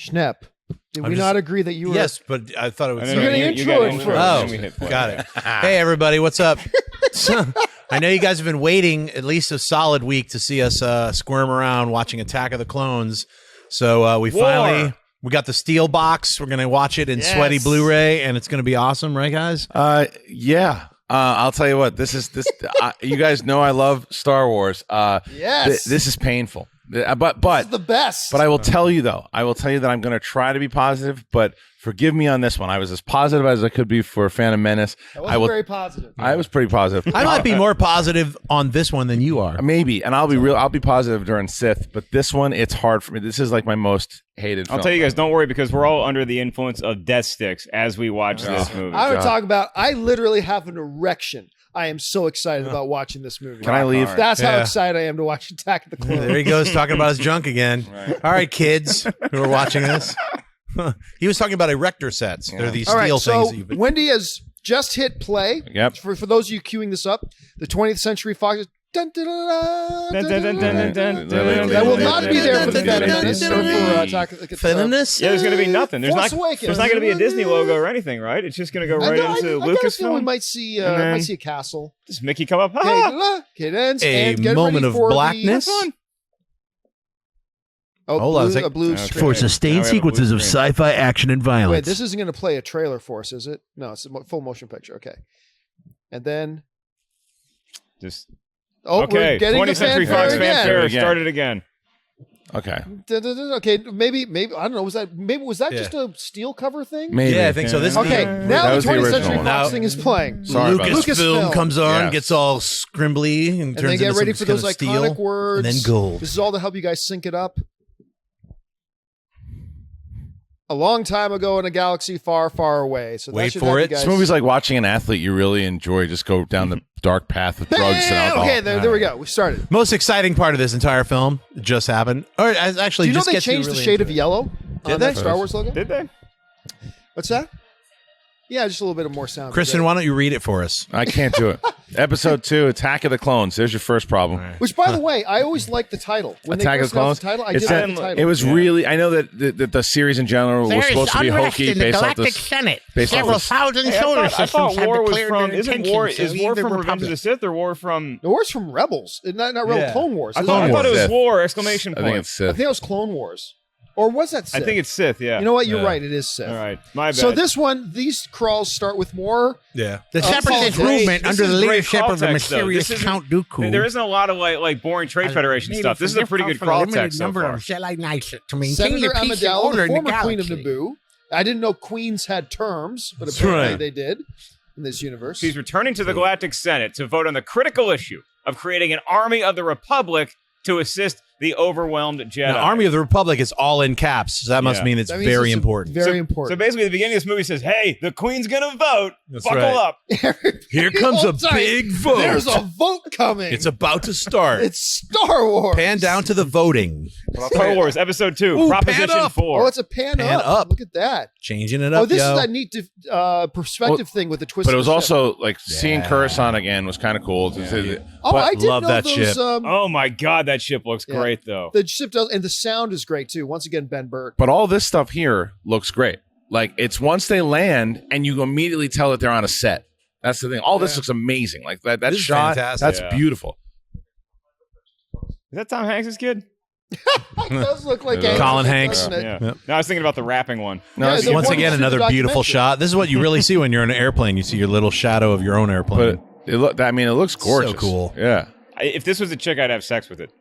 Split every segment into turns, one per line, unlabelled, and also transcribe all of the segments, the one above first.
Schnepp, did we not agree that you were?
Yes, but I thought it was.
You're going to intro it first.
Oh, got it. Hey, everybody, what's up? I know you guys have been waiting at least a solid week to see us squirm around watching Attack of the Clones. So we got the steel box. We're going to watch it in sweaty Blu-ray, and it's going to be awesome, right, guys?
Yeah. I'll tell you what. This. You guys know I love Star Wars.
Yes.
This is painful. But
this is the best.
But I will tell you though. I will tell you that I'm going to try to be positive. But forgive me on this one. I was as positive as I could be for Phantom Menace.
I wasn't very positive.
I was pretty positive.
I might be more positive on this one than you are.
Maybe, and I'll be real. I'll be positive during Sith. But this one, it's hard for me. This is like my most hated film.
I'll tell you guys, don't worry, because we're all under the influence of death sticks as we watch this movie.
I would talk about. I literally have an erection. I am so excited about watching this movie.
Can I leave?
That's how excited I am to watch Attack of the Clones.
There he goes talking about his junk again. Right. All right, kids who are watching this. He was talking about erector sets. They're these steel things.
So Wendy has just hit play.
Yep.
For those of you queuing this up, the 20th Century Fox. That will not be there for the Phantom Menace or for Attack of the Clones.
Yeah, there's going to be nothing. There's not
going
to be a Disney logo or anything, right? It's just going to go right into Lucasfilm.
We might see a castle.
Does Mickey come up?
Okay, it ends.
A moment of blackness.
Blue
for sustained sequences of sci-fi action and violence.
Wait, this isn't going to play a trailer for us, is it? No, it's a full motion picture. Okay. And then...
okay, 20th Century Fox fanfare started again.
Okay.
Okay, maybe I don't know. Was that just a steel cover thing?
Maybe.
Yeah, I think so. This
now the 20th Century Fox thing is playing.
Lucasfilm comes on, gets all scrimbly, and turns
they get
into
ready for those iconic words,
and then gold.
This is all to help you guys sync it up. A long time ago in a galaxy far, far away. So
wait for it.
This movie's like watching an athlete you really enjoy just go down the dark path with drugs and alcohol.
Okay, there we go. We started.
Most exciting part of this entire film just happened. Or actually,
do you know
just
they changed the shade of yellow on that Star Wars logo?
Did they?
What's that? Yeah, just a little bit of more sound.
Kristian, why don't you read it for us?
I can't do it. Episode 2, Attack of the Clones. There's your first problem.
Right. Which, by the way, I always liked the title. When
Attack
they
of the Clones.
The title, I did like the title.
It was really. I know that the series in general was supposed to be hokey based off this.
Senate. Several thousand solar systems have declared their intentions.
Is War from Revenge of the Sith or War from?
The War's from Rebels, not Rebel Clone Wars.
I thought it was War! Exclamation point.
I think it's Sith.
I think it was Clone Wars. Or was that Sith?
I think it's Sith, yeah.
You know what? You're right. It is Sith.
All right. My bad.
So this one, these crawls start with more...
Yeah.
The Separatist movement under the leadership of the mysterious Count Dooku.
There isn't a lot of like boring Trade Federation stuff. This is a pretty good crawl text so far.
Jedi Knights to maintain
Senator
the peace and order
Amidala, the
in the
former queen of
galaxy.
Naboo. I didn't know queens had terms, but apparently they did in this universe.
She's returning to the Galactic Senate to vote on the critical issue of creating an army of the Republic to assist the overwhelmed Jedi.
Now, Army of the Republic is all in caps, so that must mean it's very important.
Very important.
So basically, the beginning of this movie says, hey, the Queen's going to vote. Buckle up.
Here comes a big vote.
There's a vote coming.
It's about to start.
It's Star Wars.
Pan down to the voting.
Star Wars, Episode 2,
Ooh,
Proposition 4.
Oh, it's a pan up. Look at that.
Changing it up,
Oh, this is that neat perspective thing with the twist.
But it was also, like, seeing Coruscant again was kind of cool.
I did
love
know
that
those,
ship.
Oh, my God, that ship looks great, though.
The ship does, and the sound is great, too. Once again, Ben Burtt.
But all this stuff here looks great. Like, it's once they land, and you immediately tell that they're on a set. That's the thing. All this looks amazing. Like, that shot,
fantastic.
that's beautiful.
Is that Tom Hanks' kid?
It does look like
Colin Hanks.
Yeah. No, I was thinking about the rapping one.
No,
once again, another beautiful shot. This is what you really see when you're in an airplane. You see your little shadow of your own airplane.
But it looks gorgeous.
So cool.
Yeah.
If this was a chick, I'd have sex with it.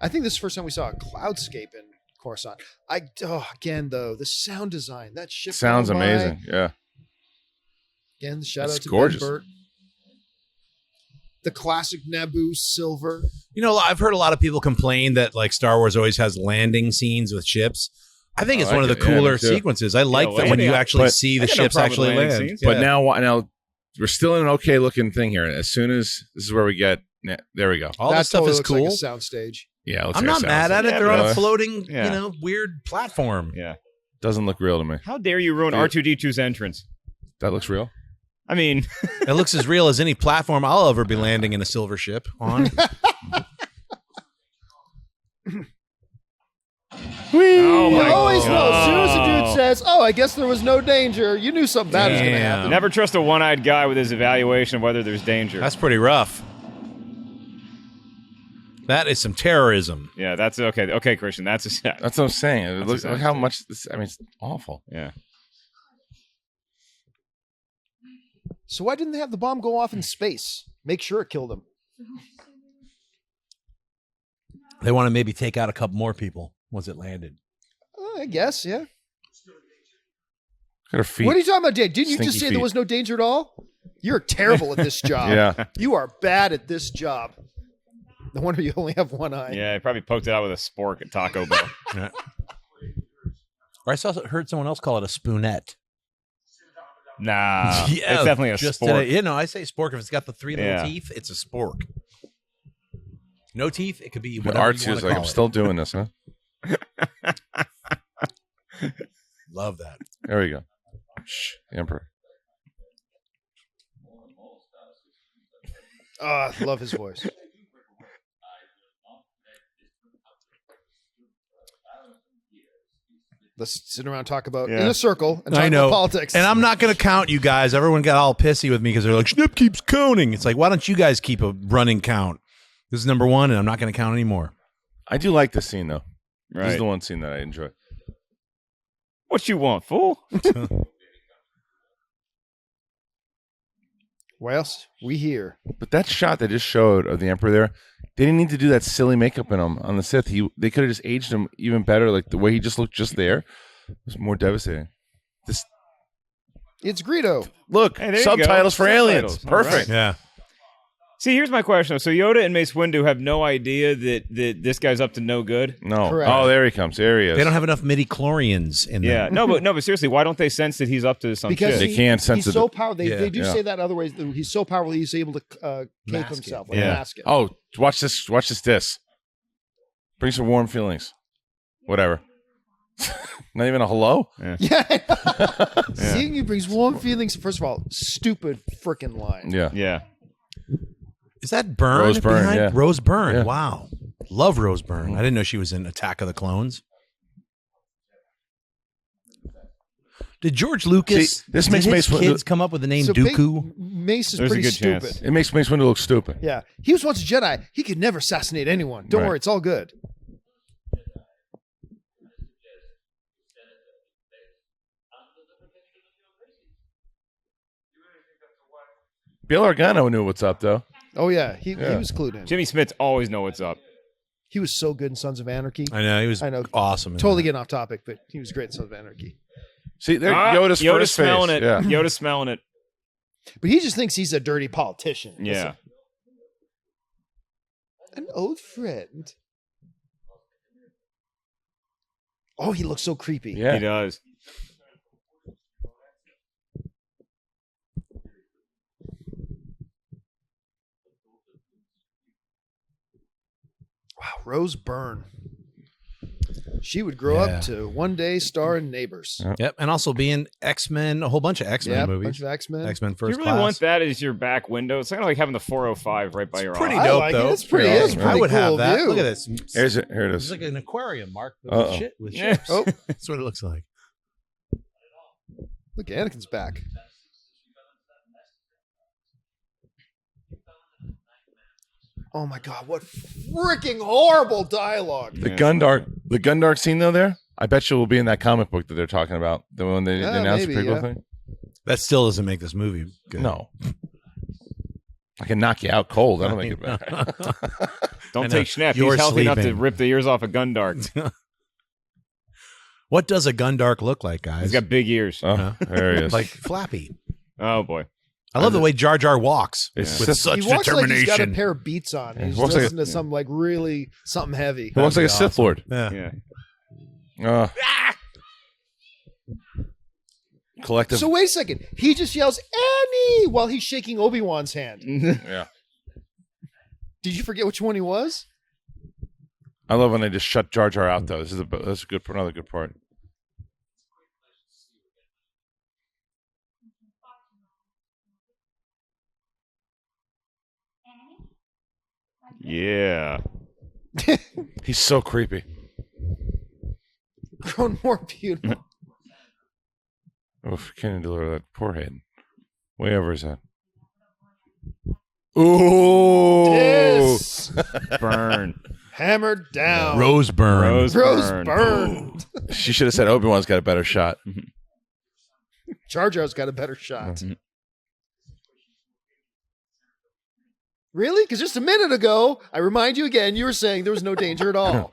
I think this is the first time we saw a cloudscape in Coruscant. Again, though, the sound design, that ship
sounds amazing. Yeah.
Again, the shout out to
gorgeous.
Ben Burtt. The classic Naboo silver.
You know, I've heard a lot of people complain that like Star Wars always has landing scenes with ships. I think it's one of the cooler sequences. I like that when you actually see the ships actually land.
But now we're still in an okay looking thing here. As soon as this is where we get, there we go.
All that stuff is cool.
Like a soundstage.
Yeah,
I'm not mad at it. They're on a floating,
Yeah.
weird platform.
Yeah.
Doesn't look real to me.
How dare you ruin R2-D2's entrance?
That looks real.
I mean,
it looks as real as any platform I'll ever be landing in a silver ship on.
says, "Oh, I guess there was no danger." You knew something bad was going to happen.
Never trust a one-eyed guy with his evaluation of whether there's danger.
That's pretty rough. That is some terrorism.
Yeah, that's okay. Okay, Christian, that's a set.
That's what I'm saying. Look how much this. I mean, it's awful.
Yeah.
So why didn't they have the bomb go off in space? Make sure it killed him.
They want to maybe take out a couple more people once it landed.
I guess, yeah.
Her feet.
What are you talking about, Dave? Didn't you just
Stinky
say
feet.
there was no danger at all? You're terrible at this job.
Yeah.
You are bad at this job. No wonder you only have one eye.
Yeah, he probably poked it out with a spork at Taco Bell.
Yeah. Or heard someone else call it a spoonette.
Nah, it's definitely a
just
spork.
today. I say spork if it's got the three little
Yeah.
teeth. It's a spork. No teeth, it could be
But
whatever you
Artsy
want
is
to
like,
call
I'm
it.
still doing this, huh?
Love that.
There we go. Shh, the Emperor.
I love his voice. Let's sit around and talk about in a circle and talk
I know.
about politics.
And I'm not going to count you guys. Everyone got all pissy with me because they're like, Schnepp keeps counting. It's like, why don't you guys keep a running count? This is number one, and I'm not going to count anymore.
I do like this scene, though. This
Right.
is the one scene that I enjoy.
What you want, fool?
What else? We here.
But that shot they just showed of the Emperor there, they didn't need to do that silly makeup in him on the Sith. They could have just aged him even better. Like the way he just looked just there was more devastating.
It's Greedo.
Look,
Hey, there you go.
subtitles for aliens.
Subtitles. All
Perfect.
right.
Yeah.
See, here's my question. So Yoda and Mace Windu have no idea that this guy's up to no good?
No.
Correct.
Oh, there he comes. There he is.
They don't have enough midi-chlorians in
Yeah.
them.
No, but seriously, why don't they sense that he's up to some
Because
shit?
They can't sense
he's
it.
so powerful.
Yeah.
They do
Yeah.
say that other ways. He's so powerful he's able to cape
Mask it.
himself, like
Yeah.
mask it.
Oh, watch this. Watch this. Bring some warm feelings. Whatever. Not even a hello?
Yeah. Seeing you brings warm feelings. First of all, stupid freaking line.
Yeah.
Yeah.
Is that Byrne?
Rose Byrne,
behind?
yeah.
Rose Byrne.
Yeah.
Wow. Love Rose Byrne. I didn't know she was in Attack of the Clones. Did George Lucas,
See, this
did
makes
his
Mace Windu-
kids come up with the name
So
Dooku?
Mace is
There's a
pretty
good
stupid.
chance.
It makes Mace Windu look stupid.
Yeah. He was once a Jedi. He could never assassinate anyone. Don't
Right.
worry, it's all good.
Bail Organa knew what's up, though.
Oh yeah, he
Yeah.
was clued in.
Jimmy Smits always know what's up.
He was so good in Sons of Anarchy.
I know. He was
I know.
awesome. in
Totally
that.
getting off topic, but he was great in Sons of Anarchy.
See, there,
Ah,
Yoda's first
smelling
face.
it.
Yeah.
Yoda's smelling it.
But he just thinks he's a dirty politician.
Yeah.
An old friend. Oh, he looks so creepy.
Yeah.
He does.
Wow, Rose Byrne. She would grow
Yeah.
up to one day star in Neighbors.
Yep. And also being X-Men, a whole bunch of X-Men
Yeah, a
movies.
bunch of X-Men.
X-Men
Do
First
you really
Class.
want that as your back window? It's kind of like having the 405 right by your
Pretty
eye.
I
dope,
like it.
though.
It's pretty-
it's
I
pretty
would have
cool
that.
view.
Look at this.
Here it
It's
is.
like an aquarium, Mark. With
Uh-oh.
shit with
Yeah.
ships.
Oh,
That's what it looks like.
look, Anakin's back. Oh my god, what freaking horrible dialogue.
The Gundark scene though there, I bet you will be in that comic book that they're talking about. The one they
Yeah,
announced
maybe,
the prequel
yeah.
thing.
That still doesn't make this movie good.
No. I can knock you out cold. I don't think it better.
Don't
I know.
take Schnepp.
You're
He's healthy enough to
sleeping.
rip the ears off a Gundark.
What does a Gundark look like, guys?
He's got big ears.
Oh, there he is.
like Flappy.
Oh, boy.
I love the way Jar Jar walks
It's
with
Sith-
such
He walks like he's got a
determination.
pair of beats on.
Yeah,
He's
he walks like
listening to some like really something heavy.
he looks like a
That'd be
Sith
awesome.
Lord.
Yeah.
Yeah.
Collective.
So wait a second. He just yells Annie while he's shaking Obi-Wan's hand.
Yeah.
Did you forget which one he was?
I love when they just shut Jar Jar out though. That's a good another good part.
Yeah.
He's so creepy.
Grown more beautiful.
Oof, can't deliver that. Poor head. Way over his head. Ooh.
Yes.
Burn.
Hammered down.
Rose burn.
Rose burn.
burn.
She should have said Obi-Wan's got a better shot.
Jar Jar's got a better shot.
Mhm.
Really? Because just a minute ago, I remind you again, you were saying there was no danger at all.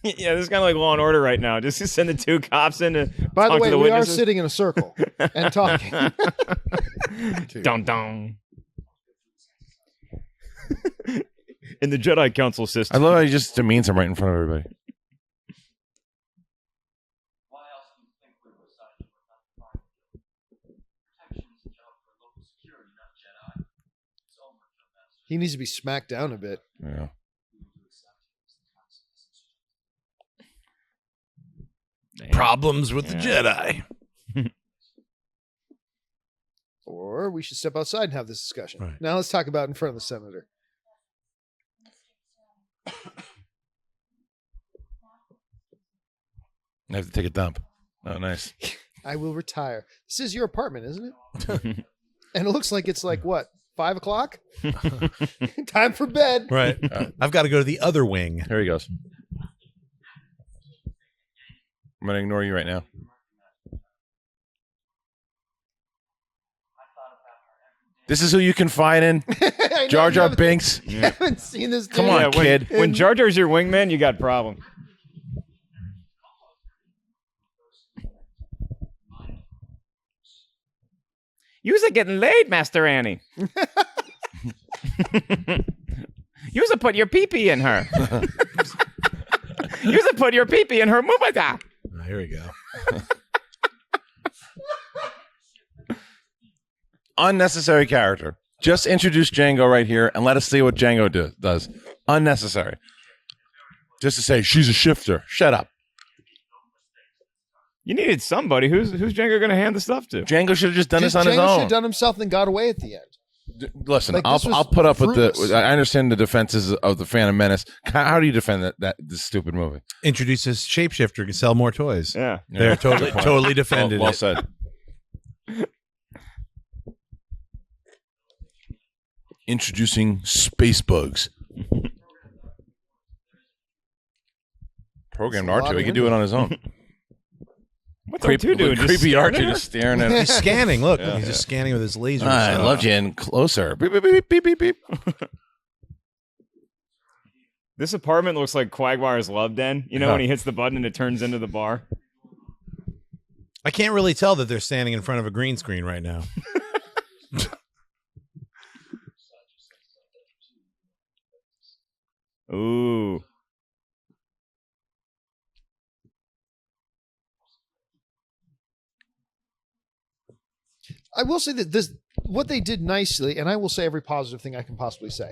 Yeah, this is kind of like Law and Order right now. Just to send the two cops in to
By the
talk
way,
to the
we
witnesses.
are sitting in a circle and talking.
Dun dun. In the Jedi Council
I
system.
love how he just demeans him right in front of everybody.
He needs to be smacked down a bit.
Yeah.
Problems with the Jedi.
Or we should step outside and have this discussion.
Right.
Now let's talk about it in front of the senator.
I have to take a dump. Oh, nice.
I will retire. This is your apartment, isn't it? And it looks like it's like, what, 5 o'clock? Time for bed.
Right. I've got to go to the other wing.
Here he goes. I'm going to ignore you right now. This is who you confide in?
I know
Jar
you
Jar
haven't-
Binks?
You haven't seen this.
Come
dude.
on,
Yeah,
kid.
when Jar Jar's your wingman, you got a problem. You's a getting laid, Master Annie. You's a put your pee-pee in her. You's a put your pee-pee in her mubada.
Oh, here we go.
Unnecessary character. Just introduce Jango right here and let us see what Jango does. Unnecessary. Just to say, she's a shifter. Shut up.
You needed somebody. Who's Jango going to hand the stuff to?
Jango should have just done this on
Jango
his
should
own.
have done himself and then got away at the end.
Listen,
Like, this was
I'll put up with
fruitless.
I understand the defenses of the Phantom Menace. How do you defend this stupid movie?
Introduces shapeshifter can sell more toys.
Yeah.
They're totally defended.
Well
it.
said. Introducing space bugs. Programmed
That's a lot
R2. He
of
could do it on his own.
What's R2 doing? Just
Creepy
staring
R2
at her?
just staring at
He's scanning. Look,
Yeah.
he's just scanning with his laser.
I loved you in closer. Beep, beep, beep, beep, beep, beep.
This apartment looks like Quagmire's love den. You know,
Yeah.
when he hits the button and it turns into the bar?
I can't really tell that they're standing in front of a green screen right now.
Ooh.
I will say that what they did nicely, and I will say every positive thing I can possibly say.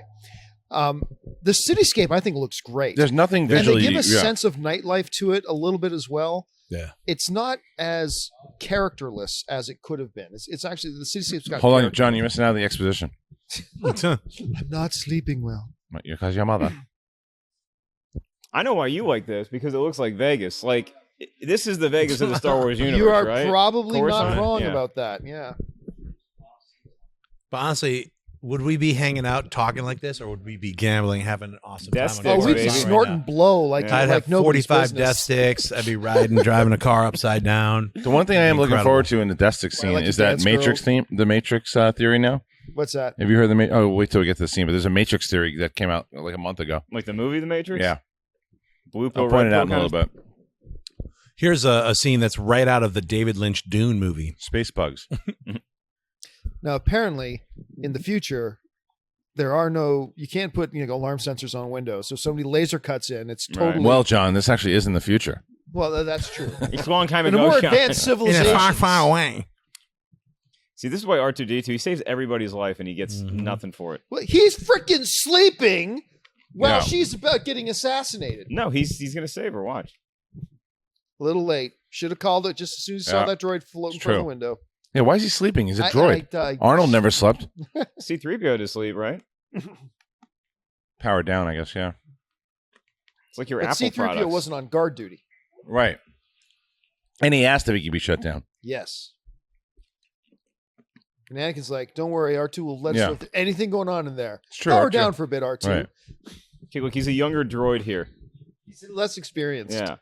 The cityscape, I think, looks great.
There's nothing
And
visually.
they give a sense of nightlife to it a little bit as well.
Yeah.
It's not as characterless as it could have been. It's actually, the cityscape's got
Hold on,
character.
John. You're missing out on the exposition.
I'm not sleeping well.
Because your mother.
I know why you like this, because it looks like Vegas. Like, this is the Vegas of the Star Wars universe,
You are
right?
probably
Coruscant?
not wrong
Yeah.
about that. Yeah.
But honestly, would we be hanging out talking like this, or would we be gambling, having an awesome
Death
time?
sticks,
Oh, we'd
baby.
be snorting blow like,
Yeah.
I'd
like
have
nobody's
45
business.
death sticks. I'd be riding, driving a car upside down.
The one thing I am looking
Incredible.
forward to in the Death Stick scene
like
is
the
that
dance
Matrix
girls.
theme, the Matrix theory now.
What's that?
Have you heard the Oh, wait till we get to the scene. But there's a Matrix theory that came out like a month ago.
Like the movie The Matrix?
Yeah,
Blue pill,
I'll point
red
it out in
pill
a little
kind
bit.
Here's a scene that's right out of the David Lynch Dune movie.
Space bugs.
Now, apparently, in the future, there are you can't put alarm sensors on windows. So if somebody laser cuts in, it's
Right.
totally
Well, John, this actually is in the future.
well. That's true.
It's a long time
In a
ago.
more
Sean.
advanced civilization,
away.
See, this is why R2-D2, he saves everybody's life and he gets nothing for it.
Well, he's freaking sleeping while
Yeah.
she's about getting assassinated.
No, he's going to save her. Watch.
A little late. Should have called it just as soon as he saw
Yeah.
that droid float in
It's
front of the
true.
window.
Yeah, why is he sleeping? He's a droid. Arnold never slept.
C-3PO to sleep, right?
Powered down, I guess. Yeah.
It's like your
But
Apple
C-3PO
products.
wasn't on guard duty.
Right. And he asked if he could be shut down.
Yes. And Anakin's like, don't worry, R2 will let us
Yeah.
know if there's anything going on in there.
It's true,
Power
R2.
down for a bit, R2.
Right.
Okay, look, he's a younger droid here.
He's less experienced.
Yeah.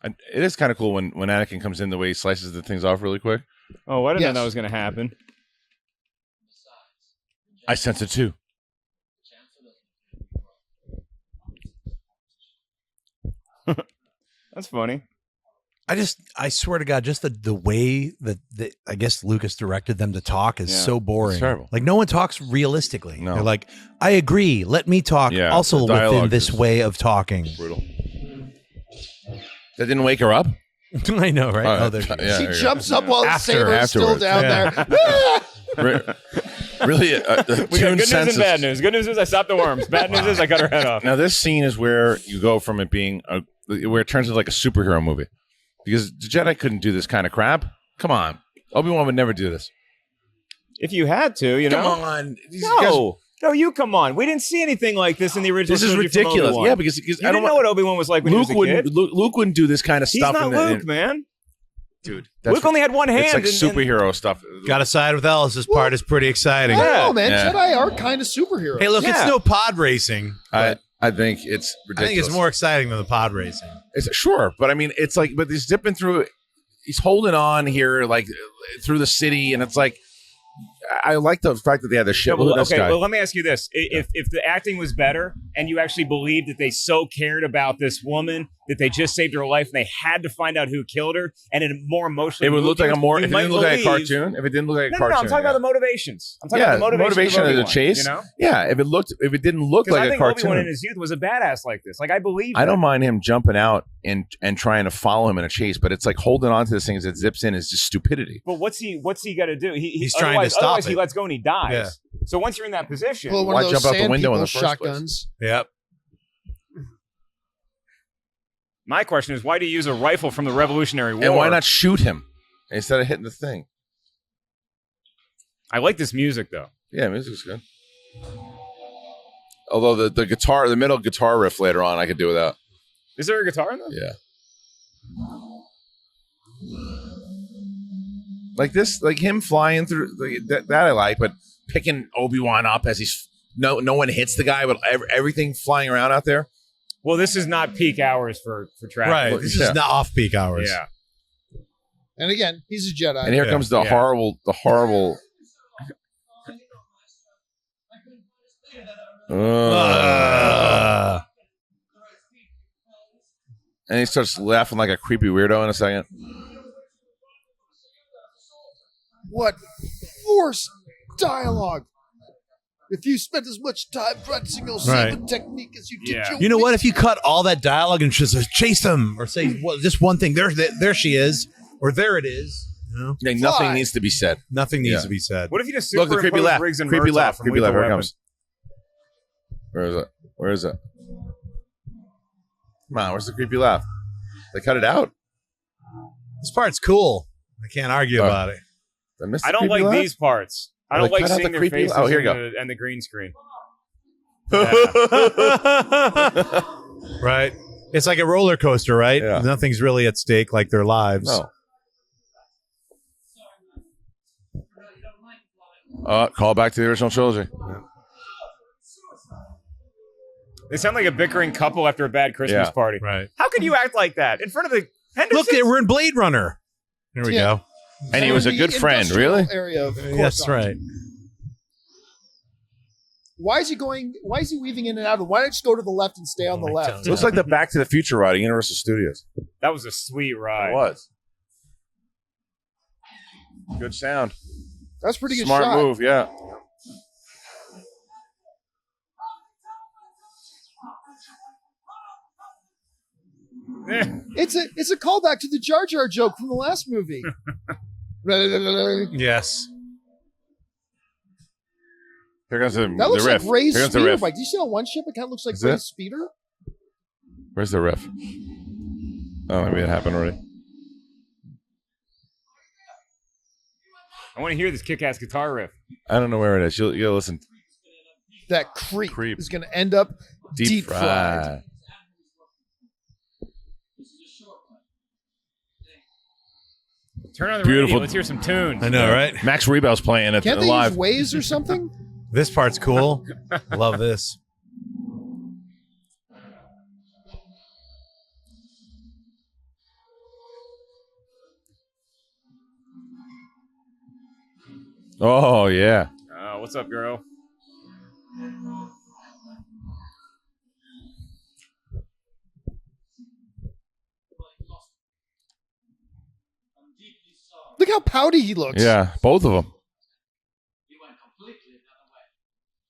And it is kind of cool when Anakin comes in the way he slices the things off really quick.
Oh, I didn't know
Yes.
that was going to happen.
I sense it too.
That's funny.
I swear to God, just the way that I guess Lucas directed them to talk is
Yeah.
so boring.
It's terrible.
Like no one talks realistically.
No.
They're like, I agree. Let me talk
Yeah,
also
the
within
dialogue
this
is
way of talking.
Brutal. That didn't wake her up?
I know, right? Oh, there she is.
yeah,
She
there you
jumps up while the
After-
saber is still
afterwards.
down
Yeah.
there.
Really,
We got good
tuned
news
senses.
and bad news. Good news is I stopped the worms. Bad news is I cut her head off.
Now, this scene is where you go from it being where it turns into like a superhero movie. Because the Jedi couldn't do this kind of crap. Come on. Obi-Wan would never do this.
If you had to, you know.
Come on. These guys-
No, you come on. We didn't see anything like this in the original.
this is
trilogy from
ridiculous.
Obi-Wan.
Yeah, because
you
I don't
didn't know what Obi-Wan was like when
Luke
he was a kid.
wouldn't. Luke wouldn't do this kind of
He's
stuff.
not
in the,
Luke, man.
dude.
Luke only had one hand.
It's like
and-
superhero stuff.
Got to side with Ellis. This part is pretty exciting.
I don't know,
Yeah.
man.
Yeah.
Jedi are kind of superheroes.
Hey, look, it's
Yeah.
no pod racing. But
I think it's
I
ridiculous.
think it's more exciting than the pod racing.
Sure, but I mean, it's like, but he's dipping through. He's holding on here, like through the city, and it's like, I like the fact that they had the shit.
No,
Look
well,
at this
okay,
guy.
well, let me ask you this: if the acting was better, and you actually believed that they so cared about this woman that they just saved her life, and they had to find out who killed her, and it more emotionally,
It would look like a more.
you
If it
might
didn't look like a
believe-
cartoon, if it didn't look like a
No,
cartoon,
I'm talking about the motivations. I'm talking about the
motivation
of
of the
Obi-Wan,
chase.
You know,
Yeah, if it didn't look
because
like
I
a
think
cartoon,
Obi-Wan in his youth was a badass like this. Like I believe.
I don't mind him jumping out and trying to follow him in a chase, but it's like holding on to this thing as it zips in is just stupidity.
But what's he got to do?
He's trying to
otherwise-
stop
Otherwise,
it.
he lets go and he dies.
Yeah.
So once you're in that position,
Pull one
Why
of those
jump out the
sand
window in
people
the first place?
shotguns.
Yep.
my question is, why do you use a rifle from the Revolutionary War?
And why not shoot him instead of hitting the thing?
I like this music though.
Yeah, music's good. Although the guitar, the middle guitar riff later on, I could do without.
Is there a guitar in this?
Yeah. Like this, like him flying through that I like, but picking Obi-Wan up as he's no one hits the guy, but everything flying around out there.
Well, this is not peak hours for traffic.
Right. This
Yeah.
is not off peak hours.
Yeah.
And again, he's a Jedi.
And here comes the horrible. And he starts laughing like a creepy weirdo in a second.
What forced dialogue! If you spent as much time practicing your saber technique as you did your
You know what? If you cut all that dialogue and just chase them or say just one thing, there she is, or there it is. You know?
Like, nothing needs to be said.
Nothing needs to be said.
What if you just
Look, the
superimpose
creepy laugh.
Briggs and
Creepy
Murtaugh
laugh.
from
Creepy laugh.
Lethal
Here it
Weapon?
comes. Where is it? Where is it? Come on, where's the creepy laugh? They cut it out.
This part's cool. I can't argue about it.
I don't like these parts. I don't
Like,
like
cut out
seeing
the
their
creepy-
faces
oh, here you
and the green screen.
Right. It's like a roller coaster, right?
Yeah.
Nothing's really at stake like their lives.
No. Call back to the original trilogy.
They sound like a bickering couple after a bad Christmas party.
Right.
How can you act like that in front of the Hendersons?
Look, we're in Blade Runner. There we go.
And he was a
the
good friend,
industrial
really?
Area of
That's
Coruscant.
right.
Why is he going? Why is he weaving in and out? Why not just go to the left and stay on the left?
It looks like the Back to the Future ride at Universal Studios.
That was a sweet ride.
It was. Good sound.
That's a pretty good
Smart
shot.
move, yeah.
It's a callback to the Jar Jar joke from the last movie.
Yes.
Here comes the
That looks
riff.
like Ray's
Here comes the
speeder
riff.
bike. Do you see on one ship it kind of looks like
Is
Ray's
it?
speeder?
Where's the riff? Oh, maybe it happened already.
I want to hear this kick-ass guitar riff.
I don't know where it is. You gotta listen.
that creep,
Creep.
is going to end up deep fried.
Turn on the
Beautiful.
radio. Let's hear some tunes.
I know, right?
Max Rebell's playing it
Can't they
live.
use Waze or something?
This part's cool. Love this.
Oh yeah.
What's up, girl?
Look how pouty he looks.
Yeah, both of them.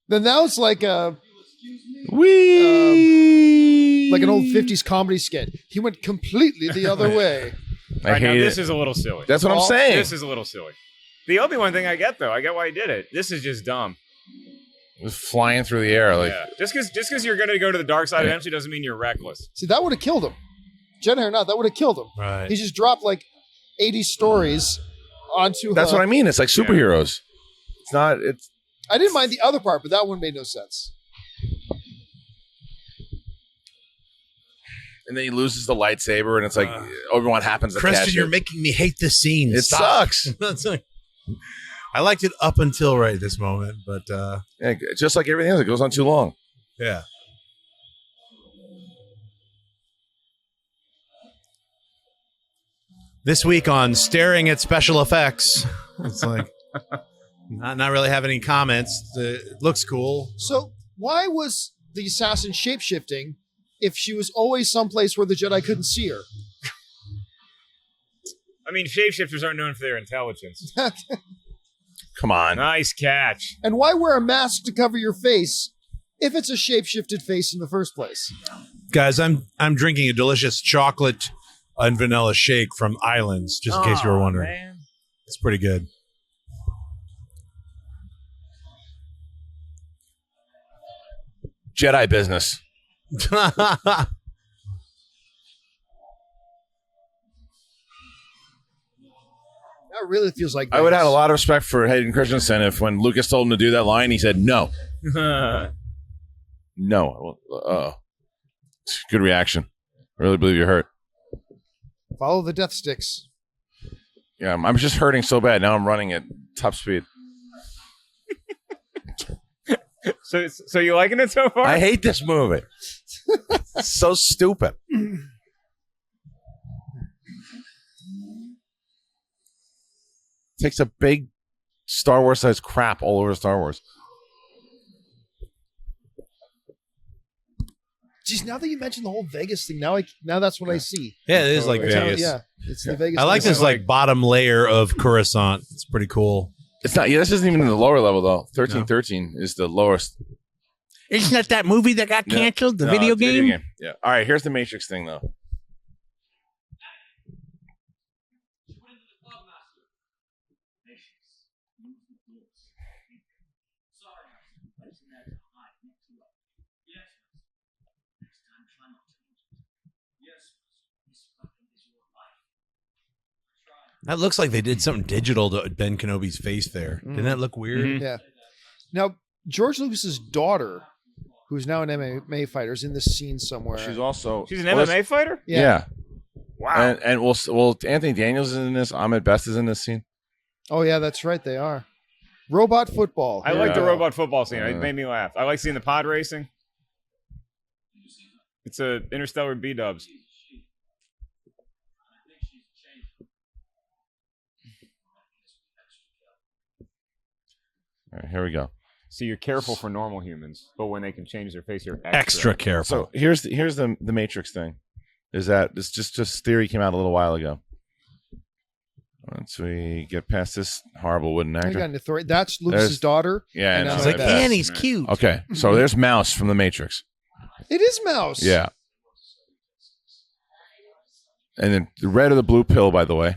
Then now it's like a
Wee.
like an old 50s comedy skit. He went completely the other way.
I
All right, now
hate
this
it.
is a little silly.
That's what I'm
Well,
saying.
This is a little silly. The Obi-Wan thing I get, though. I get why he did it. This is just dumb.
It was flying through the air like.
Yeah. Just because you're going to go to the dark side eventually doesn't mean you're reckless.
See, that would have killed him. Jedi or not, that would have killed him.
Right.
He just dropped like 80 stories onto
That's what I mean. It's like superheroes. It's not. It's
I didn't mind the other part, but that one made no sense.
and then he loses the lightsaber, and it's like Obi-Wan happens to catch
Kristian,
it.
you're making me hate this scene.
It
Stop.
sucks.
That's like- I liked it up until right this moment, but
Yeah, just like everything else, it goes on too long.
yeah. This week on staring at special effects, it's like not really have any comments. It looks cool.
So why was the assassin shapeshifting if she was always someplace where the Jedi couldn't see her?
I mean, shapeshifters aren't known for their intelligence.
Come on.
Nice catch.
And why wear a mask to cover your face if it's a shapeshifted face in the first place?
Guys, I'm drinking a delicious chocolate and vanilla shake from Islands, just in case you were wondering.
Man.
It's pretty good.
Jedi business.
That really feels like
I would
Vegas.
have a lot of respect for Hayden Christensen if when Lucas told him to do that line, he said no. No. Good reaction. I really believe you're hurt.
Follow the death sticks.
Yeah, I'm just hurting so bad. Now I'm running at top speed.
So you liking it so far?
I hate this movie. It's so stupid. Takes a big Star Wars sized crap all over Star Wars.
Geez, now that you mentioned the whole Vegas thing, now that's what I see.
Yeah, it is like
It's
Vegas.
yeah, it's the Vegas.
I like
thing.
this like bottom layer of Coruscant. It's pretty cool.
It's not. Yeah, this isn't even the lower level though. 1313 is the lowest.
Isn't that that movie that got canceled? The
No,
video
it's
game?
Yeah. All right. Here's the Matrix thing though.
That looks like they did something digital to Ben Kenobi's face there. Didn't that look weird?
Yeah. Now George Lucas's daughter, who's now an MMA fighter, is in this scene somewhere.
She's also
She's an MMA fighter?
Yeah.
Wow.
And well, Anthony Daniels is in this. Ahmed Best is in this scene.
Oh yeah, that's right. They are. Robot football.
I
Here
like
we
the
go.
robot football scene. It made me laugh. I like seeing the pod racing. It's a Interstellar B-dubs.
All right, here we go.
So you're careful for normal humans, but when they can change their face, you're
Extra careful.
So here's the Matrix thing. Is that this just theory came out a little while ago. Once we get past this horrible wooden
I got
actor.
an authority. That's Lucas's
There's-
daughter.
Yeah,
And
and
I
He's like,
Ahmed Best.
Annie's cute.
Okay, so there's Mouse from the Matrix.
It is Mouse.
Yeah. And then the red or the blue pill, by the way,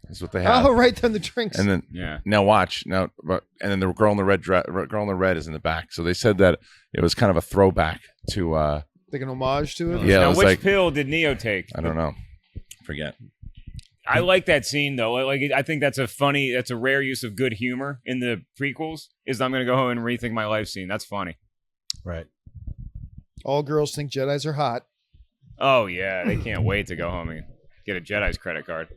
is what they have.
Oh, right then the drinks.
And then
Yeah.
now watch now, and then the girl in the red is in the back. So they said that it was kind of a throwback to
like an homage to it.
Yeah, it
Now,
was
which
like
pill did Neo take?
I don't know, forget.
I like that scene though. Like, I think that's a rare use of good humor in the prequels. Is I'm going to go home and rethink my life scene. That's funny.
Right.
All girls think Jedis are hot.
Oh yeah, they can't wait to go home and get a Jedi's credit card.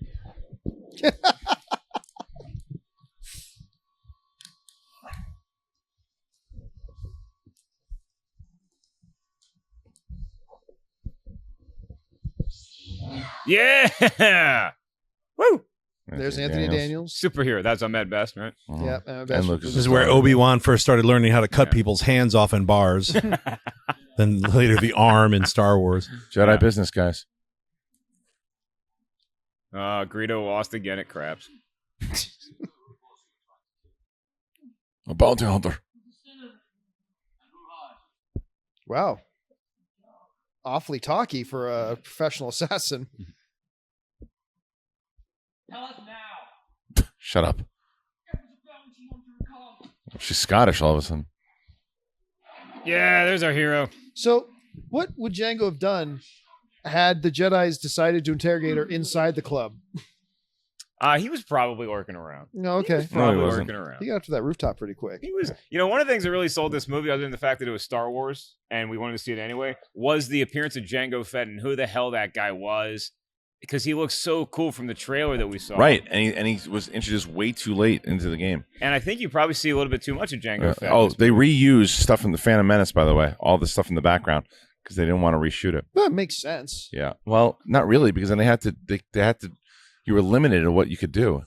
Yeah. Woo.
There's Anthony Daniels.
Superhero. That's Ahmed Best, right?
Yeah,
And Lucas.
This is where Obi-Wan first started learning how to cut people's hands off in bars. Then later the arm in Star Wars.
Jedi business, guys.
Greedo lost again at craps.
A bounty hunter.
Wow. Awfully talky for a professional assassin.
Shut up. She's Scottish all of a sudden.
Yeah, there's our hero.
So, what would Jango have done had the Jedis decided to interrogate her inside the club?
He was probably lurking around.
No, okay.
Probably
No, he wasn't.
lurking around.
He got up to that rooftop pretty quick.
He was, one of the things that really sold this movie, other than the fact that it was Star Wars and we wanted to see it anyway, was the appearance of Jango Fett and who the hell that guy was, because he looks so cool from the trailer that we saw.
Right, and he was introduced way too late into the game.
And I think you probably see a little bit too much of Jango Fett.
They reused stuff from the Phantom Menace, by the way, all the stuff in the background because they didn't want to reshoot it.
Well, it makes sense.
Yeah, well, not really, because then they had to. You were limited in what you could do.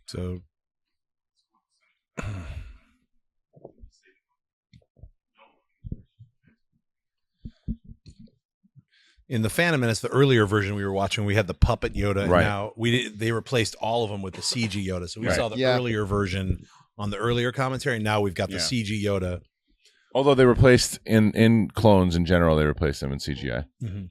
So in the Phantom Menace, the earlier version we were watching, we had the puppet Yoda. And
Right.
now they replaced all of them with the CG Yoda. So we
Right.
saw the
Yeah.
earlier version on the earlier commentary. Now we've got the CG Yoda.
Although they replaced in clones in general, they replaced them in CGI.
Mm-hmm.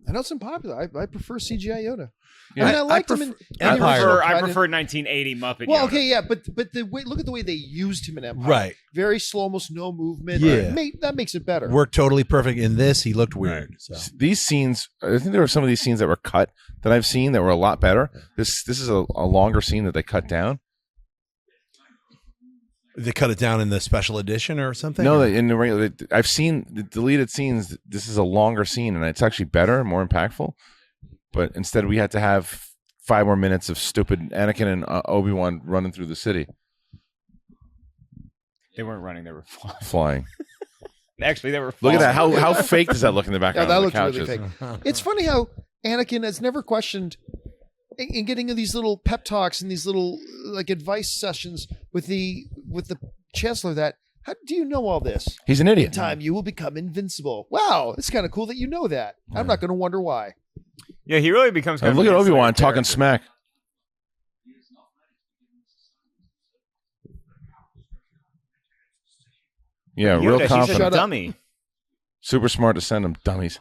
I know it's unpopular. I prefer CGI Yoda.
Yeah.
I mean, I liked him in
Empire.
I prefer 1980 Muppet
Well,
Yoda.
okay, yeah, but the way, look at the way they used him in Empire.
Right.
Very slow, almost no movement.
Yeah.
That makes it better.
Worked totally perfect. In this, he looked weird. So.
These scenes, I think there were some of these scenes that were cut that I've seen that were a lot better. This is a longer scene that they cut down.
They cut it down in the special edition or something?
No, in the regular, I've seen the deleted scenes. This is a longer scene, and it's actually better and more impactful. But instead, we had to have 5 more minutes of stupid Anakin and Obi-Wan running through the city,
They weren't running, they were flying.
flying.
Actually, they were
Look
flying.
at that! How fake does that look in the
yeah,
background?
that
of the
looked really
couches?
fake. It's funny how Anakin has never questioned in getting these little pep talks and these little like advice sessions with the Chancellor. That how do you know all this?
He's an
In
idiot.
time, you will become invincible. Wow, it's kind of cool that you know that. I'm not going to wonder why.
Yeah, he really becomes kind of
Look
an
at Obi-Wan
insane
talking
character.
smack. Yeah,
Yoda,
real
she's
confident.
a dummy.
Super smart to send them dummies.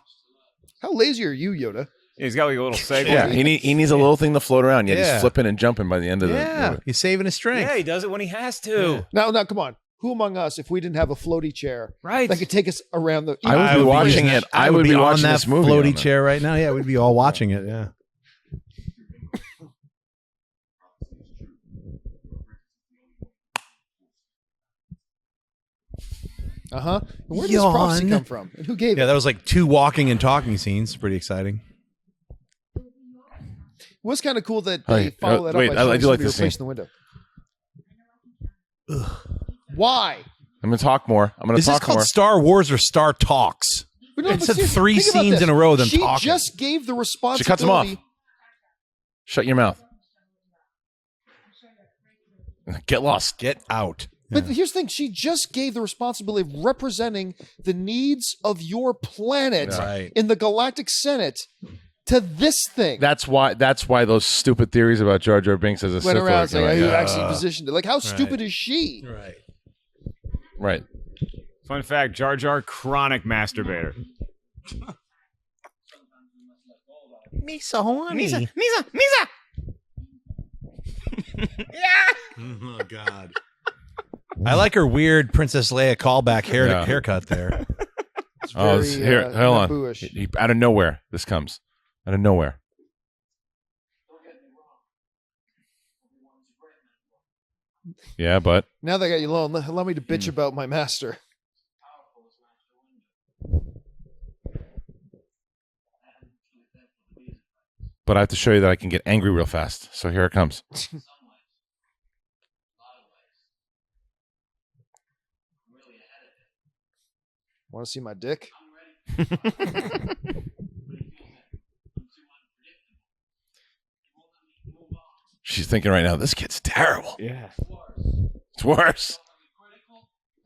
How lazy are you, Yoda?
He's got like a little segue.
Yeah, he needs a little thing to float around. Yeah,
Yeah.
he's flipping and jumping by the end of the.
Yeah. He's saving his strength.
Yeah, he does it when he has to.
Now, come on. Who among us, if we didn't have a floaty chair,
Right.
that could take us around the?
I would be watching it. I would be
on
watching
that
this movie
floaty
on that.
chair right now. Yeah, we'd be all watching it. Yeah.
Where did this prophecy
Yawn.
come from? And who gave
Yeah,
it?
that was like 2 walking and talking scenes. Pretty exciting.
It was kind of cool that they
Hey,
follow that
wait,
up by
I
showing
do like
somebody
this
replaced
scene.
in the window. Why?
I'm gonna talk more. I'm gonna
Is this
talk
called
more.
Star Wars or Star Talks?
But no,
It
but
said
seriously,
3
think about
scenes
this.
in a row of them
She
talking.
just gave the responsibility.
She cuts him off. Shut your mouth. Get lost.
Get out.
But here's the thing: she just gave the responsibility of representing the needs of your planet
Right.
in the Galactic Senate to this thing.
That's why those stupid theories about Jar Jar Binks as a
went
Sith
around
Lord
saying,
came
"Who
out.
actually positioned it?" Like, how stupid is she?
Right.
Right.
Fun fact: Jar Jar chronic masturbator.
Me so horny.
Misa.
Oh God. I like her weird Princess Leia callback
Yeah.
haircut there.
It's
Oh,
very,
here, hold on.
Naboo-ish.
Out of nowhere, this comes. Out of nowhere. Yeah, but
Now that I got you alone, allow me to bitch about my master.
I have to show you that I can get angry real fast. So here it comes.
Want to see my dick?
She's thinking right now, this kid's terrible.
Yeah.
It's worse.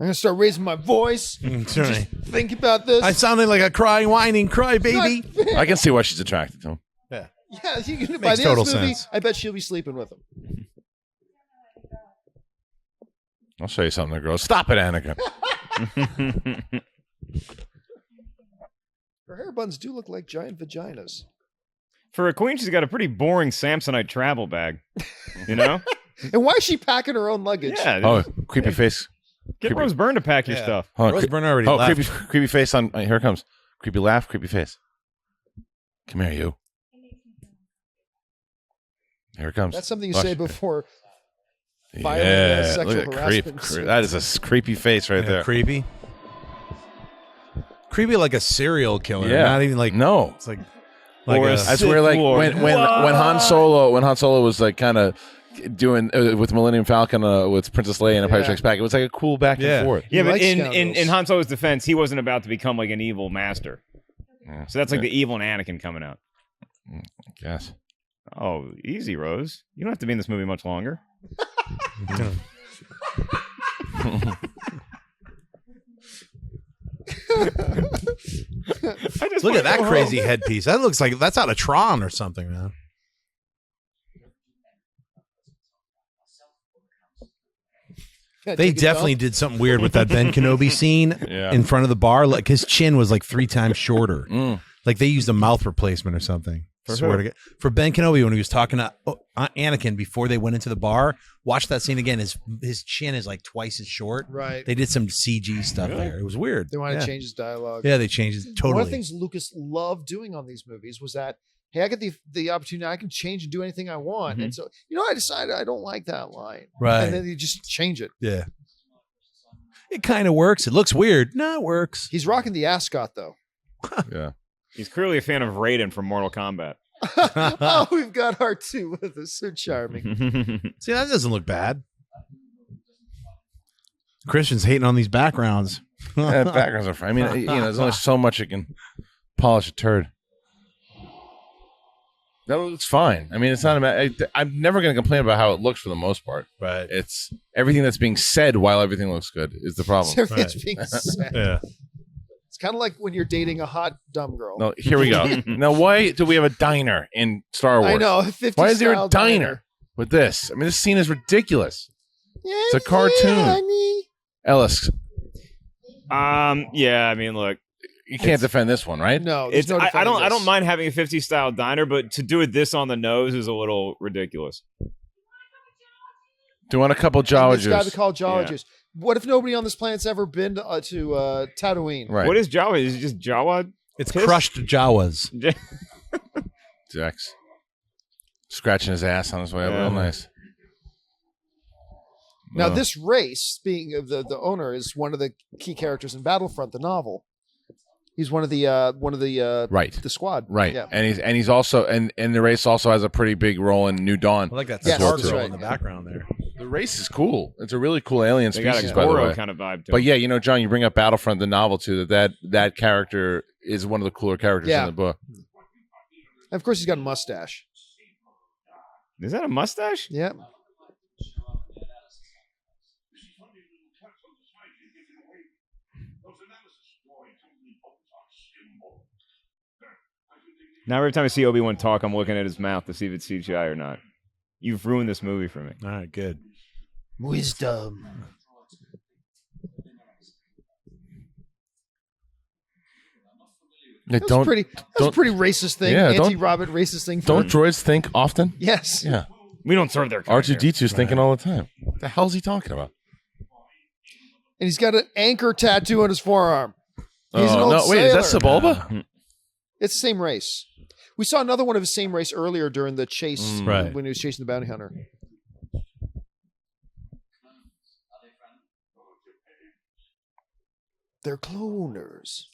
I'm gonna start raising my voice.
Sorry.
Think about this.
I sounded like a crying, whining crybaby.
I can see why she's attracted to him.
Yeah.
Yeah, you can, by
Makes
the end of
total
this movie,
sense.
I bet she'll be sleeping with him.
I'll show you something, girls. Stop it, Anakin.
Her hair buns do look like giant vaginas.
For a queen, she's got a pretty boring Samsonite travel bag. You know?
And why is she packing her own luggage?
Yeah.
Oh, creepy face.
Get Rose Byrne to pack your
Yeah.
stuff.
Hold on,
Rose Byrne already left.
creepy face on. Here it comes. Creepy laugh, creepy face. Come here, you. Here it comes.
That's something you
Watch.
say before violent
Yeah,
sexual
look at
harassment.
That is a creepy face right there.
Creepy. Creepy like a serial killer.
Yeah.
Not even like
No.
It's like
Or
a,
a
That's
Sith
where like
Lord.
when Han Solo was like kind of doing with Millennium Falcon with Princess Leia and Empire
Yeah.
Strikes Back. It was like a cool back
Yeah.
and forth.
Yeah, but
likes
in
scoundrels.
Han Solo's defense, he wasn't about to become like an evil master.
Yeah.
So that's like the evil in Anakin coming out.
Yes.
Oh, easy, Rose. You don't have to be in this movie much longer.
look at that crazy headpiece. That looks like that's out of Tron or something, man.
Yeah,
They
take it
definitely
off.
did something weird with that Ben Kenobi scene
Yeah.
in front of the bar. Like his chin was like 3 times shorter.
Mm.
Like they used a mouth replacement or something. Swear to God. For Ben Kenobi when he was talking to Anakin before they went into the bar. Watch that scene again. His chin is like twice as short.
Right.
They did some CG stuff there. It was weird.
They wanted
yeah.
to change his dialogue.
Yeah, they changed it totally.
One of the things Lucas loved doing on these movies was that, hey, I get the opportunity. I can change and do anything I want. And so, I decided I don't like that line.
Right.
And then you just change it.
Yeah. It kind of works. It looks weird. No, it works.
He's rocking the ascot, though.
Yeah.
He's clearly a fan of Raiden from Mortal Kombat.
Oh, we've got R2 with us. So charming.
See, that doesn't look bad. Christian's hating on these backgrounds.
Yeah, backgrounds are fine. I mean, there's only so much you can polish a turd. That looks fine. I mean, it's not about. I'm never going to complain about how it looks for the most part.
Right.
It's everything that's being said while everything looks good is the problem.
Everything's
Right.
being said.
Yeah.
It's kind of like when you're dating a hot, dumb girl.
No, here we go. Now, why do we have a diner in Star Wars?
I know. 50
Why is there a
style
diner with this? I mean, this scene is ridiculous.
Yes,
It's a cartoon.
honey.
Ellis,
Yeah, I mean, look,
you can't defend this one, right?
No, there's
it's
no
I
defending
don't
this.
mind having a 50s style diner, but to do it this on the nose is a little ridiculous.
Do you want a couple
And
Jawa
It's got to
juice?
be called Jawa juice. What if nobody on this planet's ever been to Tatooine?
Right.
What is Jawa? Is it just Jawa?
It's
Piss?
crushed Jawas.
Jax scratching his ass on his way up. Real nice.
Now, this race, being the owner, is one of the key characters in Battlefront, the novel. He's one of the
Right.
the squad.
Right.
Yeah.
And he's also and the race also has a pretty big role in New Dawn.
I like that
Yes,
star
that's
girl
right.
in the background there.
The race is cool. It's a really cool alien
They got
species,
a
by the
Goro
way.
kind of vibe to
But
it.
yeah, John, you bring up Battlefront, the novel too. That character is one of the cooler characters
Yeah.
in the book.
And of course, he's got a mustache.
Is that a mustache?
Yeah.
Now every time I see Obi-Wan talk, I'm looking at his mouth to see if it's CGI or not. You've ruined this movie for me.
All right, good.
Wisdom.
Yeah,
That's a pretty racist thing.
Yeah, don't-
Anti-Robert racist thing.
don't droids think often?
Yes.
Yeah.
We don't serve their kind here.
R2D2's thinking all the time. What the hell's he talking about?
And he's got an anchor tattoo on his forearm. He's an old
no, wait, is that
sailor.
Sebulba?
It's the same race. We saw another one of his same race earlier during the chase
Right.
when he was chasing the bounty hunter. they're cloners.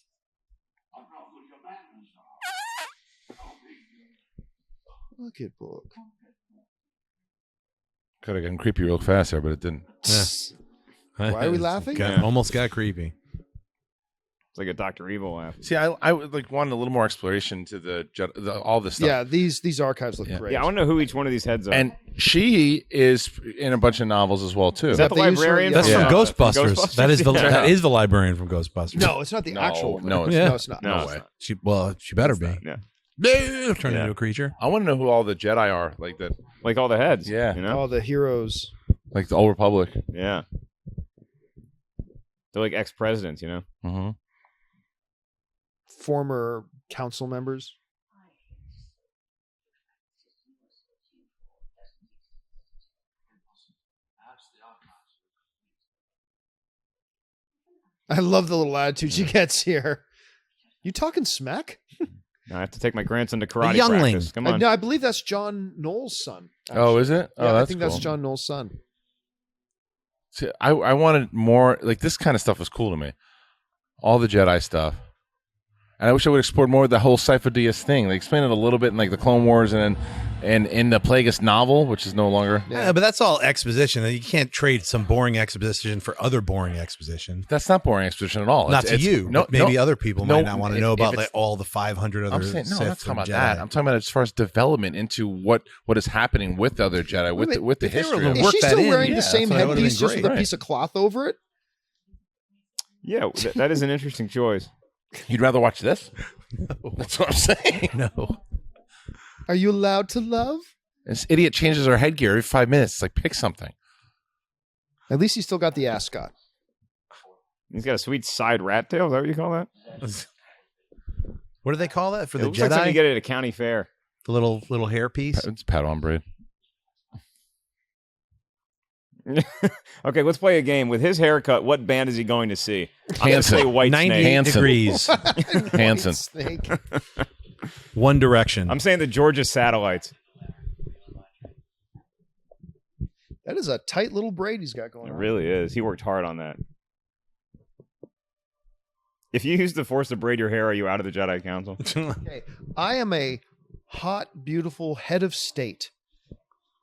Look at book.
Could have gotten creepy real fast there, but it didn't.
Why are we laughing?
Almost got creepy.
It's like a Dr. Evil laugh.
See, I would like wanted a little more exploration to all this stuff.
Yeah, these archives look great.
Yeah, I want to know who each one of these heads are.
And she is in a bunch of novels as well too.
Is that the
They use her-
librarian?
That's
Yeah.
from Ghostbusters.
Ghostbusters?
That is the librarian from Ghostbusters.
No, it's not the actual.
No, it's
Yeah.
No, it's not.
No,
no
it's
way.
not.
She better be.
Yeah.
Turn
Yeah.
into a creature.
I want to know who all the Jedi are, like that,
Like all the heads.
Yeah.
You know?
All the heroes.
like the Old Republic.
Yeah. They're like ex-presidents, you know?
Mm-hmm.
Former council members. I love the little attitude she gets here. You talking smack?
I have to take my grandson to karate
youngling.
practice. Come on.
No, I believe that's John Knowles' son.
Oh, is it? Oh,
Yeah, I
that's
think
cool.
that's John Knowles' son.
See, I wanted more. Like this kind of stuff was cool to me. All the Jedi stuff. And I wish I would explore more of the whole Cypher Dyas thing. They explained it a little bit in like the Clone Wars and in the Plagueis novel, which is no longer.
Yeah, but that's all exposition. You can't trade some boring exposition for other boring exposition.
That's not boring exposition at all.
Not to you.
No,
but maybe
no,
other people
no,
might not want to
if-
know
if
about
it's-
like, all the 500 other
I'm saying no. I'm not
Sith
talking
and
about
Jedi.
that. I'm talking about as far as development into what is happening with the other Jedi, with the
if they were
history.
to
of it.
Is
work
she
that
still
in,
wearing
yeah,
the same
so that would've
headpiece
been
just with a
great.
piece of cloth over it?
Yeah, that is an interesting choice.
You'd rather watch this? That's what I'm saying.
No.
Are you allowed to love?
This idiot changes her headgear every 5 minutes. It's like, pick something.
At least he's still got the ascot.
He's got a sweet side rat tail. Is that what you call that?
What do they call that for
It
the
looks like something
Jedi?
you get at a county fair.
The little hair piece.
It's Padawan braid.
Okay, let's play a game. With his haircut, what band is he going to see? I'm going to
Hanson.
say White
98
Snake.
Hanson.
degrees.
Hanson.
White Snake.
One Direction.
I'm saying the Georgia Satellites.
That is a tight little braid he's got going
It
on.
really is. He worked hard on that. If you use the Force to braid your hair, are you out of the Jedi Council?
Okay. I am a hot, beautiful head of state.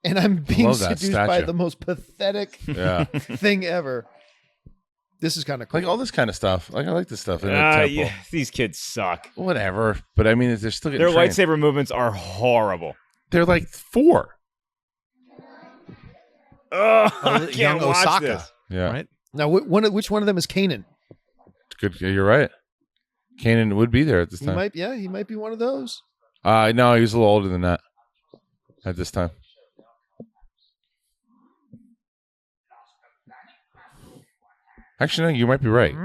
And I'm being
love that
seduced by
statue.
the most pathetic
Yeah.
thing ever. This is kind of cool.
Like all this kind of stuff. Like I like this stuff in the temple.
Yeah, these kids suck.
Whatever. But I mean, they're still getting
Their
trained.
lightsaber movements are horrible.
They're like 4.
Oh, I
young
can't watch
Osaka.
this.
Yeah.
Right?
Now, which one of them is Kanan?
Good. You're right. Kanan would be there at this
He
time.
might be one of those.
No, he was a little older than that at this time. Actually, no, you might be right.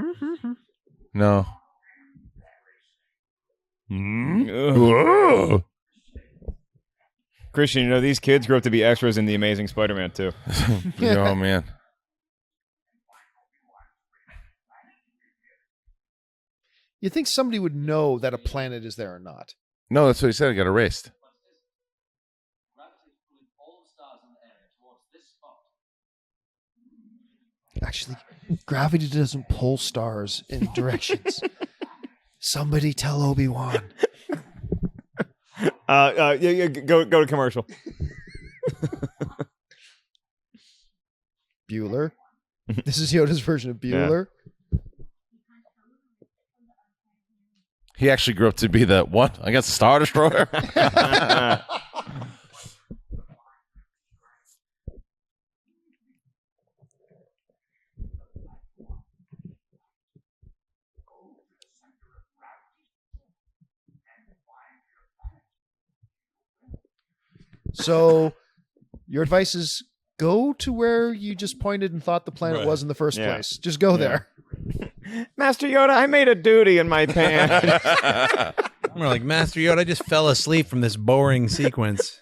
No.
Ugh. Kristian, you know, these kids grew up to be extras in The Amazing Spider-Man 2.
Oh, man.
You think somebody would know that a planet is there or not?
No, that's what he said. I got erased.
Actually, gravity doesn't pull stars in directions. Somebody tell Obi-Wan.
Go to commercial.
Bueller. This is Yoda's version of Bueller.
He actually grew up to be the what? I got the Star Destroyer.
So, your advice is go to where you just pointed and thought the planet was in the first
Yeah.
place. Just go there.
Master Yoda, I made a duty in my pants.
We're like, Master Yoda, I just fell asleep from this boring sequence.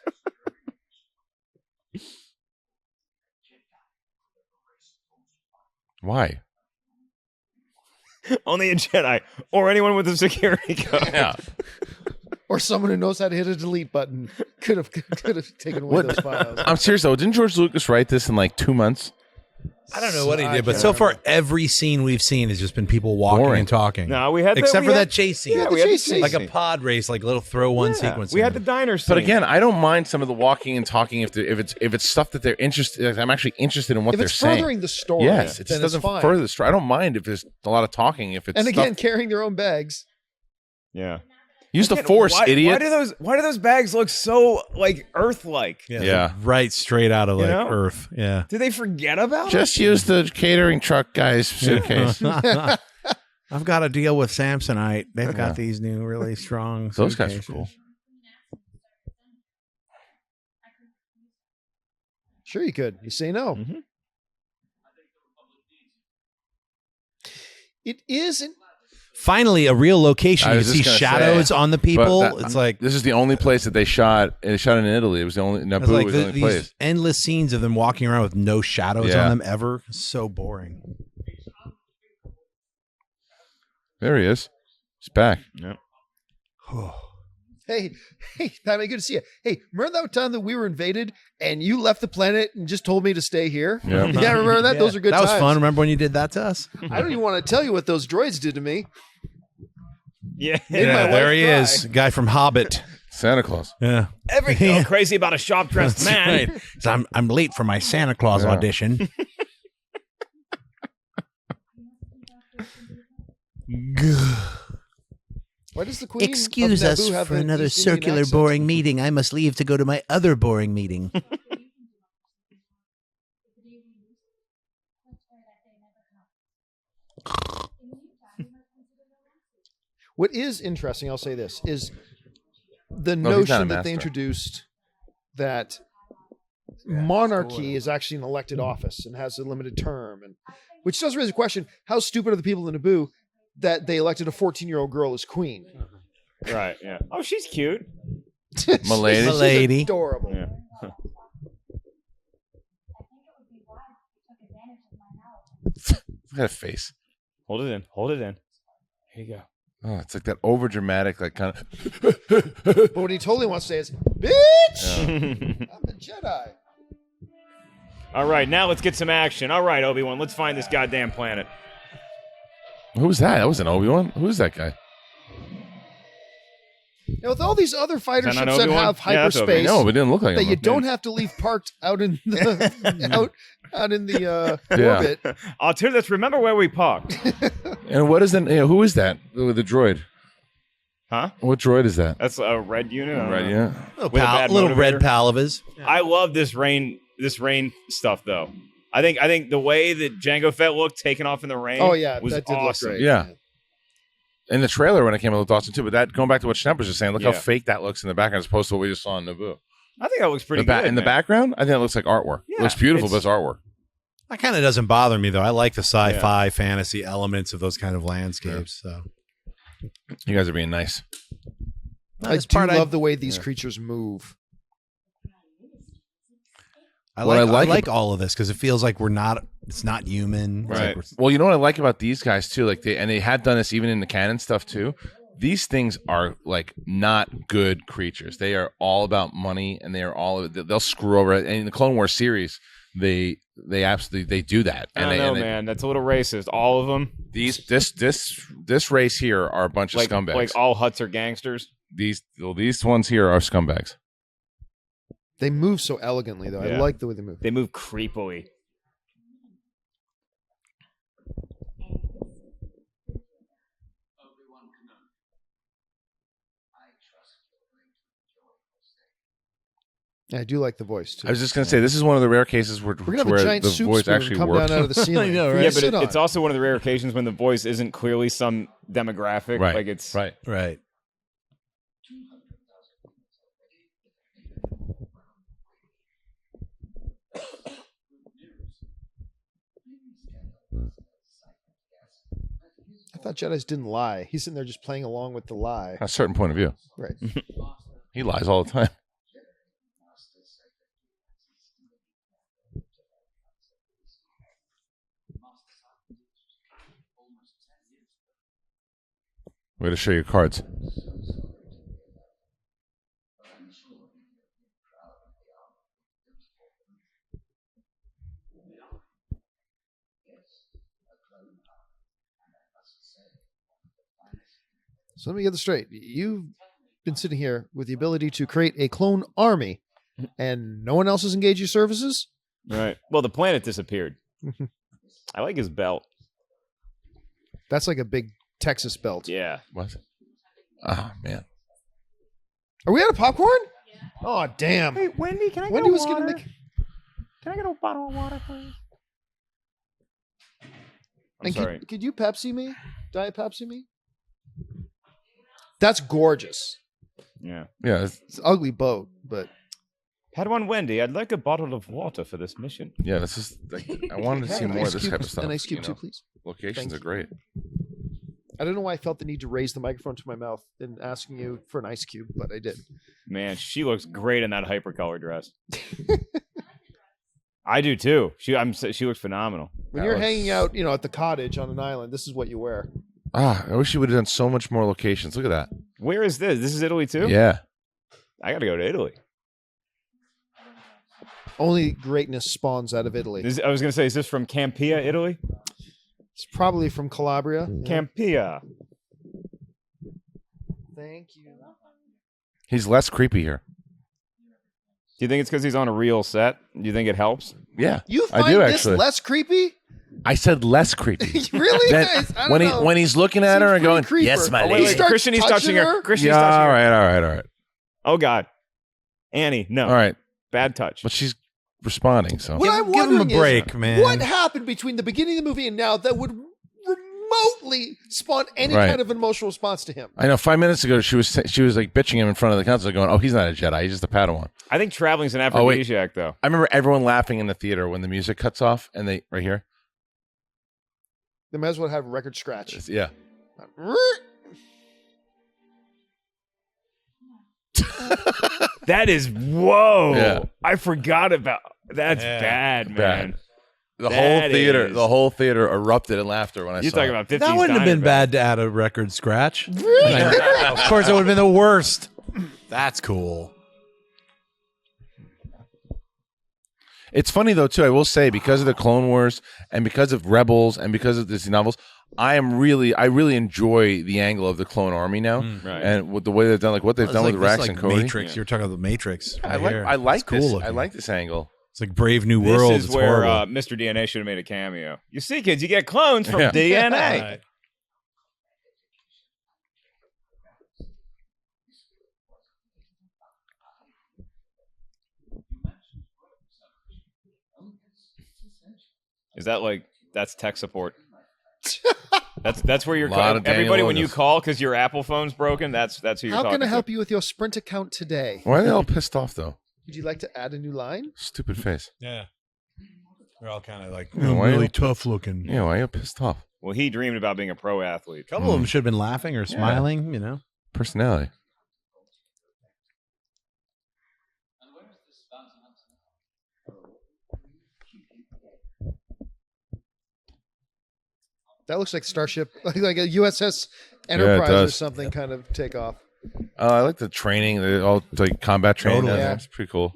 Why?
Only a Jedi or anyone with a security code.
Yeah.
Or someone who knows how to hit a delete button could have taken away those files.
I'm serious though. Didn't George Lucas write this in like 2 months?
I don't know what he did, but so far every scene we've seen has just been people walking
Boring.
and talking.
No, we had
except for that chase scene.
Yeah,
the
we had the
chase scene.
Like a pod race, like a little throw one sequence.
We
in
had the
there.
diner scene.
But again, I don't mind some of the walking and talking if it's stuff that they're interested. Like, I'm actually interested in what
If
they're
it's
saying.
furthering the story,
Yes, it
then
just doesn't
it's fine.
further the story. I don't mind if there's a lot of talking. If it's
And again,
stuff,
carrying their own bags.
yeah.
use the Force, idiot.
Why do those bags look so like Earth-like?
Yeah.
right straight out of like
know?
Earth. Yeah.
Did they forget about
Just use the catering truck guy's suitcase.
I've got to deal with Samsonite. They've got these new really strong.
Those guys are cool.
Sure, you could. You say no.
Mhm.
It is.
Finally, a real location.
I
You
was
see
just gonna
shadows
say,
on the people.
But
It's like
this is the only place that they shot. They shot in Italy. It was the only
it's
Naboo
like
was the only
these
place.
endless scenes of them walking around with no shadows
Yeah.
on them ever. So boring.
There he is. He's back.
Hey, Padmé, good to see you. Hey, remember that time that we were invaded and you left the planet and just told me to stay here?
Yeah.
Yeah, remember that? Those are good
That was
times.
fun. Remember when you did that to us?
I don't even want to tell you what those droids did to me.
Yeah.
Made my
there
wife
he
cry.
is, guy from Hobbit.
Santa Claus.
Yeah,
Everything crazy about a sharp-dressed man.
right. So I'm late for my Santa Claus
Yeah.
audition.
Why does the Queen
Excuse
of
us
Naboo have
for
an
another
East Indian
circular
accent?
boring meeting. I must leave to go to my other boring meeting.
What is interesting, I'll say this, is the
No, he's not a
notion that they
master.
introduced that monarchy is actually an elected office and has a limited term, and which does raise a question: how stupid are the people in Naboo that they elected a 14-year-old girl as queen?
Right. Yeah. Oh, she's cute.
Milady.
She's
Milady.
adorable.
Yeah.
Look at that face.
Hold it in. Hold it in. Here you go.
Oh, it's like that over dramatic, like kind of.
But what he totally wants to say is, "Bitch, I'm a Jedi."
All right, now let's get some action. All right, Obi-Wan, let's find this goddamn planet.
Who was that? That was an Obi-Wan. Who is that guy?
Now, with all these other fighter
Is that
ships
not
that
Obi-Wan?
have
Yeah, that's
hyperspace,
No, it didn't look like
that
him.
you don't have to leave parked out in the out in the
Yeah.
orbit.
Let's remember where we parked.
And what is that? Who is that? The droid.
Huh?
What droid is that?
That's a red unit. I don't
Right,
know.
yeah.
With a bad
Little red
motivator.
pal of his.
I love this rain stuff though. I think the way that Jango Fett looked taking off in the rain.
Oh yeah,
was
that did
awesome.
look great.
Yeah. In the trailer when it came out, it looked awesome too. But that going back to what Schnepp was just saying, look how
Yeah.
fake that looks in the background as opposed to what we just saw in Naboo.
I think that looks pretty
The ba-
good.
in the
man.
background, I think it looks like artwork.
Yeah,
it looks beautiful, but
it's-
it's artwork.
That kind of doesn't bother me though. I like the sci-fi, fantasy elements of those kind of landscapes. So
You guys are being nice.
I
That's
do
part
love the way these creatures move.
I
What I
like
like
all of this because it feels like it's not human. It's
Right.
like we're-
Well, you know what I like about these guys too, like they have done this even in the canon stuff too. These things are like not good creatures. They are all about money, and they'll screw over. And in the Clone Wars series, they absolutely do that.
I
And
don't
they,
know,
and they-
man. That's a little racist. All of them,
this race here are a bunch of
like
scumbags.
all Hutts are gangsters.
These ones here are scumbags.
They move so elegantly, though. I
Yeah.
like the way they move.
They move creepily.
Yeah, I do like the voice too.
I was just gonna say this is one of the rare cases where
We're gonna have a giant
the
soup
voice
spoon
actually
come
works.
down out of the ceiling.
I know,
for
right?
you
Yeah,
to
but
sit
it's
on.
also one of the rare occasions when the voice isn't clearly some demographic.
Right,
Like it's
right.
right.
I thought Jedi's didn't lie. He's sitting there just playing along with the lie.
A certain point of view.
Right.
He lies all the time. Way to show your cards.
So let me get this straight. You've been sitting here with the ability to create a clone army, and no one else has engaged your services?
Right. Well, the planet disappeared. I like his belt.
That's like a big Texas belt.
Yeah.
What? Oh man.
Are we out of popcorn? Oh, damn.
Hey, Wendy, can I
Wendy
get a
was
water?
going to make...
Can I get a bottle of water, please?
I'm sorry.
Could you Pepsi me? Diet Pepsi me? That's gorgeous.
Yeah.
Yeah.
It's an ugly boat, but...
Padawan Wendy, I'd like a bottle of water for this mission.
Yeah. This is. Like, I wanted to see more of this type of stuff.
An ice cube
you
too,
know?
please.
Locations
Thank
are great.
I don't know why I felt the need to raise the microphone to my mouth in asking you for an ice cube, but I did.
Man, she looks great in that hypercolor dress. I do too. She looks phenomenal.
When
That
you're
was-
hanging out, at the cottage on an island, this is what you wear.
Ah, I wish you would have done so much more locations. Look at that.
Where is this? This is Italy too?
Yeah.
I got to go to Italy.
Only greatness spawns out of Italy.
I was going to say, is this from Campea, Italy?
It's probably from Calabria.
Campea.
Thank you.
He's less creepy here.
Do you think it's because he's on a real set? Do you think it helps?
Yeah.
You
I
find
do,
this
actually.
less creepy?
I said less creepy.
Really?
Then
Guys, I don't know.
when he's looking at
Seems
her and going,
pretty
"Yes,
creeper.
my
Oh,
lady."
wait, starts
Christian, he's touching her. Christian, he's
Yeah,
touching
all
her.
right.
Oh, God. Annie, no.
All right.
Bad touch.
But she's responding, so.
What I'm
Give him a
wondering
break,
is,
man.
what happened between the beginning of the movie and now that would remotely spawn any
Right.
kind of an emotional response to him?
I know 5 minutes ago she was like bitching him in front of the council going, "Oh, he's not a Jedi, he's just a Padawan."
I think traveling's an
wait.
aphrodisiac, though.
I remember everyone laughing in the theater when the music cuts off and they right here.
They might as well have a record scratch.
Yeah.
That is, whoa.
Yeah.
I forgot about that's
Yeah.
bad, man.
Bad. The
That
whole
is-
theater erupted in laughter when I
You're
saw
talking
it.
about 50s
That wouldn't have been
Diner
bad to add a record scratch. Of course, it would have been the worst. That's cool.
It's funny though too. I will say because of the Clone Wars and because of Rebels and because of these novels, I really enjoy the angle of the Clone Army now,
Right.
and with the way they've done, like what they've done with Rex and Cody.
Matrix.
Yeah.
You're talking about the Matrix.
I
right here.
like
It's cool
this.
looking.
I like this angle.
It's like Brave New
This
World.
is
It's
where
horrible.
Mr. DNA should have made a cameo. You see, kids, you get clones from
Yeah.
DNA.
Right.
Is that that's tech support? That's where you're
Lot of Daniel
everybody when you
Lucas.
call because your Apple phone's broken. That's who you're
How
talking
can I
to.
help you with your Sprint account today?
Why are they all pissed off though?
Would you like to add a new line?
Stupid face.
Yeah. They're all kind of like
Yeah, why
really
you-
tough looking.
Yeah, why are you pissed off?
Well, he dreamed about being a pro athlete.
A couple of them should have been laughing or smiling, you know.
Personality.
That looks like Starship, like a USS Enterprise or
does.
something kind of takeoff.
I like the training. They're all like combat training.
Totally.
down there.
Yeah.
It's pretty cool.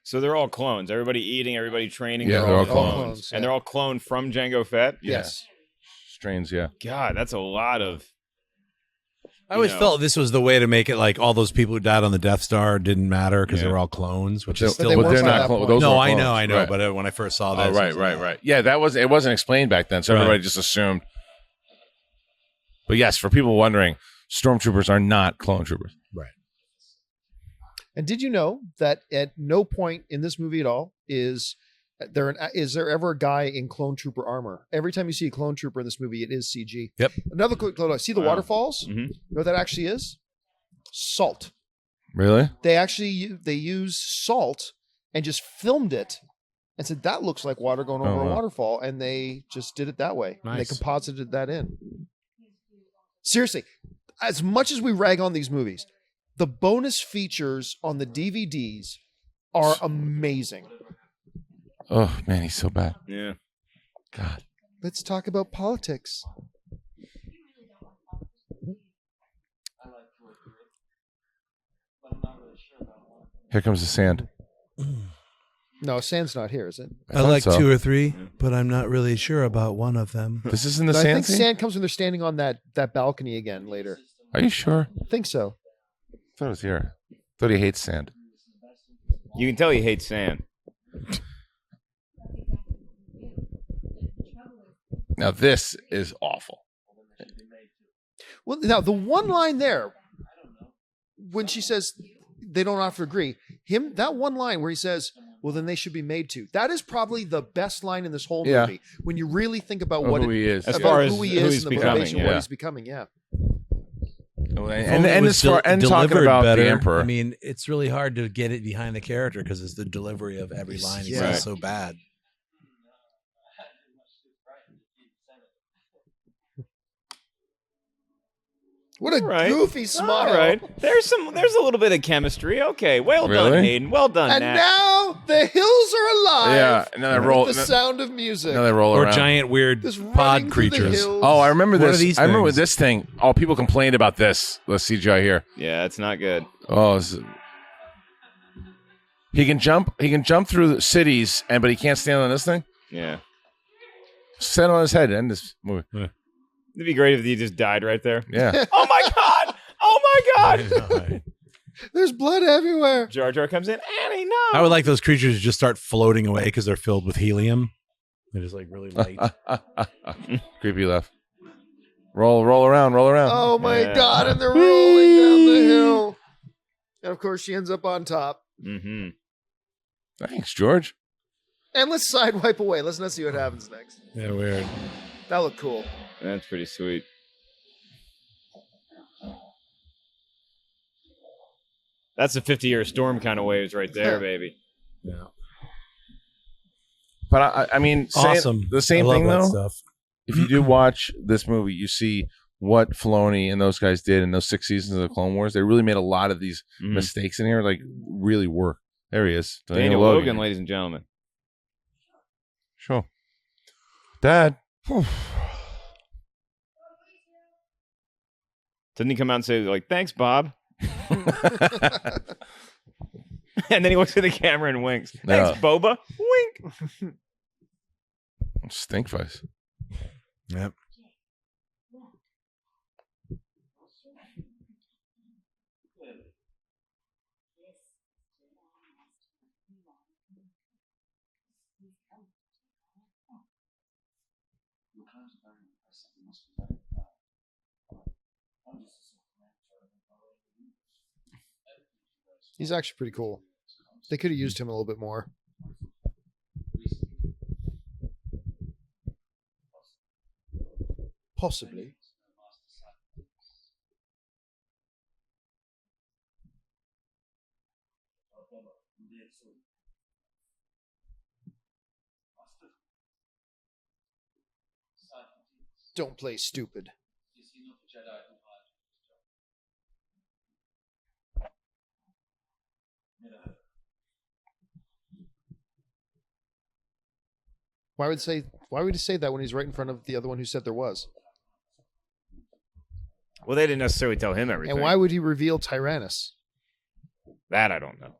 So they're all clones. Everybody eating, everybody training.
Yeah,
they're,
they're
all
all
clones.
clones,
And
yeah.
they're all cloned from Jango Fett.
Yes.
Strains, yeah.
God, that's a lot of.
I always felt this was the way to make it like all those people who died on the Death Star didn't matter because they
Yeah.
were all clones, which
But
is still.
they
but
weren't
they're
by
not
that
clones.
point.
Those
No,
are
I
clones.
know.
Right.
But when I first saw that,
Oh, right. Yeah, it wasn't explained back then, so
Right.
everybody just assumed. But yes, for people wondering, stormtroopers are not clone troopers.
Right.
And did you know that at no point in this movie at all is there ever a guy in clone trooper armor? Every time you see a clone trooper in this movie, it is CG.
Yep.
Another quick clone. See the
Wow.
waterfalls?
Mhm.
You know what that actually is? Salt.
Really?
They actually use salt and just filmed it and said that looks like water going over
Oh,
a
wow.
waterfall, and they just did it that way. And they
Nice.
composited that in. Seriously, as much as we rag on these movies, the bonus features on the DVDs are amazing.
Oh man, he's so bad.
Yeah.
God.
Let's talk about politics.
Here comes the sand.
No, Sand's not here, is it?
I like
so.
2 or 3, but I'm not really sure about one of them.
This isn't the
No, I
sand
think
scene?
Sand comes when they're standing on that balcony again later.
Are you sure?
I think so.
I thought it was here. I thought he hates sand.
You can tell he hates sand.
Now this is awful.
Well, now the one line there, when she says they don't have to agree, that one line where he says, "Well, then they should be made to." That is probably the best line in this whole
Yeah.
movie. When you really think about
Oh, who he is.
As
about
far as
who he
who
is
he's
and the
becoming,
motivation of what
yeah.
he's becoming. Yeah.
And
If it was
talking
delivered
about
better,
the Emperor.
I mean, it's really hard to get it behind the character because it's the delivery of every line he
Yeah.
says so bad.
What a
All right.
goofy smile!
All right. There's a little bit of chemistry. Okay. Well done,
Really?
Hayden. Well done,
And
Nat.
now the hills are alive.
Yeah, and then they roll.
with the sound of music.
Now they roll
Or
around.
giant weird
Just running
pod
through the
creatures.
hills.
Oh, I remember
What are
this.
these
I remember with
things?
this thing. Oh, people complained about this. The CGI here.
Yeah, it's not good.
Oh, he can jump. He can jump through the cities, but he can't stand on this thing.
Yeah.
Stand on his head. End this movie.
It'd be great if he just died right there.
Yeah.
Oh my god! Oh my god!
There's blood everywhere.
Jar Jar comes in. Annie, no.
I would like those creatures to just start floating away because they're filled with helium. They're just like really light.
Creepy laugh. Roll around.
Oh my
Yeah.
god! And they're rolling down the hill. And of course, she ends up on top.
Mm-hmm.
Thanks, George.
And let's sidewipe away. Let's not see what happens next.
Yeah, weird.
That looked cool.
That's pretty sweet. That's a 50-year storm kind of waves right there, baby.
Yeah.
But I mean,
Awesome.
the same
I love
thing
that
though.
stuff.
If you do watch this movie, you see what Filoni and those guys did in those 6 seasons of the Clone Wars. They really made a lot of these mistakes in here, like really work. There he is,
Daniel Logan, ladies and gentlemen.
Sure, Dad.
Didn't he come out and say, like, thanks, Bob? And then he looks at the camera and winks. Thanks,
Yeah.
Boba. Wink.
Stink face.
Yep.
He's actually pretty cool. They could have used him a little bit more. Possibly. Don't play stupid. Why would he say that when he's right in front of the other one who said there was?
Well, they didn't necessarily tell him everything.
And why would he reveal Tyrannus?
That I don't know.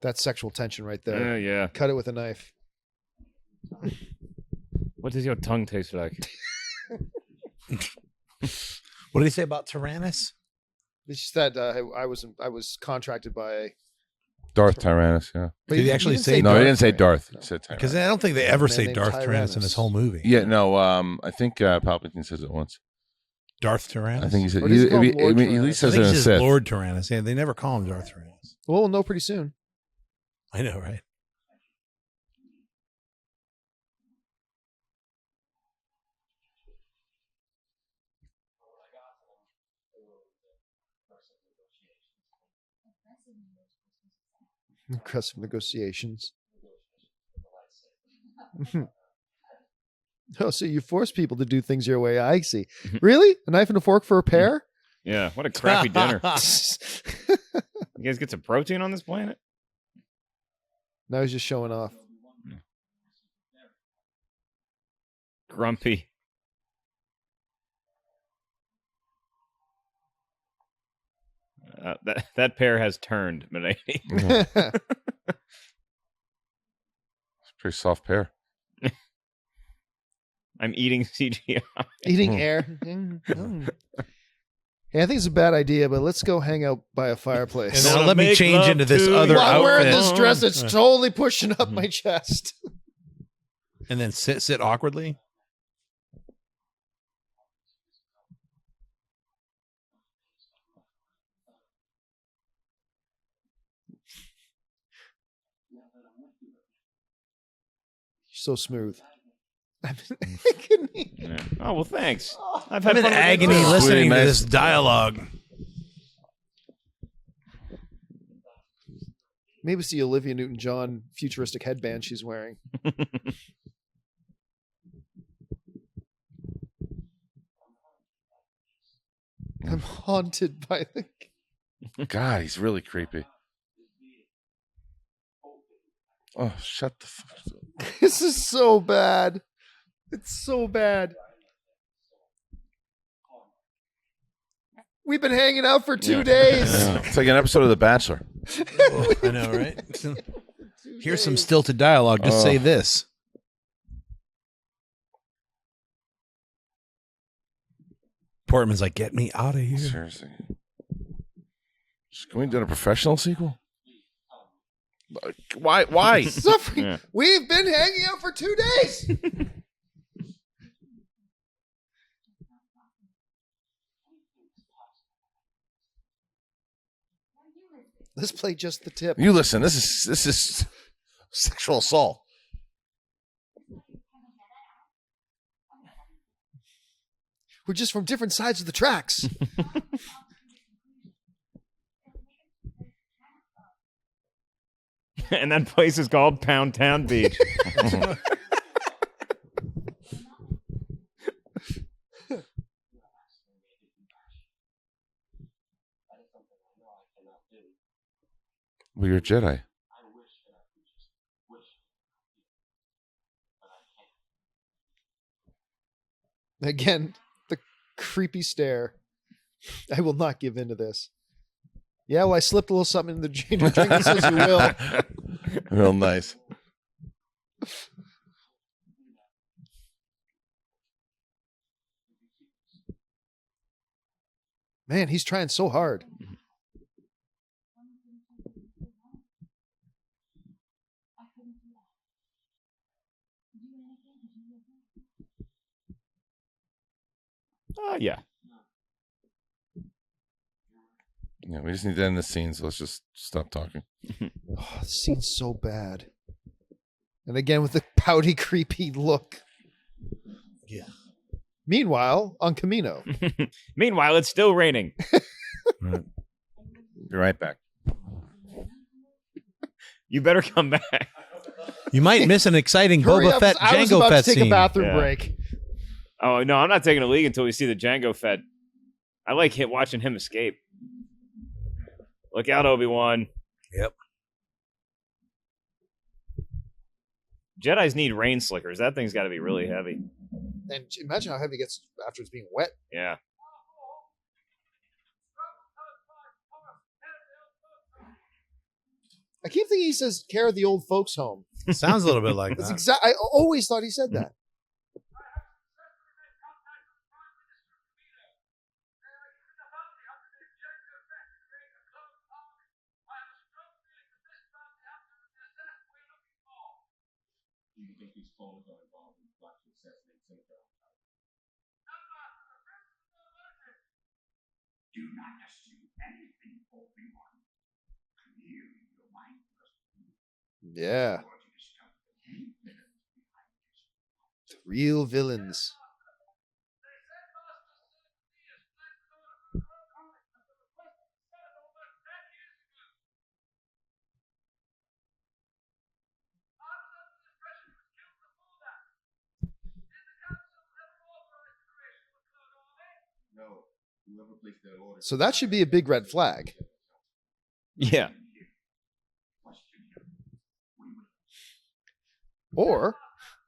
That's sexual tension right there.
Yeah.
Cut it with a knife.
What does your tongue taste like?
What did he say about Tyrannus?
It's just that I was contracted by.
Darth Tyrannus. Yeah.
But
Did he actually
didn't
say
No, he didn't say
right?
Darth.
No.
He said
Because
Tyrannus.
I don't think they ever
Man
say
named
Darth Tyrannus in
Tyrannus.
this whole movie.
Yeah. No. I think Palpatine says it once.
Darth Tyrannus?
I think he said.
Or does he call him Lord
He at
Tyrannus?
least
I
says it
think
in
he
a
says
Sith.
Lord Tyrannus. Yeah, they never call him Darth Tyrannus.
Well, we'll know pretty soon.
I know, right?
Aggressive negotiations. Oh, so you force people to do things your way. I see. Really? A knife and a fork for a pair?
Yeah, what a crappy dinner. You guys get some protein on this planet?
Now he's just showing off.
Grumpy. That pair has turned, Milady.
It's a pretty soft pair.
I'm eating CGI.
Eating air. Hey, I think it's a bad idea, but let's go hang out by a fireplace.
And now let me change into this other
While I'm wearing
outfit.
this dress, it's totally pushing up my chest.
And then sit awkwardly.
So smooth.
Yeah. Oh, well, thanks.
I'm in agony listening to this dialogue.
Maybe it's the Olivia Newton-John futuristic headband she's wearing. I'm haunted by the...
God, he's really creepy. Oh, shut the fuck up.
This is so bad. It's so bad. We've been hanging out for 2 days.
Yeah. It's like an episode of The Bachelor.
Oh, I know, right? Here's some stilted dialogue. Just say this. Portman's like, get me out of here.
Seriously. Can we do a professional sequel? Why?
Suffering.
Yeah.
We've been hanging out for 2 days. Let's play just the tip.
You listen. This is sexual assault.
We're just from different sides of the tracks.
And that place is called Pound Town Beach.
Well, you're a Jedi.
Again, the creepy stare. I will not give in to this. Yeah, well, I slipped a little something in the drink. This as you will.
Real nice.
Man, he's trying so hard.
Yeah.
Yeah, we just need to end the scene, so let's just stop talking.
Oh, this scene's so bad. And again, with the pouty, creepy look.
Yeah.
Meanwhile, on Kamino.
Meanwhile, it's still raining.
Be right back.
You better come back.
You might miss an exciting
Hurry
Boba
up,
Fett
I was
Jango
about
Fett
to take
scene.
a bathroom
Yeah.
break.
Oh, no, I'm not taking a leak until we see the Jango Fett. I like watching him escape. Look out, Obi-Wan.
Yep.
Jedis need rain slickers. That thing's got to be really heavy.
And imagine how heavy it gets after it's being wet.
Yeah.
I keep thinking he says, care of the old folks home.
Sounds a little bit like
That's
that.
exact. I always thought he said that.
Do not assume anything, Obi-Wan. Clear your mind first.
Yeah. The real villains. So that should be a big red flag.
Yeah.
Or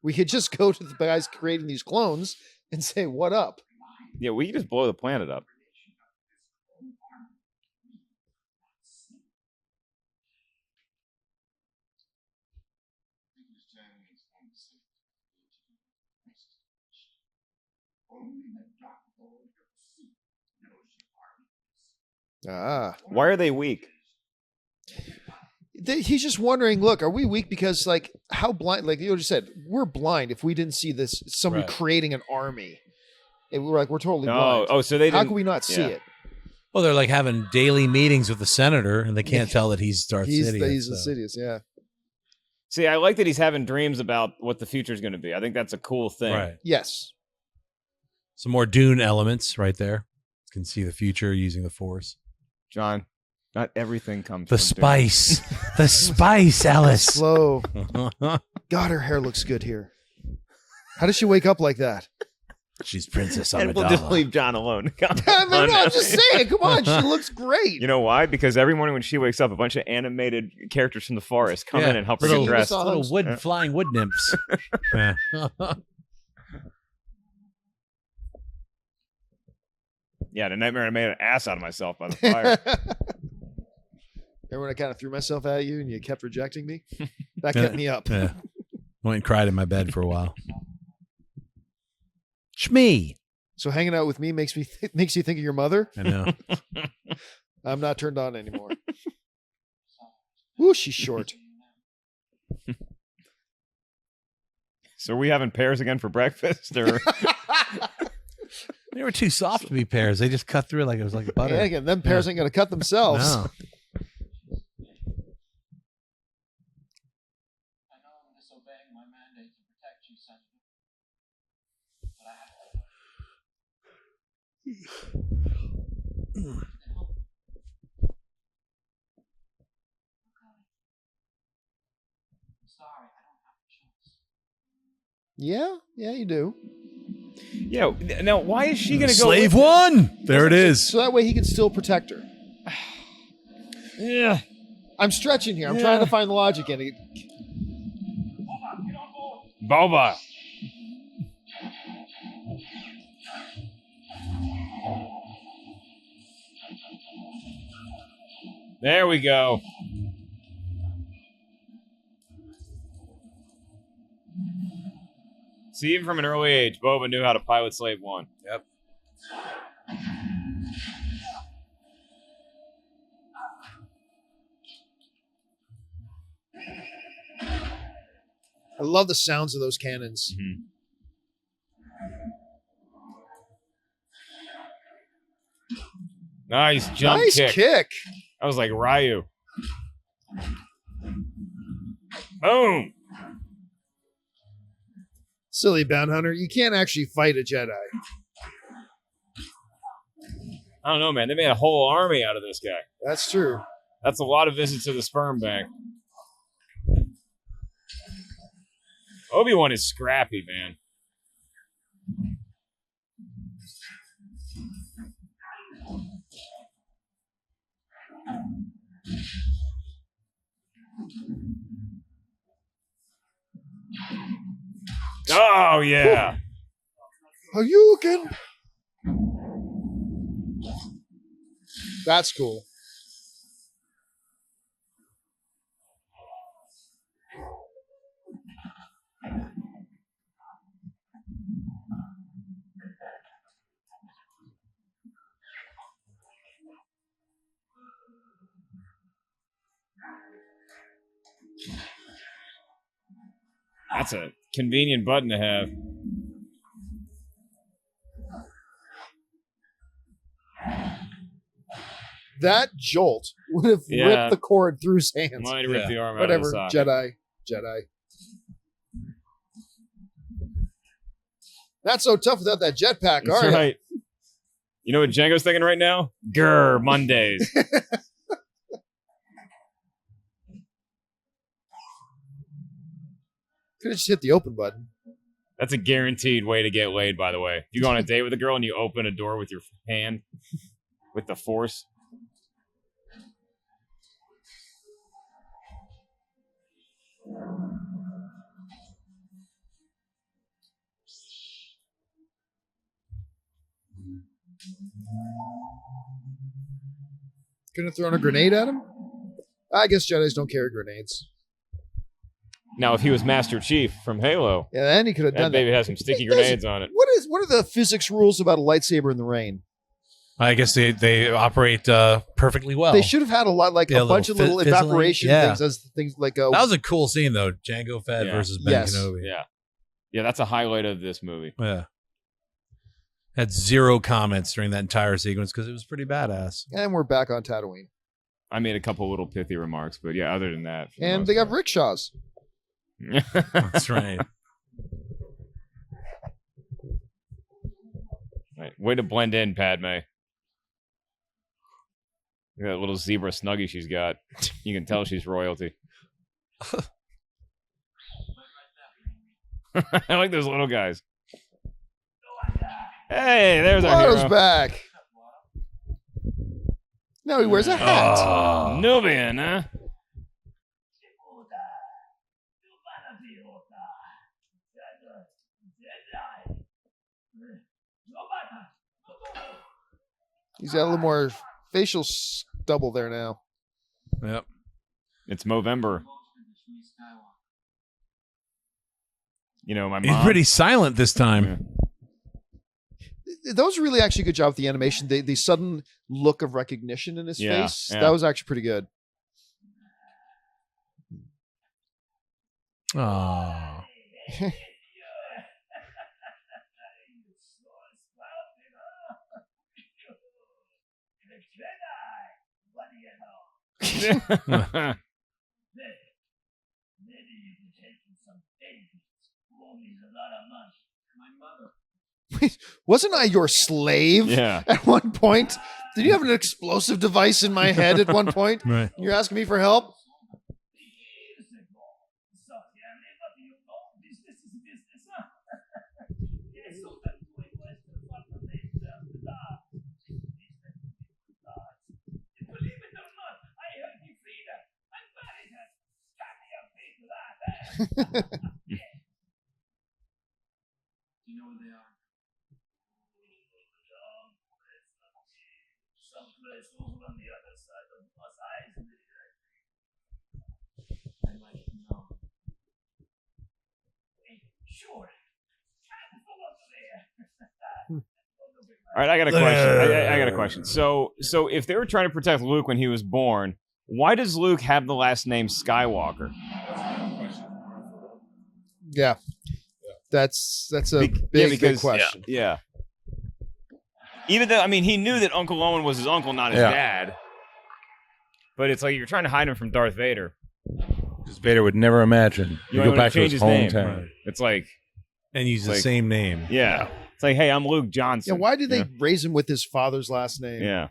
we could just go to the guys creating these clones and say, what up?
Yeah, we can just blow the planet up.
Only the dark lord of Sith knows your armies.
Why are they weak?
He's just wondering, look, are we weak because, like, how blind, like you just said, we're blind if we didn't see this, somebody
Right.
creating an army. And we're totally blind.
So they
How
didn't.
can we not see it?
Well, they're like having daily meetings with the senator, and they can't tell that he's Darth
He's
Sidious.
Insidious, yeah.
See, I like that he's having dreams about what the future is going to be. I think that's a cool thing.
Right.
Yes.
Some more Dune elements right there. You can see the future using the Force.
John, not everything comes
The
from
spice. The spice, Alice.
Slow. God, her hair looks good here. How does she wake up like that?
She's Princess
And we'll just leave John alone.
No, I'm just saying. Come on. She looks great.
You know why? Because every morning when she wakes up, a bunch of animated characters from the forest come in and help her get dressed.
Little flying wood nymphs. Yeah.
Yeah, the nightmare I made an ass out of myself by the fire.
Remember when I kind of threw myself at you and you kept rejecting me? That kept me up.
Yeah. Went and cried in my bed for a while. Shmi.
So hanging out with me makes you think of your mother?
I know.
I'm not turned on anymore. Ooh, she's short.
So are we having pears again for breakfast? Or
They were too soft to be pears. They just cut through like it was like butter.
Yeah, again, them pears ain't going to cut themselves.
No.
I know I'm disobeying my mandate to protect you, Senator. But I have to. I'm sorry, I don't have a choice.
Yeah, you do.
yeah. Now, why is she going to go?
Slave
with
one. There it is.
So that way he can still protect her.
Yeah.
I'm stretching here. I'm trying to find the logic in it.
Boba. There we go. See, even from an early age, Boba knew how to pilot Slave One.
Yep.
I love the sounds of those cannons.
Mm-hmm. Nice jump
Nice
kick.
kick.
I was like Ryu. Boom.
Silly Bound Hunter. You can't actually fight a Jedi.
I don't know, man. They made a whole army out of this guy.
That's true.
That's a lot of visits to the sperm bank. Obi-Wan is scrappy, man. Oh, yeah.
Hadouken. That's cool.
That's a convenient button to have.
That jolt would have
Yeah.
ripped the cord through his hands.
Might rip the arm out
Whatever.
of the socket.
Jedi. Not so tough without that jetpack,
That's
are you?
right. You know what Django's thinking right now? Grr, Mondays.
Could have just hit the open button.
That's a guaranteed way to get laid, by the way. If you go on a date with a girl and you open a door with your hand, with the force.
Couldn't have thrown a grenade at him? I guess Jedis don't carry grenades.
Now, if he was Master Chief from Halo,
Yeah, then he could have
that
done
baby
that.
has some sticky grenades on it.
What are the physics rules about a lightsaber in the rain?
I guess they operate perfectly well.
They should have had a lot, like
Yeah,
a bunch of
little
little
fizzling.
evaporation
Yeah.
things as things like a.
That was a cool scene though. Jango Fett
Yeah.
versus Ben
Yes.
Kenobi.
Yeah, that's a highlight of this movie.
Yeah. Had 0 comments during that entire sequence because it was pretty badass.
And we're back on Tatooine,
I made a couple little pithy remarks, but yeah, other than that, for the
and
most
they got
part.
rickshaws.
That's right.
Right. Way to blend in, Padme. Look at that little zebra snuggie she's got. You can tell she's royalty. I like those little guys. Hey, there's our
Watto's
hero.
back. Now he wears a hat.
Oh, Nubian, huh?
He's got a little more facial stubble there now.
Yep.
It's Movember. You know, my
He's
mom.
pretty silent this time.
That was really actually a good job with the animation. The sudden look of recognition in his
Yeah,
face.
yeah.
That was actually pretty good.
Oh.
Wasn't I your slave
Yeah.
at one point? Did you have an explosive device in my head at one point?
Right.
You're asking me for help?
All right, I got a question. I got a question. So if they were trying to protect Luke when he was born, why does Luke have the last name Skywalker?
Yeah. That's a big question.
Yeah. Even though, I mean, he knew that Uncle Owen was his uncle, not his
Yeah.
dad. But it's like you're trying to hide him from Darth Vader.
Because Vader would never imagine.
You
You
don't
go back to
change
his
his name.
hometown.
It's like,
And use the
Like-
same name.
yeah. It's like, hey, I'm Luke
Yeah,
Johnson.
why did they raise him with his father's last name?
Yeah.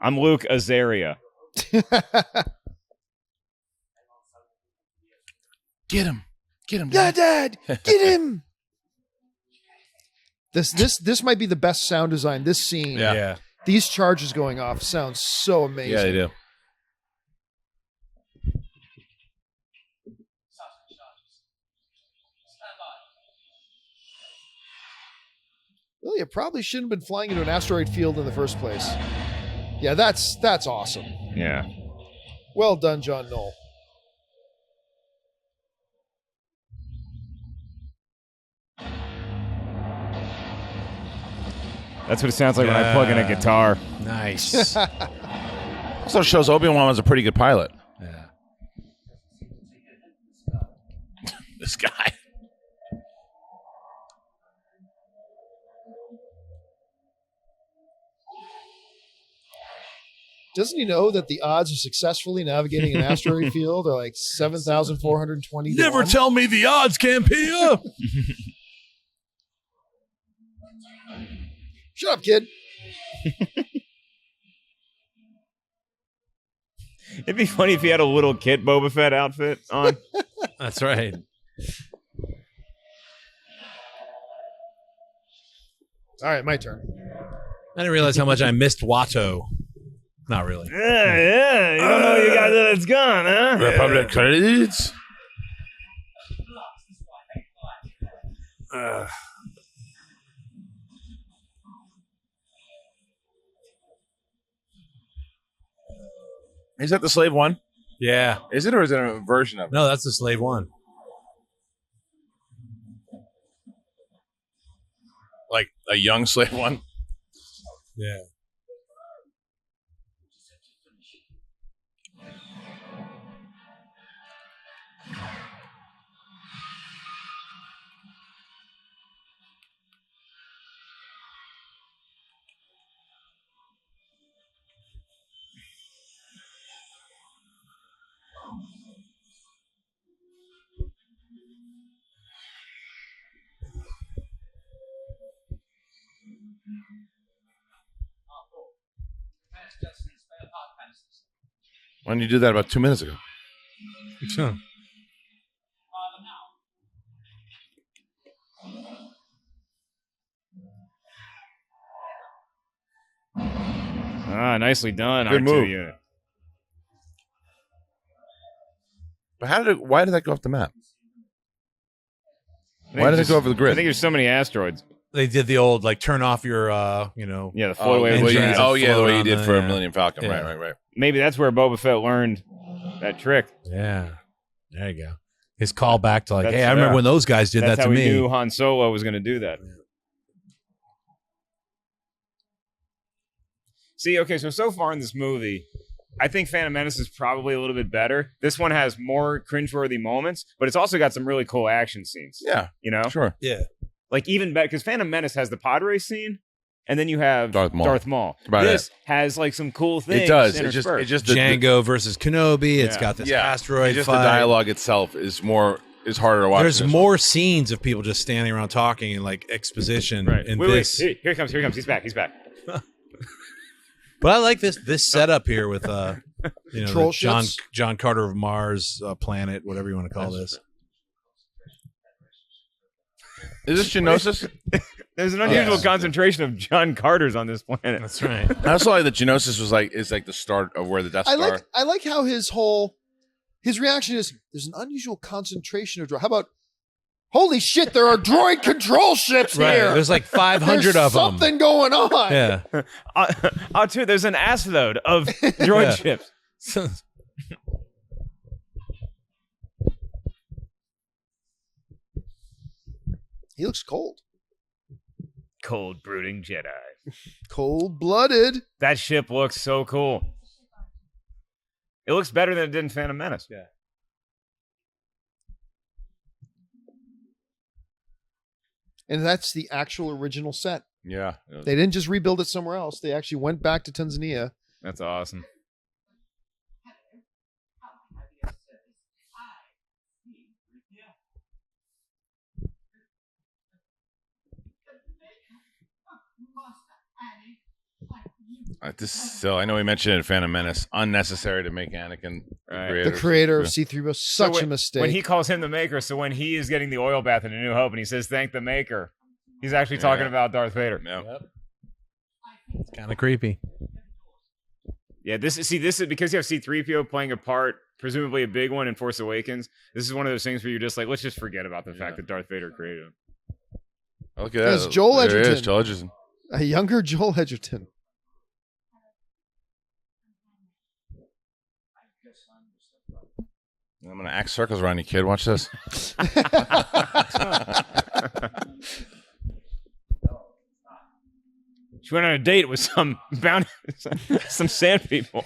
I'm Luke Azaria.
Get him. Get him.
Yeah,
Dad.
Dad, get him. This might be the best sound design. This scene,
Yeah.
these charges going off sounds so amazing.
Yeah, they do.
Well, you probably shouldn't have been flying into an asteroid field in the first place. Yeah, that's awesome.
Yeah.
Well done, John Knoll.
That's what it sounds like when I plug in a guitar.
Nice.
Also shows Obi-Wan was a pretty good pilot.
Yeah.
This guy.
Doesn't he know that the odds of successfully navigating an asteroid field are like 7,420? to
Never
1?
tell me the odds, Campea.
Shut up, kid.
It'd be funny if he had a little kid Boba Fett outfit on.
That's right.
All right, my turn.
I didn't realize how much I missed Watto. Not really.
Yeah. You don't know you guys that it's gone, huh?
Republic credits. Is that the slave one?
Yeah.
Is it, or is it a version of it?
No, that's the slave one.
like a young slave one.
Yeah.
When did you do that about 2 minutes ago?
Sure.
Ah, nicely done.
Good
R2
move.
unit.
But why did that go off the map?
I think
Why did it
just-
go over the grid?
I think there's so many asteroids.
They did the old like turn off your
Yeah, the
Oh,
floataway.
engines
yeah,
that
the way
float
you
on
did
the-
for
yeah.
Millennium Falcon.
Yeah.
Right.
Maybe that's where Boba Fett learned that trick.
Yeah. There you go. His call back to like,
That's-
hey, I remember
yeah.
when those guys did
That's
that
how
to
we
me.
knew Han Solo was going to do that. See, okay, so far in this movie, I think Phantom Menace is probably a little bit better. This one has more cringeworthy moments, but it's also got some really cool action scenes.
Yeah,
You know?
sure.
Yeah.
Like even better, because Phantom Menace has the pod race scene, and then you have
Darth Maul. About
This has like some cool things.
It does. It
interspersed.
just
Django versus Kenobi. It's
Yeah.
got this
yeah.
asteroid
Just
fight.
the dialogue itself is harder to watch.
There's
than this
more scenes of people just standing around talking and like exposition
Right.
in
Wait,
this.
Here he comes. He's back.
But I like this setup here with
Control
the
ships?
John Carter of Mars planet, whatever you want to call this.
one. Is this Geonosis?
There's an unusual
Yes.
concentration of John Carters on this planet.
That's right.
I also like that Geonosis is like the start of where the Death Star.
I like how his reaction is. There's an unusual concentration of droid. How about? Holy shit! There are droid control ships
Right.
here.
There's like 500
There's
of them.
something going on.
Yeah.
Too, there's an assload of droid
Yeah.
ships.
He looks cold.
Cold brooding Jedi.
Cold-blooded.
That ship looks so cool. It looks better than it did in Phantom Menace.
Yeah.
And that's the actual original set.
Yeah.
They didn't just rebuild it somewhere else. They actually went back to Tanzania.
That's awesome.
This still, I know we mentioned it in Phantom Menace. Unnecessary to make Anakin
Right.
The creator of
Yeah.
C-3PO. Such
when,
a mistake.
When he calls him the Maker, so when he is getting the oil bath in A New Hope and he says, thank the Maker, he's actually talking
Yeah.
about Darth Vader.
Yeah.
It's kind of creepy.
Yeah, this is because you have C-3PO playing a part, presumably a big one in Force Awakens. This is one of those things where you're just like, let's just forget about the fact that Darth Vader created him.
Look at that.
It's Joel
There it is,
Edgerton.
Joel Edgerton.
A younger Joel Edgerton.
I'm gonna act circles around you, kid. Watch this.
She went on a date with some sand people.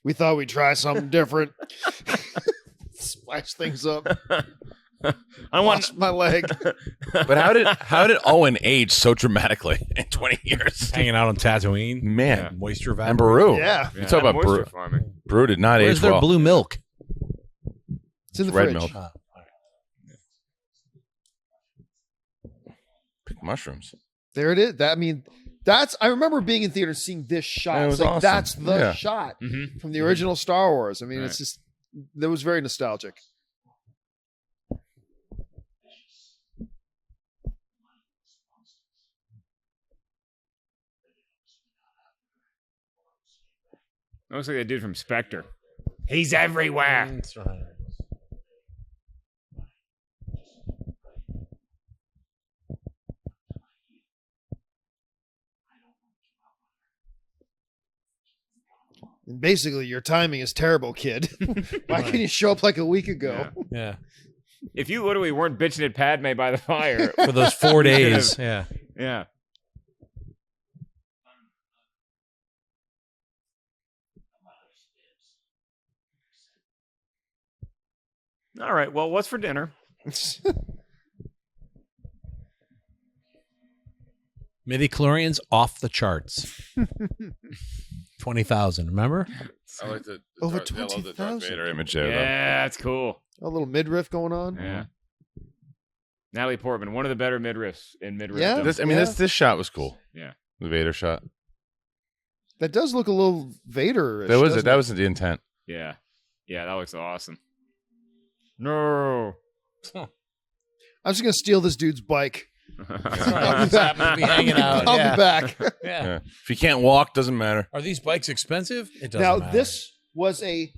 We thought we'd try something different. Splash things up.
I want
Wash my leg.
But how did Owen age so dramatically in 20 years?
Hanging out on Tatooine.
Man,
Moisture
and
vapor.
Baru.
Yeah.
You talk about
moisture
Baru.
farming.
Baru did not
Where's
age
their
well.
blue milk?
It's in the
Red
fridge.
milk. Pick mushrooms.
There it is. I remember being in theater seeing this shot.
Yeah, it
It's
was
like,
awesome.
that's the
Yeah.
shot
Mm-hmm.
from the original Star Wars. I mean,
Right.
it's just, that was very nostalgic.
Looks like that dude from Spectre. He's everywhere.
That's right.
And basically, your timing is terrible, kid. Why can't you show up like a week ago?
Yeah.
if you literally weren't bitching at Padme by the fire
For those 4 days. Yeah.
yeah. All right. Well, what's for dinner?
Midi-chlorians off the charts. 20,000, remember?
I like the
Over
I love the Darth
20,000.
Vader image there.
Yeah, that's cool.
A little midriff going on.
Yeah. Natalie Portman, one of the better midriffs in midriff.
Yeah.
This shot was cool.
Yeah.
The Vader shot.
That does look a little Vader.
That was it. That was the intent.
Yeah. Yeah, that looks awesome. No.
I'm just gonna steal this dude's bike.
I'll be hanging out.
I'll
yeah.
be back.
Yeah.
Yeah. If you can't walk, doesn't matter.
Are these bikes expensive? It doesn't
Now,
matter.
this was a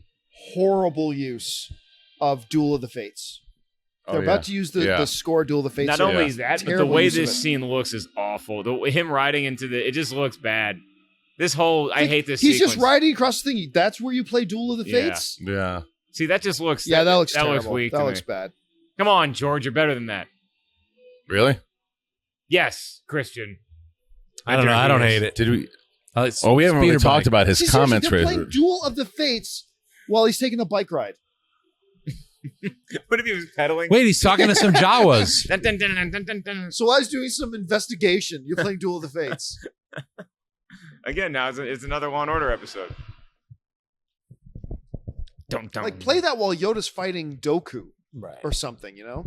horrible use of Duel of the Fates. They're about to use the score Duel of the Fates.
Not
here.
only is that, but the
Terrible
way
use of
this
it.
scene looks is awful. Him riding into it just looks bad. This whole, I hate this
He's
sequence.
just riding across the thing. That's where you play Duel of the
Yeah.
Fates?
Yeah.
See, that just looks,
Yeah, that looks
that
terrible.
looks weak
That
to
looks
me.
bad.
Come on, George, you're better than that.
Really?
Yes, Christian.
I don't know. I don't hate it.
Did we?
It's
Oh, we haven't really
speeder
talked
bike.
about his
See, seriously,
comments.
they're
Right?
playing Duel of the Fates while he's taking a bike ride.
What if he was pedaling?
Wait, he's talking to some Jawas.
Dun, dun, dun, dun, dun, dun, dun.
So while he's doing some investigation, you're playing Duel of the Fates.
Again, now it's another Law and Order episode. Dum, dum.
Like, play that while Yoda's fighting Dooku
Right.
or something, you know?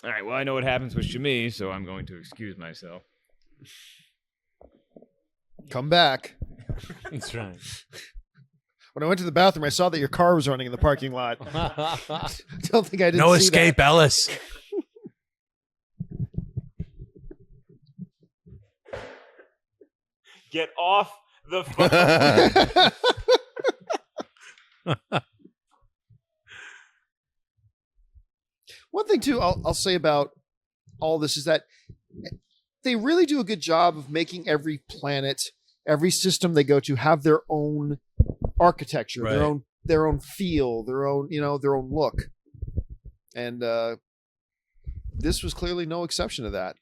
All right, well, I know what happens with Shmi, so I'm going to excuse myself.
Come back.
That's right.
When I went to the bathroom, I saw that your car was running in the parking lot. I don't think I did.
No escape, Ellis.
Get off the phone.
One thing too, I'll say about all this is that they really do a good job of making every planet, every system they go to, have their own architecture,
Right.
their own feel, their own look, and this was clearly no exception to that.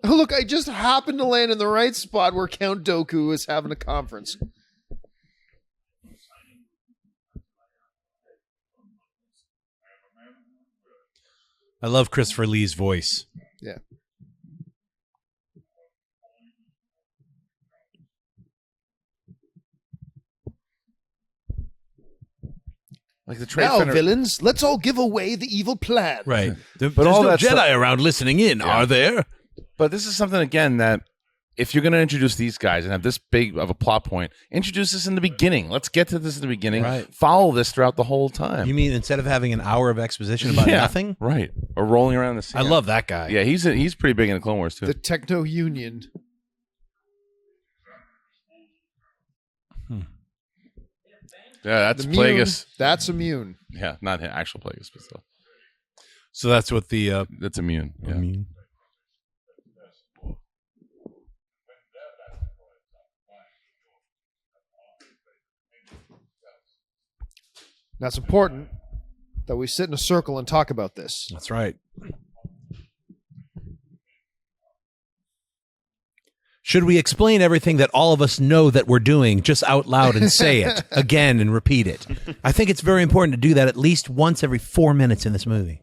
Oh, look, I just happened to land in the right spot where Count Dooku is having a conference.
I love Christopher Lee's voice.
Yeah.
Like the trade
Now,
center.
villains, let's all give away the evil plan.
Right.
But
There's
all
no
that
Jedi
stuff-
around listening in, are there?
But this is something again that if you're going to introduce these guys and have this big of a plot point, introduce this in the beginning. Let's get to this in the beginning.
Right.
Follow this throughout the whole time.
You mean instead of having an hour of exposition about
Yeah,
nothing?
right? Or rolling around the
I
sand.
love that guy.
Yeah, he's pretty big in the Clone Wars too.
The Techno Union.
Yeah, that's
The Mune,
Plagueis.
that's immune.
Yeah, not him, actual Plagueis, but still,
So that's what the
that's immune. Yeah.
immune.
That's important that we sit in a circle and talk about this.
That's right. Should we explain everything that all of us know that we're doing just out loud and say it again and repeat it? I think it's very important to do that at least once every 4 minutes in this movie.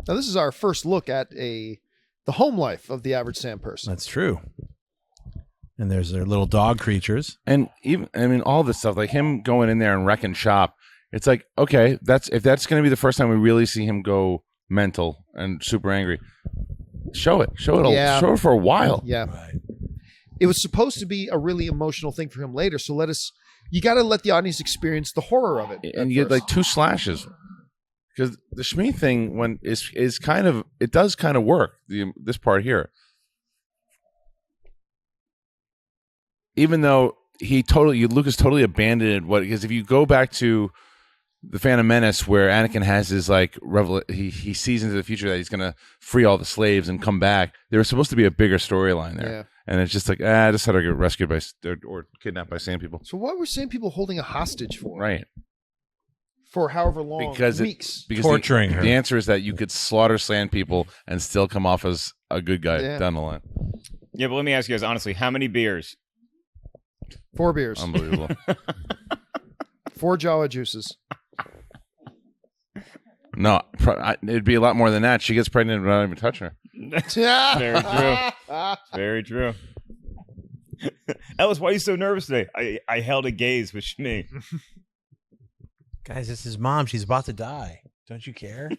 Now, this is our first look at the home life of the average Sam person.
That's true. And there's their little dog creatures.
And even all this stuff, like him going in there and wrecking shop. It's like, okay, if that's going to be the first time we really see him go mental and super angry. Show it
Yeah.
show it for a while.
Yeah.
Right.
It was supposed to be a really emotional thing for him later, so you got to let the audience experience the horror of it.
And you get like 2 slashes. Because the Shmi thing is kind of, it does kind of work, this part here. Even though Lucas totally abandoned because if you go back to the Phantom Menace, where Anakin has his like he sees into the future that he's gonna free all the slaves and come back. There was supposed to be a bigger storyline there,
Yeah.
and it's just like I just had to get rescued by or kidnapped by sand people.
So what were sand people holding a hostage for?
Right.
For however long? Weeks.
Because
Torturing her.
The answer is that you could slaughter sand people and still come off as a good guy down the line.
Yeah, but let me ask you guys honestly, how many beers?
4 beers.
Unbelievable.
4 Jawa juices.
No, it'd be a lot more than that. She gets pregnant without even touching her.
Very true. Very true. Ellis, why are you so nervous today? I held a gaze with Shmi.
Guys, this is mom. She's about to die. Don't you care?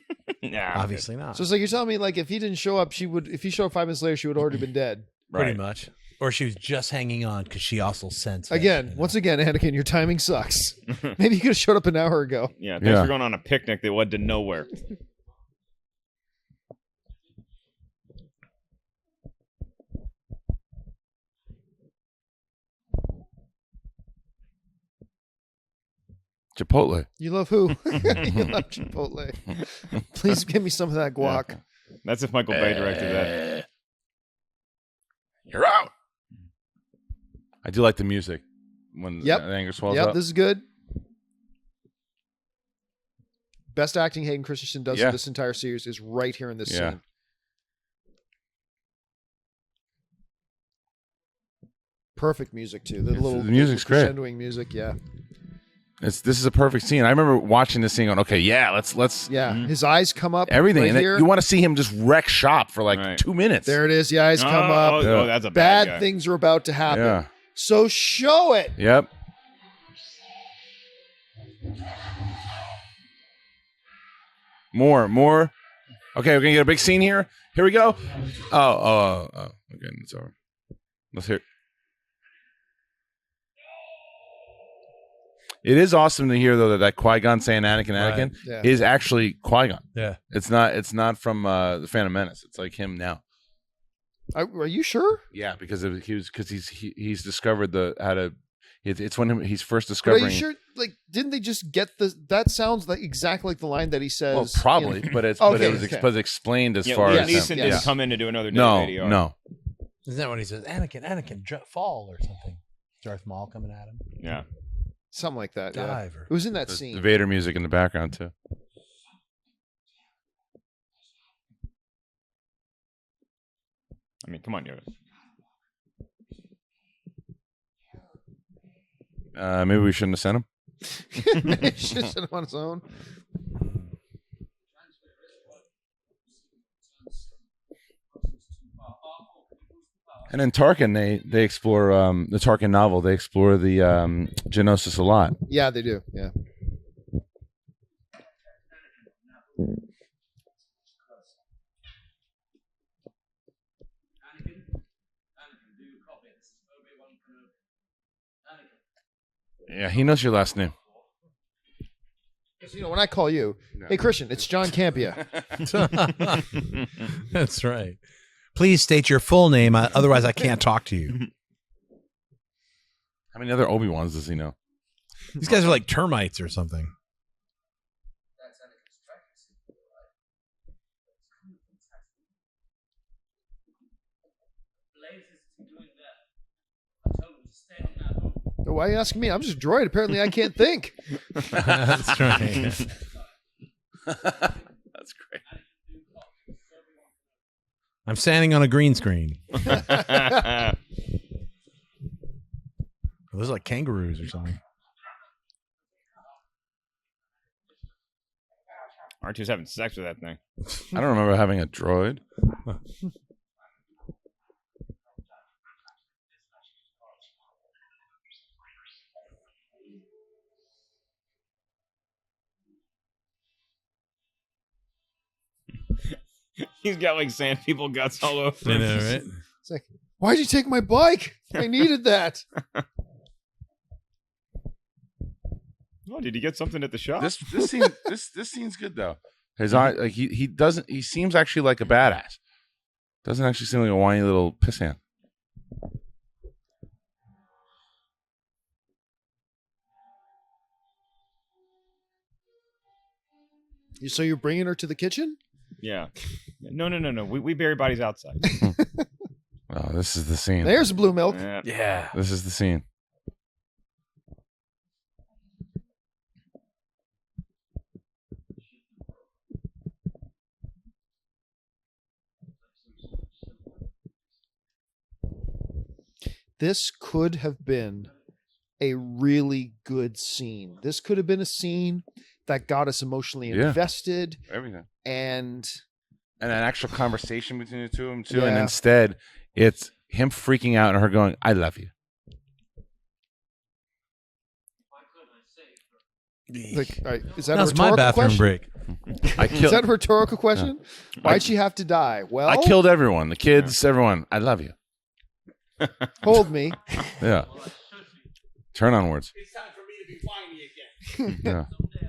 Nah,
Obviously not.
So it's like you're telling me, like, if he didn't show up, if he showed up 5 minutes later, she would have already been dead.
Pretty much. Or she was just hanging on because she also sensed
Once again, Anakin, your timing sucks. Maybe you could have showed up an hour ago.
Yeah, thanks for going on a picnic that led to nowhere.
Chipotle.
You love who? You love Chipotle. Please give me some of that guac.
Yeah. That's if Michael Bay directed that.
You're out. I do like the music when the anger swells up.
This is good. Best acting Hayden Christensen does in this entire series is right here in this scene. Perfect music too. The
music's great.
Crescendoing music, yeah.
This is a perfect scene. I remember watching this scene going, okay, let's
his eyes come up.
Everything.
Right
and
here.
you want to see him just wreck shop for like 2 minutes.
There it is. The eyes come up.
Oh, that's a
bad things are about to happen.
Yeah.
So show it.
Yep. More. Okay, we're gonna get a big scene here. Here we go. Oh. Okay, it's over. Let's hear it. It is awesome to hear though that Qui-Gon saying Anakin is actually Qui-Gon.
Yeah.
It's not from the Phantom Menace. It's like him now.
Are you sure?
Yeah, because he's discovered it's when he's first discovering.
But are you sure? Like, didn't they just get that sounds like exactly like the line that he says?
Well, probably, but it was explained as far as
Neeson didn't come in to do another
No.
Isn't that what he says? Anakin, fall or something. Darth Maul coming at him.
Yeah.
Something like that.
Dive.
It was in that scene.
The Vader music in the background too.
I mean, come on, Yoda.
Maybe we shouldn't have sent him.
He should have sent him on his own.
And in Tarkin, they explore the Tarkin novel. They explore the Geonosis a lot.
Yeah, they do. Yeah.
Yeah, he knows your last name.
You know, when I call you, hey Kristian, it's John Campea.
That's right. Please state your full name, otherwise I can't talk to you.
How many other Obi-Wans does he know?
These guys are like termites or something.
Why are you asking me? I'm just a droid. Apparently, I can't think.
That's right.
That's great.
I'm standing on a green screen. Those are like kangaroos or something.
R2's having sex with that thing.
I don't remember having a droid.
He's got like sand people guts all over him.
I know, right?
It's like, why'd you take my bike? I needed that.
Oh, did he get something at the shop?
This scene's good though. His eye, like he seems actually like a badass. Doesn't actually seem like a whiny little pissant.
So you're bringing her to the kitchen?
Yeah. No. We bury bodies outside.
Oh, this is the scene.
There's the blue milk.
Yeah.
This is the scene.
This could have been a really good scene. This could have been a scene that got us emotionally invested.
Everything.
And
an actual conversation between the two of them, too.
Yeah.
And instead, it's him freaking out and her going, I love you.
like, all right, is that
That
a
was my
rhetorical
bathroom
question?
break.
Is that a rhetorical question? Why'd she have to die? Well,
I killed everyone. The kids, everyone. I love you.
hold me.
Yeah. Turn on words.
It's time for me to be whiny again.
Yeah.
Someday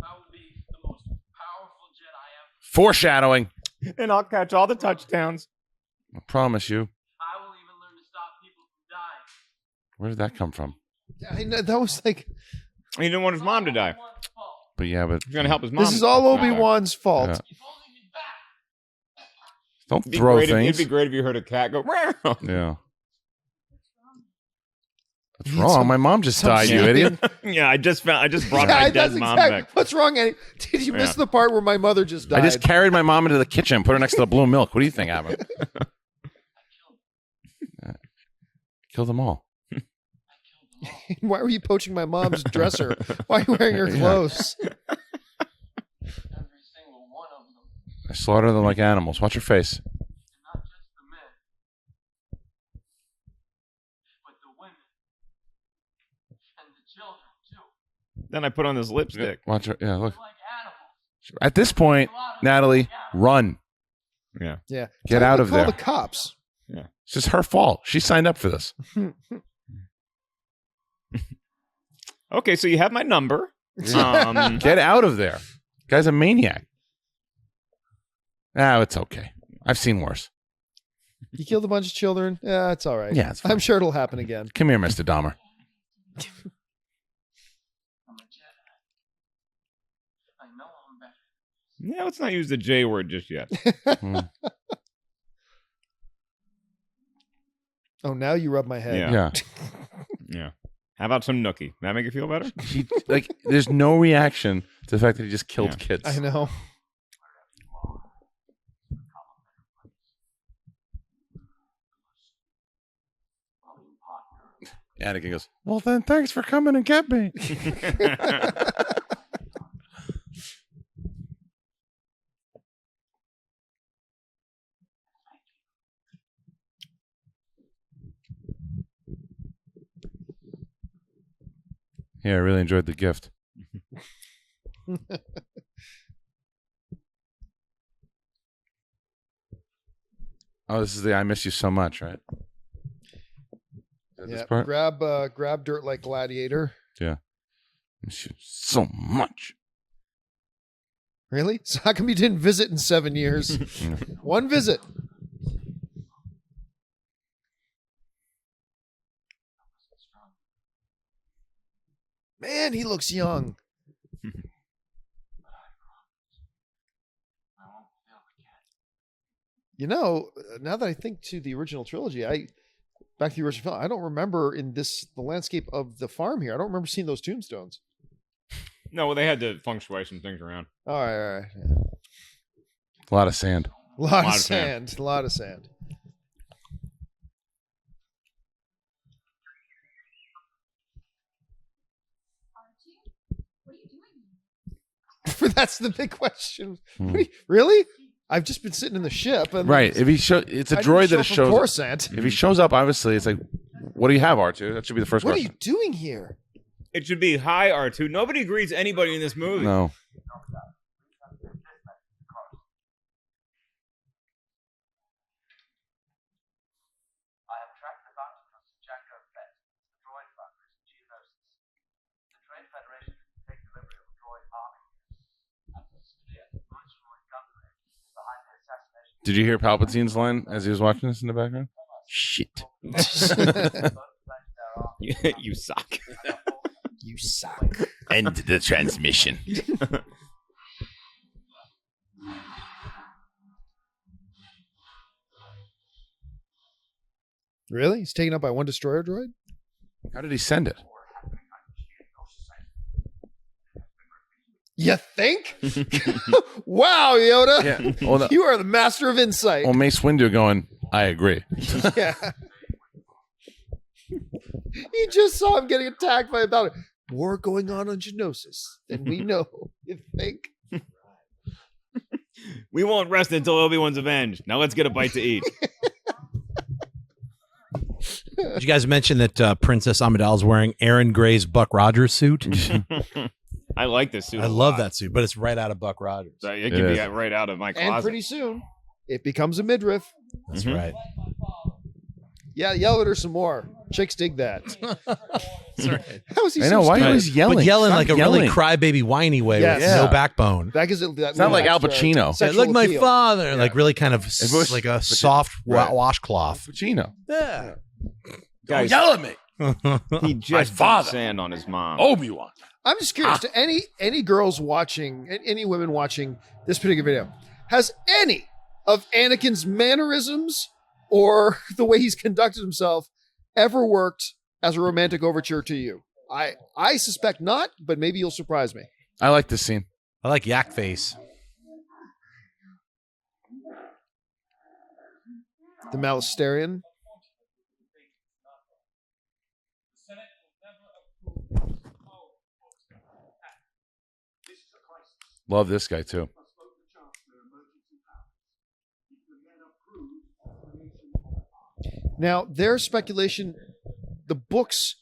I will be the most powerful Jedi ever.
Foreshadowing.
And I'll catch all the touchdowns.
I promise you.
I will even learn to stop people from dying.
Where did that come from?
I know, that was like,
He didn't want his mom to die.
One's fault.
But yeah, but
He's going to help his mom.
this is all
not die.
Obi-Wan's fault.
Yeah.
He's holding me back.
don't
It'd be
throw
great if-
things.
It'd be great if you heard a cat go. "Meow."
Yeah. What's wrong? My mom just died, you idiot.
Yeah, I just brought
Yeah,
my dead
that's
mom
exactly.
back.
What's wrong, Eddie? Did you miss the part where my mother just died?
I just carried my mom into the kitchen, put her next to the blue milk. What do you think happened? Kill them all.
Why were you poaching my mom's dresser? Why are you wearing her clothes?
Every single one of them.
I slaughter them like animals. Watch your face.
And not just the men, but the women. And the children, too.
Then I put on this lipstick.
Watch her. Yeah, look.
They're like animals.
At this point, Natalie, run.
Yeah.
Yeah.
Get
Tell
out
them
of
to call
there.
the cops.
It's just her fault. She signed up for this.
Okay, so you have my number.
Get out of there. Guy's a maniac. Ah, it's okay. I've seen worse.
You killed a bunch of children. Yeah, it's all right.
Yeah, it's fine.
I'm sure it'll happen again.
Come here, Mr. Dahmer.
I'm a Jedi. I know I'm better.
Yeah, let's not use the J word just yet.
Oh, now you rub my head.
Yeah.
Yeah.
Yeah. How about some nookie? That make you feel better?
He, like, there's no reaction to the fact that he just killed kids.
I know.
Anakin goes, well, then thanks for coming and get me. Yeah, I really enjoyed the gift. Oh, this is the I miss you so much, right? Is that
Yeah.
this part?
Grab dirt like gladiator.
Yeah. Miss you so much.
Really? So how come you didn't visit in 7 years? One visit. Man, he looks young. You know, now that I think to the original trilogy, back to the original film, I don't remember in the landscape of the farm here. I don't remember seeing those tombstones.
No, well, they had to feng shui some things around.
All right. Yeah.
A lot of sand.
A lot of
sand.
sand. A lot of sand.
What are you doing?
That's the big question. Really? I've just been sitting in the ship. And
Right. If he it's a
I
droid
didn't
that
show up from
shows.
Coruscant.
If he shows up, obviously, it's like, what do you have, R2? That should be the first
What are
question.
you doing here?
It should be hi R2. Nobody greets anybody in this movie.
No.
I have tracked the bounty from Jango Fett, the droid founders in Geonosis. The Trade Federation can take delivery of a droid army. And it's clear that droid gunplay is behind the assassination.
Did you hear Palpatine's line as he was watching this in the background? Shit.
You suck.
You suck.
End the transmission.
Really? He's taken up by one destroyer droid?
How did he send it?
You think? Wow, Yoda.
Yeah. Well,
You are the master of insight.
well, Mace Windu going, I agree.
Yeah. He just saw him getting attacked by a battle. War going on Geonosis. And we know. You think?
We won't rest until Obi-Wan's avenged. Now let's get a bite to eat.
Did you guys mention that Princess Amidala's wearing Aaron Gray's Buck Rogers suit?
I like this suit.
I love that suit, but it's right out of Buck Rogers.
It can be right out of my closet.
And pretty soon, it becomes a midriff.
That's right.
Yeah, yell at her some more. Chicks dig that.
That's right.
How is he
I
so
know. Why are you
stupid?
always yelling?
But yelling
Stop
like a
yelling.
really crybaby, whiny way
Yes.
with
Yeah.
no backbone.
That gives it that
It's not like Al
extra
Pacino.
Yeah,
sexual
like my
appeal.
father, like really kind of
was-
like a
but-
soft
right.
washcloth.
Pacino.
Yeah.
Guys,
Yell at me.
he just
father.
dumped sand on his mom.
Obi-Wan.
I'm just curious to any girls watching, any women watching this particular video, has any of Anakin's mannerisms or the way he's conducted himself ever worked as a romantic overture to you? I suspect not, but maybe you'll surprise me.
I like this scene.
I like Yak Face.
The Malastarian.
Love this guy too.
Now, there's speculation. The books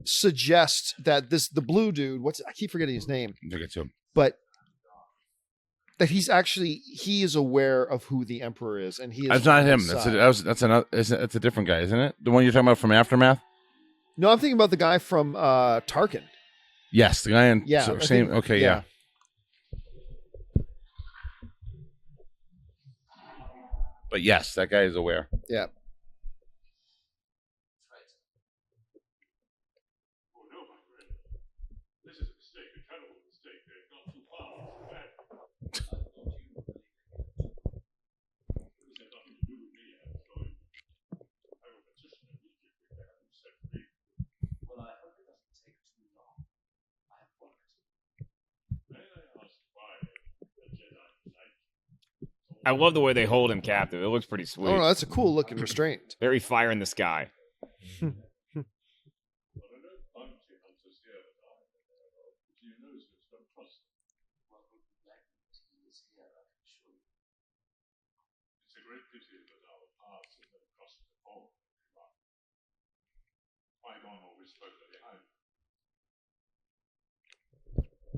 suggest that the blue dude, I keep forgetting his name,
Look at him.
but that he is aware of who the Emperor is, and he is.
That's not
on
him.
his
That's
side.
that's a different guy, isn't it? The one you're talking about from Aftermath.
No, I'm thinking about the guy from Tarkin.
Yes, the guy in
Yeah,
so,
I
same.
think-
Okay, yeah. But yes, that guy is aware.
Yeah.
I love the way they hold him captive. It looks pretty sweet.
Oh no, that's a cool looking restraint.
Very fire in the sky.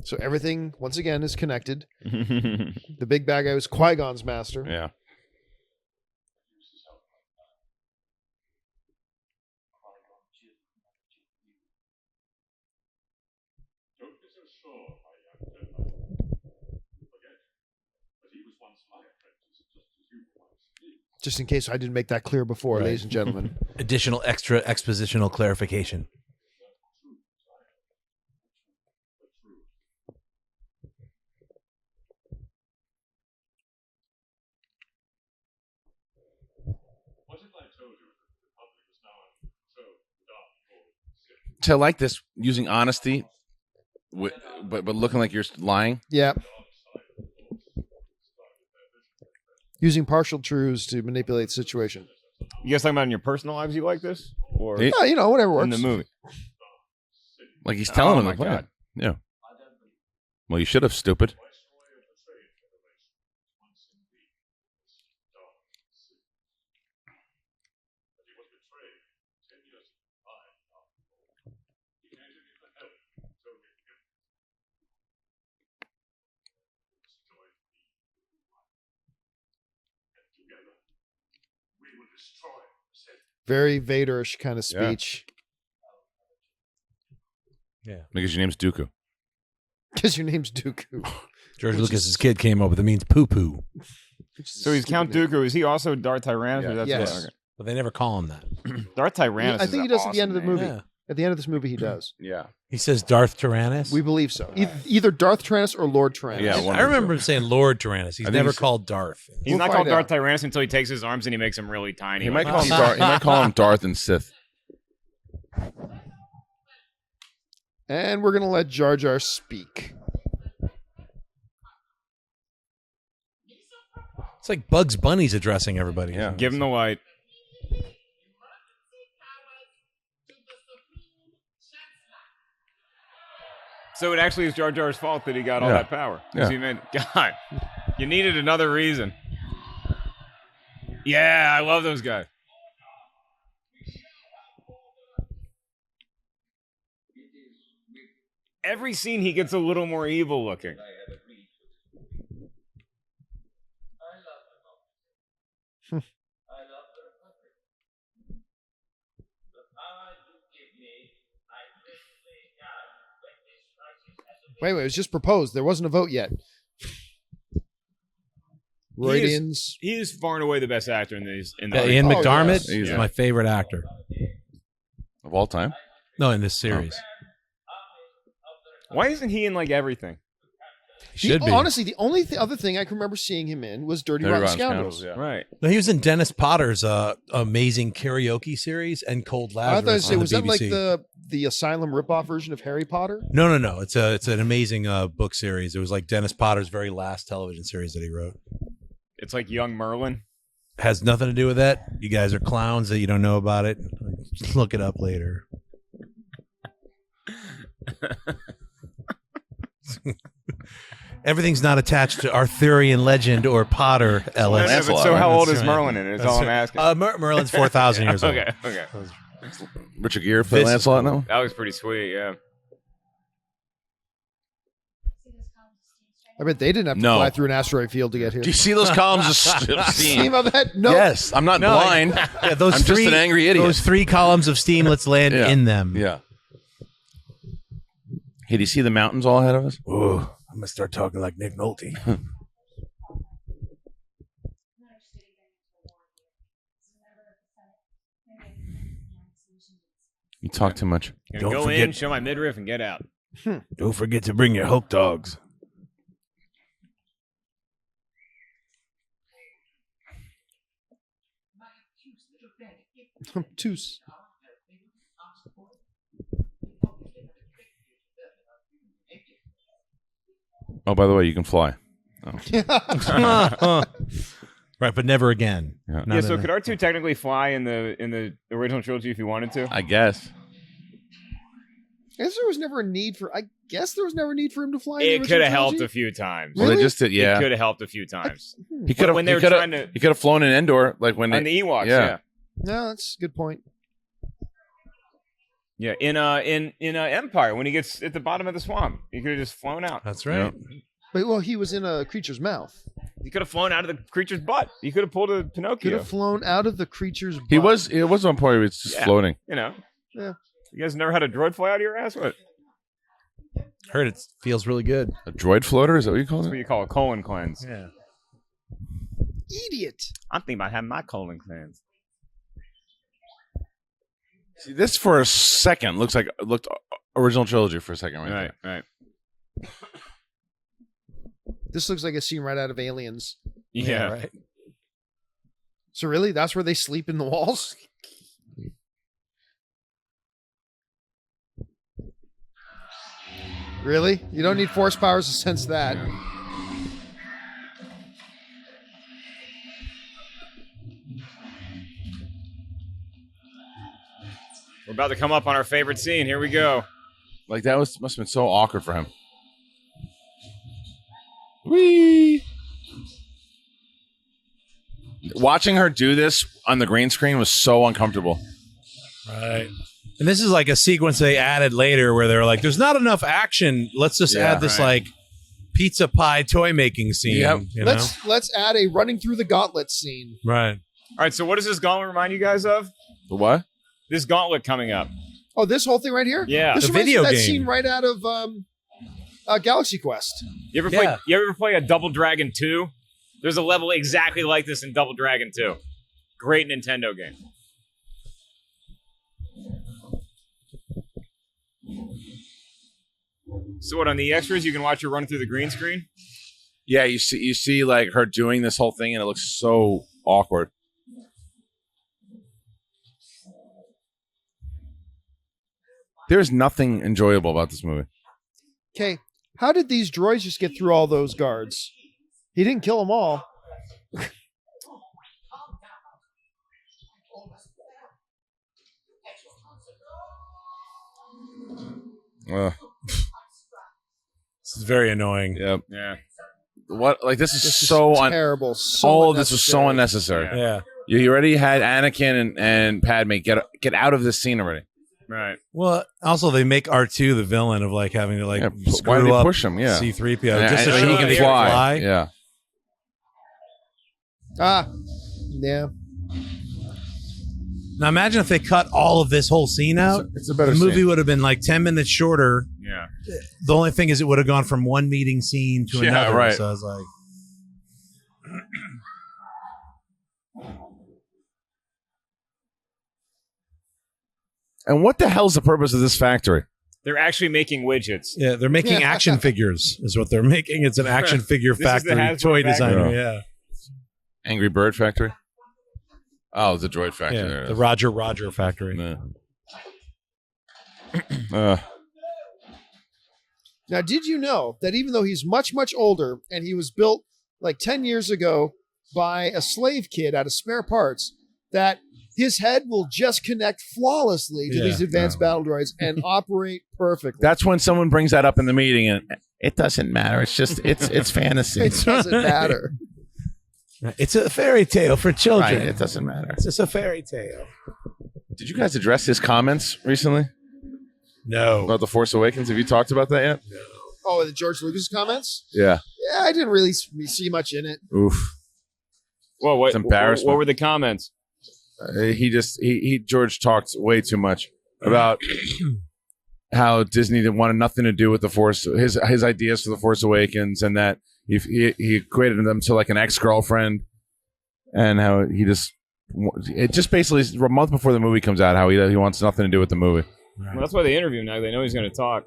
So everything once again is connected. The big bad guy was Qui-Gon's master.
Yeah.
Just in case I didn't make that clear before,
Right.
ladies and gentlemen.
Additional extra expositional clarification.
To like this using honesty, but looking like you're lying.
Yeah. Using partial truths to manipulate the situation.
You guys talking about in your personal lives you like this? Or
It-
Yeah, whatever works.
in the movie?
Like he's telling
Oh
him
my
the plan.
God.
Yeah. Well, you should have, stupid.
Very Vaderish kind of
Yeah.
speech.
Yeah.
Because your name's Dooku.
Because your name's Dooku.
George Lucas's kid came up with it means poo poo,
So he's Count Dooku. Is he also Darth Tyrannus?
Yeah.
Or that's
Yes.
what- okay.
but they never call him that.
Darth Tyrannus.
I think he does at the end of the movie.
Yeah.
At the end of this movie, he does.
Yeah.
He says Darth Tyrannus.
We believe so. Either Darth Tyrannus or Lord Tyrannus.
Yeah, one
I remember him saying Lord Tyrannus. He's
think
never
he's-
called Darth.
He's
We'll
not called
find
Darth
out.
Tyrannus until he takes his arms and he makes them really tiny.
He might call him Darth. He might call him Darth and Sith.
And we're going to let Jar Jar speak.
It's like Bugs Bunny's addressing everybody.
Yeah.
Give him the light. So it actually is Jar Jar's fault that he got all
Yeah.
that power. 'Cause
Yeah.
he meant, God, you needed another reason. Yeah, I love those guys. Every scene he gets a little more evil looking.
Wait, it was just proposed. There wasn't a vote yet. Roydians.
He is far and away the best actor in these. In the
Yeah, Ian
Oh,
McDermott
yes.
is
Yeah.
my favorite actor.
Of all time?
No, in this series.
Why isn't he in like everything?
He should be.
Honestly, the only other thing I can remember seeing him in was Dirty Rotten Scoundrels.
Yeah.
Right.
No, he was in Dennis Potter's amazing karaoke series and Cold
I thought
Lazarus.
it
on
was
the
that like
BBC.
the Asylum ripoff version of Harry Potter?
No. It's an amazing book series. It was like Dennis Potter's very last television series that he wrote.
It's like young Merlin.
Has nothing to do with that. You guys are clowns that you don't know about it. Look it up later. Everything's not attached to Arthurian legend or Potter, Ellis.
No, but
Lancelot,
so
right?
how old
That's
is
right.
Merlin in it? Is all I'm asking.
Merlin's 4,000 years old.
Okay.
Richard Gere played Lancelot now?
That was pretty sweet, yeah.
I bet they didn't have to
No.
fly through an asteroid field to get here.
Do you see those columns of
See
steam?
about that? No.
Yes. I'm not blind.
Yeah, those
I'm just an angry idiot.
Those 3 columns of steam, let's land
Yeah.
in them.
Yeah. Hey, do you see the mountains all ahead of us?
Ooh, I'm going to start talking like Nick Nolte.
You talk too much.
Gonna
Don't
go
forget-
in, show my midriff, and get out.
Don't forget to bring your Hulk dogs.
Toos.
Oh, by the way, you can fly.
Right, but never again.
Yeah.
Not
Yeah, so
in
could R2 technically fly in the original trilogy if he wanted to?
I guess.
I guess there was never a need for him to fly. in the
It could
original
have helped
trilogy.
a few times.
Well, they
Really?
just did. Yeah.
It could have helped a few times.
He could have.
when they
He
were
could
trying
have.
to-
He could have flown in Endor, like when
On
they.
the Ewoks,
Yeah.
yeah.
No, that's a good point.
Yeah, in Empire, when he gets at the bottom of the swamp, he could have just flown out.
That's right.
But well, he was in a creature's mouth.
He could have flown out of the creature's butt. He could have pulled a
Could
Pinocchio.
have flown out of the creature's butt.
He was. It was one point where he was just
Yeah.
floating.
You know.
Yeah.
You guys never had a droid fly out of your ass? What?
Heard it feels really good.
A droid floater? Is that what you call
That's what
it?
you call a colon cleanse.
Yeah.
Idiot.
I'm thinking about having my colon cleanse.
See, this for a second looked original trilogy for a second, right?
Right.
This looks like a scene right out of Aliens.
Yeah.
Right.
So really, that's where they sleep in the walls? Really? You don't need force powers to sense that.
We're about to come up on our favorite scene. Here we go.
Like that must have been so awkward for him. Whee! Watching her do this on the green screen was so uncomfortable.
Right. And this is like a sequence they added later where they're like, there's not enough action. Let's just
Yeah,
add this
right.
like pizza pie toy making scene.
Yep.
You know?
Let's add a running through the gauntlet scene.
Right.
All right, so what does this gauntlet remind you guys of?
The what?
This gauntlet coming up.
Oh, this whole thing right here?
Yeah.
This
The
reminds me
video
of that
game.
scene right out of Galaxy Quest.
You ever play a Double Dragon 2? There's a level exactly like this in Double Dragon 2. Great Nintendo game. So what, on the extras, you can watch her run through the green screen?
Yeah, you see like her doing this whole thing, and it looks so awkward. There's nothing enjoyable about this movie.
Okay, how did these droids just get through all those guards? He didn't kill them all.
This is very annoying.
Yep.
Yeah.
What? Like this is
This
so
is terrible. So
all of this was so unnecessary.
Yeah.
You already had Anakin and Padme get out of this scene already.
Right.
Well, also they make R2 the villain of like having to like
Why do
screw
they
up
push him? Yeah.
C-3PO just so
And
she
he
can
fly.
fly.
Yeah.
Yeah.
Now imagine if they cut all of this whole scene out.
It's a better
The movie
scene.
would have been like 10 minutes shorter.
Yeah.
The only thing is it would have gone from one meeting scene to
Yeah,
another.
right.
So I was like,
And what the hell's the purpose of this factory?
They're actually making widgets.
yeah, they're making action figures is what they're making. It's an action figure
This is the
factory,
Hasbro
toy
factory.
designer.
Yeah.
Yeah.
Angry Bird Factory? Oh, the droid factory.
Yeah.
There it
The
is.
Roger factory.
Yeah.
Now, did you know that even though he's much, much older and he was built like 10 years ago by a slave kid out of spare parts, that his head will just connect flawlessly to
Yeah.
these advanced battle droids and operate perfectly.
That's when someone brings that up in the meeting, and it doesn't matter. It's just it's fantasy.
It doesn't matter.
It's a fairy tale for children.
Right, it doesn't matter.
It's just a fairy tale.
Did you guys address his comments recently
No.
about The Force Awakens? Have you talked about that yet?
Oh, the George Lucas comments?
Yeah.
Yeah, I didn't really see much in it.
Oof.
Well, what?
It's embarrassment.
What were the comments?
George talked way too much about how Disney wanted nothing to do with the Force, his ideas for the Force Awakens, and that he equated them to like an ex-girlfriend, and how it just basically a month before the movie comes out, how he wants nothing to do with the movie.
Well, that's why they interview him now. They know he's going to talk.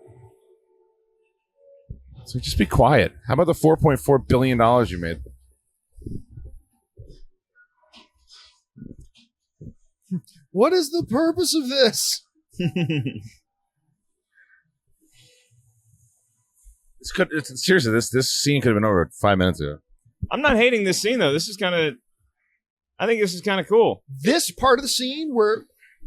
So just be quiet. How about the $4.4 billion you made?
What is the purpose of this?
Seriously, this scene could have been over 5 minutes ago.
I'm not hating this scene though. This is kind of. I think this is kind of cool.
This part of the scene where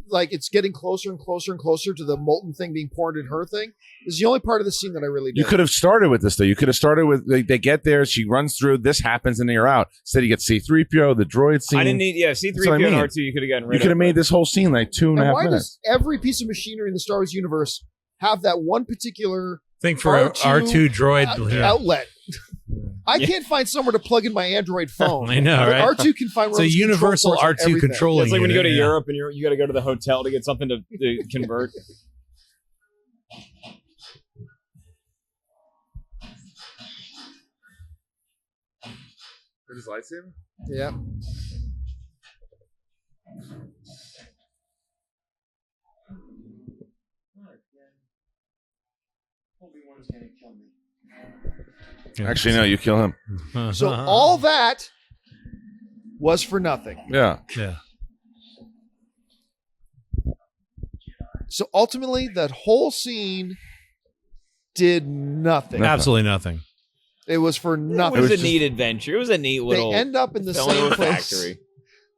like it's getting closer and closer and closer to the molten thing being poured in her thing is the only part of the scene that I really did.
You could have started with this, though. You could have started with they get there, she runs through, this happens, and then you're out. Instead, you get C-3PO, the droid scene.
I didn't need C-3PO
That's what I mean.
and R2. You could have gotten rid
You
of.
could have made this whole scene like 2.5
And why
minutes.
does every piece of machinery in the Star Wars universe have that one particular
Think for a R2 droid.
outlet? I can't find somewhere to plug in my Android phone.
I know,
But
right?
R2 can find
It's a
remote
universal
control ports on
R2
everything.
controlling.
It's like when you go to
unit, yeah.
Europe and you got to go to the hotel to get something to convert.
His lightsaber?
Yeah.
Actually, no, you kill him.
So all that was for nothing.
Yeah.
Yeah.
So ultimately, that whole scene did nothing.
Absolutely nothing.
It was for
It
nothing.
was a neat adventure. It was a neat
They
little.
end up in the
fell into
same
a
place.
factory.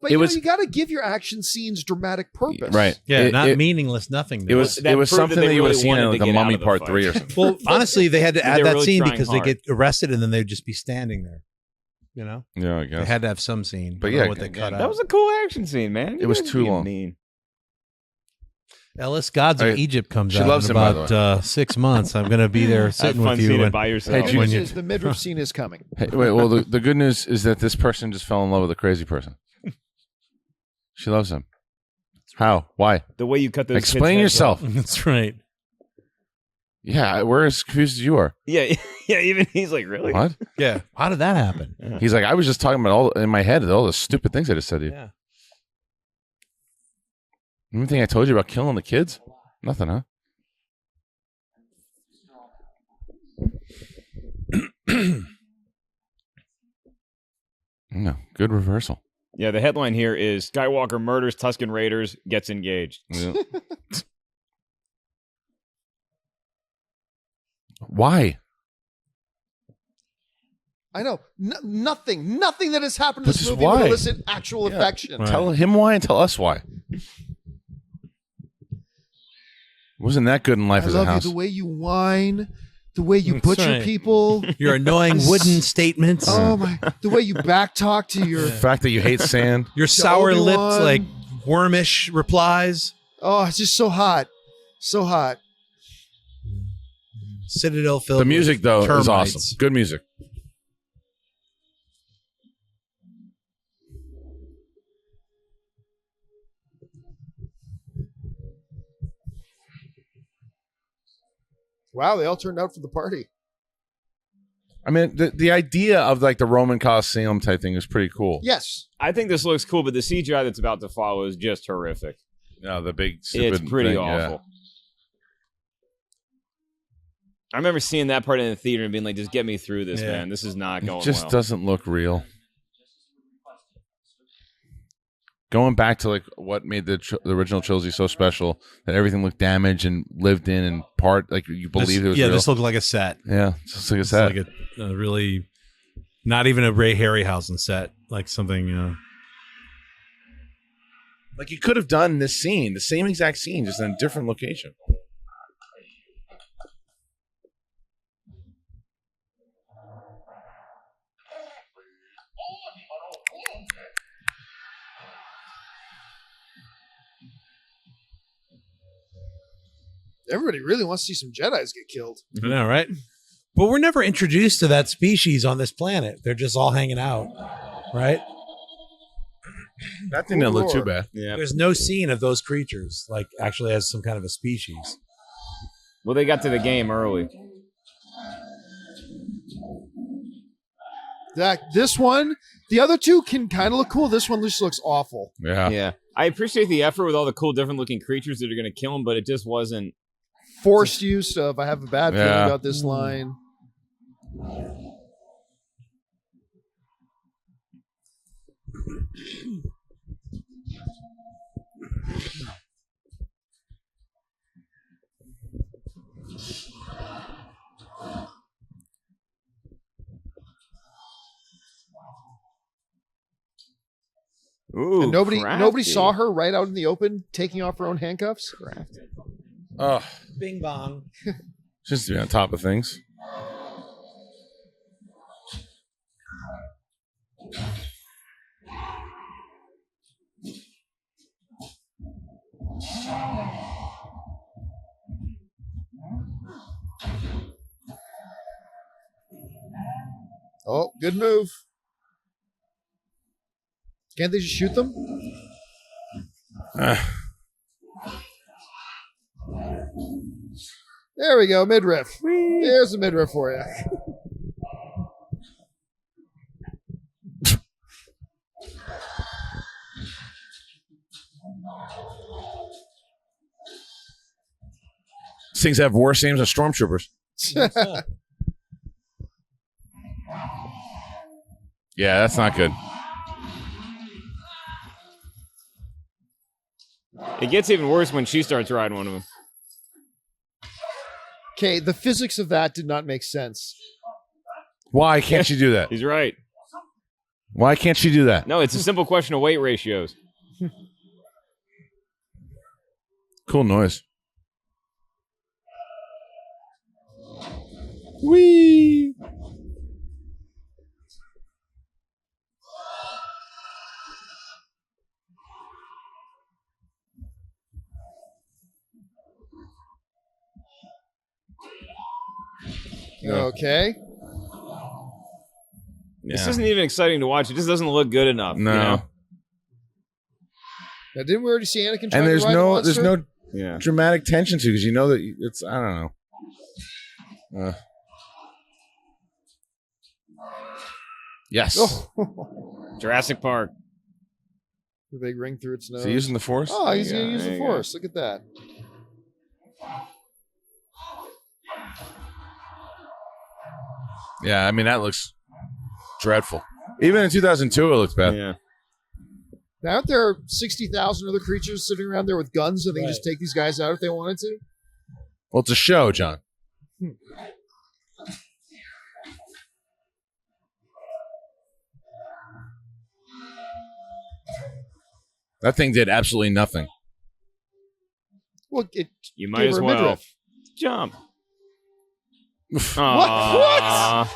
But
It
you
was-
know, you got to give your action scenes dramatic purpose.
Right.
Yeah,
It-
not
it-
meaningless nothing.
It was
That proved
something
that
that
they
you would have
really
seen in
wanted
like
to
a
get out
Mummy
of the
Part
fight.
3 or something.
Well, honestly, they had to add
They were
that
really
scene
trying
because
hard.
they get arrested and then they'd just be standing there. You know,
Yeah, I
they
guess.
had to have some scene.
But
I don't know
yeah,
what they
again,
cut
That
out.
was a cool action scene, man.
It was
You guys
too
being
long.
mean.
Ellis, Gods of
Hey,
Egypt comes
she
out
loves
in
him, by the
about 6 months. I'm going to be there
Have
sitting
fun
with
seeing
you.
it
And,
by
The
yourself.
good news is the midriff scene is coming.
Hey, wait, well, the good news is that this person just fell in love with a crazy person. She loves him. How? Why?
The way you cut those. kids'
Explain
heads
yourself.
off.
that's right.
Yeah, we're as confused as you are.
Yeah, yeah. Even he's like, really?
What?
Yeah. How did that happen?
He's like, I was just talking about all in my head, all the stupid things I just said to you.
Yeah.
Anything I told you about killing the kids? Nothing, huh? No, good reversal.
Yeah, the headline here is Skywalker murders Tusken Raiders, gets engaged.
Yeah. Why?
I know. Nothing that has happened in
This
this
is
movie
why.
would elicit actual affection.
Right.
Tell him why and tell us why. Wasn't that good in life
I
as a
love
house?
you, the way you whine, the way you
That's
butcher
right.
people.
Your annoying wooden statements.
Oh my! The way you backtalk to your.
The fact that you hate sand.
Your sour lipped,
Obi-Wan.
like wormish replies.
Oh, it's just so hot, so hot.
Citadel filled.
The music, though,
termites.
is awesome. Good music.
Wow, they all turned out for the party.
I mean, the idea of like the Roman Colosseum type thing is pretty cool.
Yes,
I think this looks cool, but the CGI that's about to follow is just horrific.
No, the big stupid
It's pretty
thing,
awful.
yeah.
I remember seeing that part in the theater and being like, just get me through this,
Yeah.
man. This is not going
It just
well.
doesn't look real. Going back to like what made the original trilogy so special, that everything looked damaged and lived in and part like you believed it was real.
This looked like a set.
Yeah, just like I
It's
said.
like a really, not even a Ray Harryhausen set, like something.
Like you could have done this scene, the same exact scene, just in a different location.
everybody really wants to see some Jedis get killed.
I know, right? But we're never introduced to that species on this planet. They're just all hanging out, right?
That thing didn't look too bad.
Yeah.
There's no scene of those creatures, like actually as some kind of a species.
Well, they got to the game early.
This one, the other two can kind of look cool. This one just looks awful.
Yeah.
Yeah. I appreciate the effort with all the cool, different looking creatures that are going to kill him, but it just wasn't.
Forced use of I have a bad feeling
Yeah.
about this line.
Ooh,
And nobody
crafty.
saw her right out in the open taking off her own handcuffs.
Oh,
Bing bong.
just to be on top of things.
Oh, good move. Can't they just shoot them? There we go, midriff. There's a midriff for you.
These things have worse names than stormtroopers. Yeah, that's not good.
It gets even worse when she starts riding one of them.
Okay, the physics of that did not make sense.
Why can't she do that?
He's right.
Why can't she do that?
No, it's a simple question of weight ratios.
Cool noise. Whee!
Okay.
This isn't even exciting to watch. It just doesn't look good enough.
No.
You know?
Now, didn't we already see Anakin trying
And there's
to ride a
there's
monster?
no
Yeah.
dramatic tension to because you know that it's I don't know. Yes.
Oh.
Jurassic Park.
The big ring through its nose.
Is he using the force?
Oh, he's
There you
going to
go,
use
there
the
you go.
force. Look at that.
Yeah, I mean, that looks dreadful. Even in 2002, it looks bad.
Yeah.
Now, aren't there 60,000 other creatures sitting around there with guns and they can just take these guys out if they wanted to?
Well, it's a show, John. That thing did absolutely nothing.
Well,
You might as well jump.
What?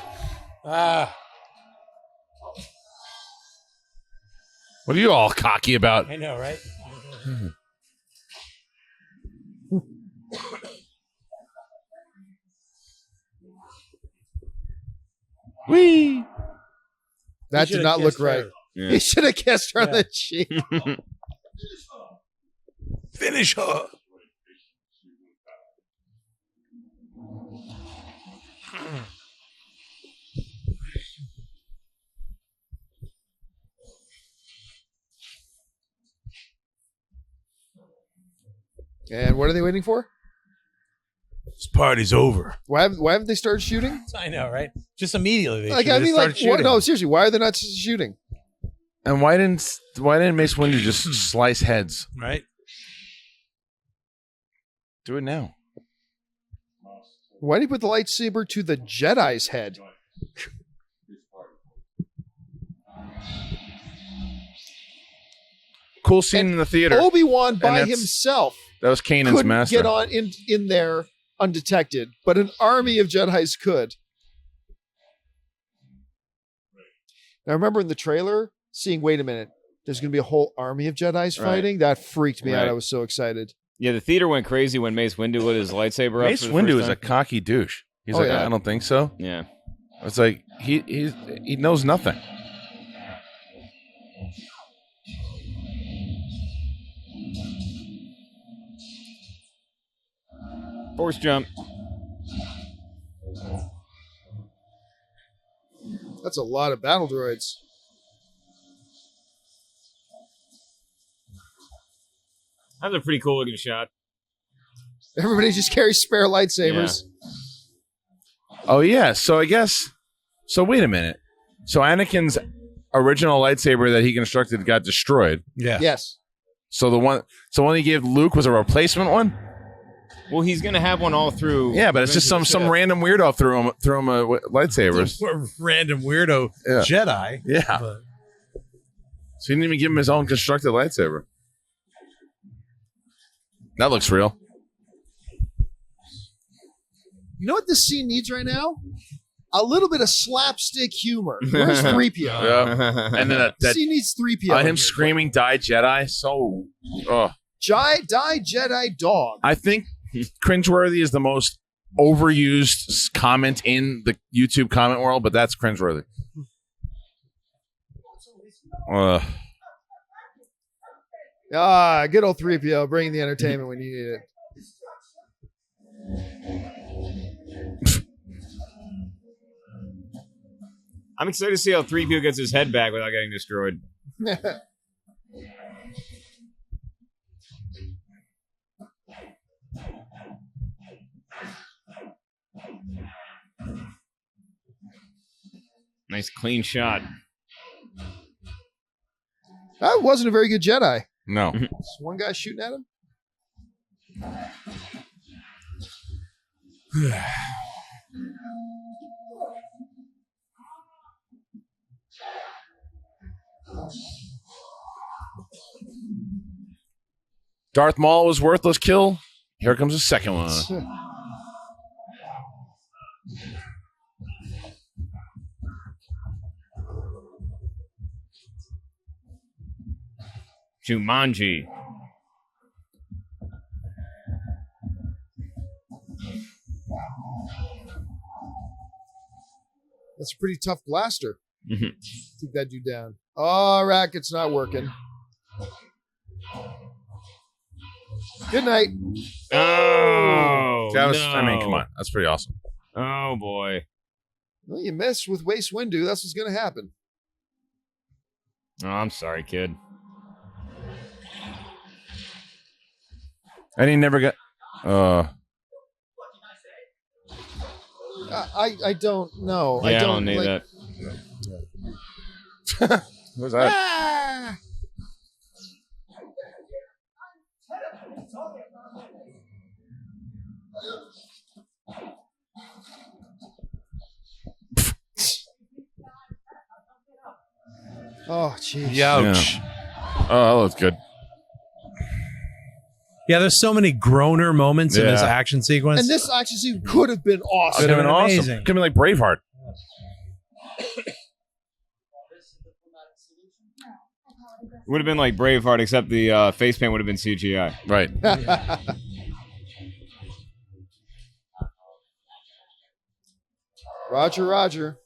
What are you all cocky about?
I know, right?
Whee!
That did not look right.
Yeah.
He should have kissed her on the cheek.
Finish her.
And what are they waiting for?
This party's over.
Why haven't they started shooting?
I know, right? Just immediately.
Like, I mean, like, no, seriously, why are they not shooting?
And why didn't Mace Windu just slice heads?
Right?
Do it now.
Why did he put the lightsaber to the Jedi's head?
Cool scene in the theater.
Obi-Wan by himself
That was Kanan's
couldn't
master.
get on in there undetected, but an army of Jedis could. Now, remember in the trailer, seeing, wait a minute, there's going to be a whole army of Jedis fighting? That freaked me out. I was so excited.
Yeah, the theater went crazy when Mace Windu lit his lightsaber up.
Mace Windu is a cocky douche. He's like,
yeah.
I don't think so.
Yeah.
It's like he knows nothing.
Force jump.
That's a lot of battle droids.
That's a pretty cool looking shot.
Everybody just carries spare lightsabers.
Oh yeah. So I guess. So wait a minute. So Anakin's original lightsaber that he constructed got destroyed.
Yeah.
Yes.
So the one he gave Luke was a replacement one.
Well, he's gonna have one all through.
Yeah, but it's just some random weirdo threw him a lightsabers.
Random weirdo Jedi.
Yeah.
But
So he didn't even give him his own constructed lightsaber. That looks real.
You know what this scene needs right now? A little bit of slapstick humor. Where's 3PO?
Yeah. And then that
Scene needs 3PO.
him screaming "Die Jedi." So,
Die Jedi dog.
I think cringeworthy is the most overused comment in the YouTube comment world, but that's cringeworthy.
Good old 3PO bringing the entertainment when you need it.
I'm excited to see how 3PO gets his head back without getting destroyed. Nice clean shot.
That wasn't a very good Jedi.
No.
Just one guy shooting at him.
Darth Maul was worthless kill. Here comes the second one.
Jumanji.
That's a pretty tough blaster. Take that dude down. Oh, Racket's not working. Good night.
Oh,
That was,
no.
I mean, come on. That's pretty awesome.
Oh, boy.
Well, you mess with Mace Windu. That's what's going to happen.
Oh, I'm sorry, kid.
And he never got...
I don't know.
Yeah, I don't need
like,
that. What's that?
Ah! Oh, jeez.
Ouch.
Yeah. Oh, that looks good.
Yeah, there's so many groaner moments in this
Yeah.
action sequence.
And this action scene could have been awesome.
Could have been awesome.
amazing.
Could have been like Braveheart.
Would have been like Braveheart, except the face paint would have been CGI.
Right.
Roger, Roger.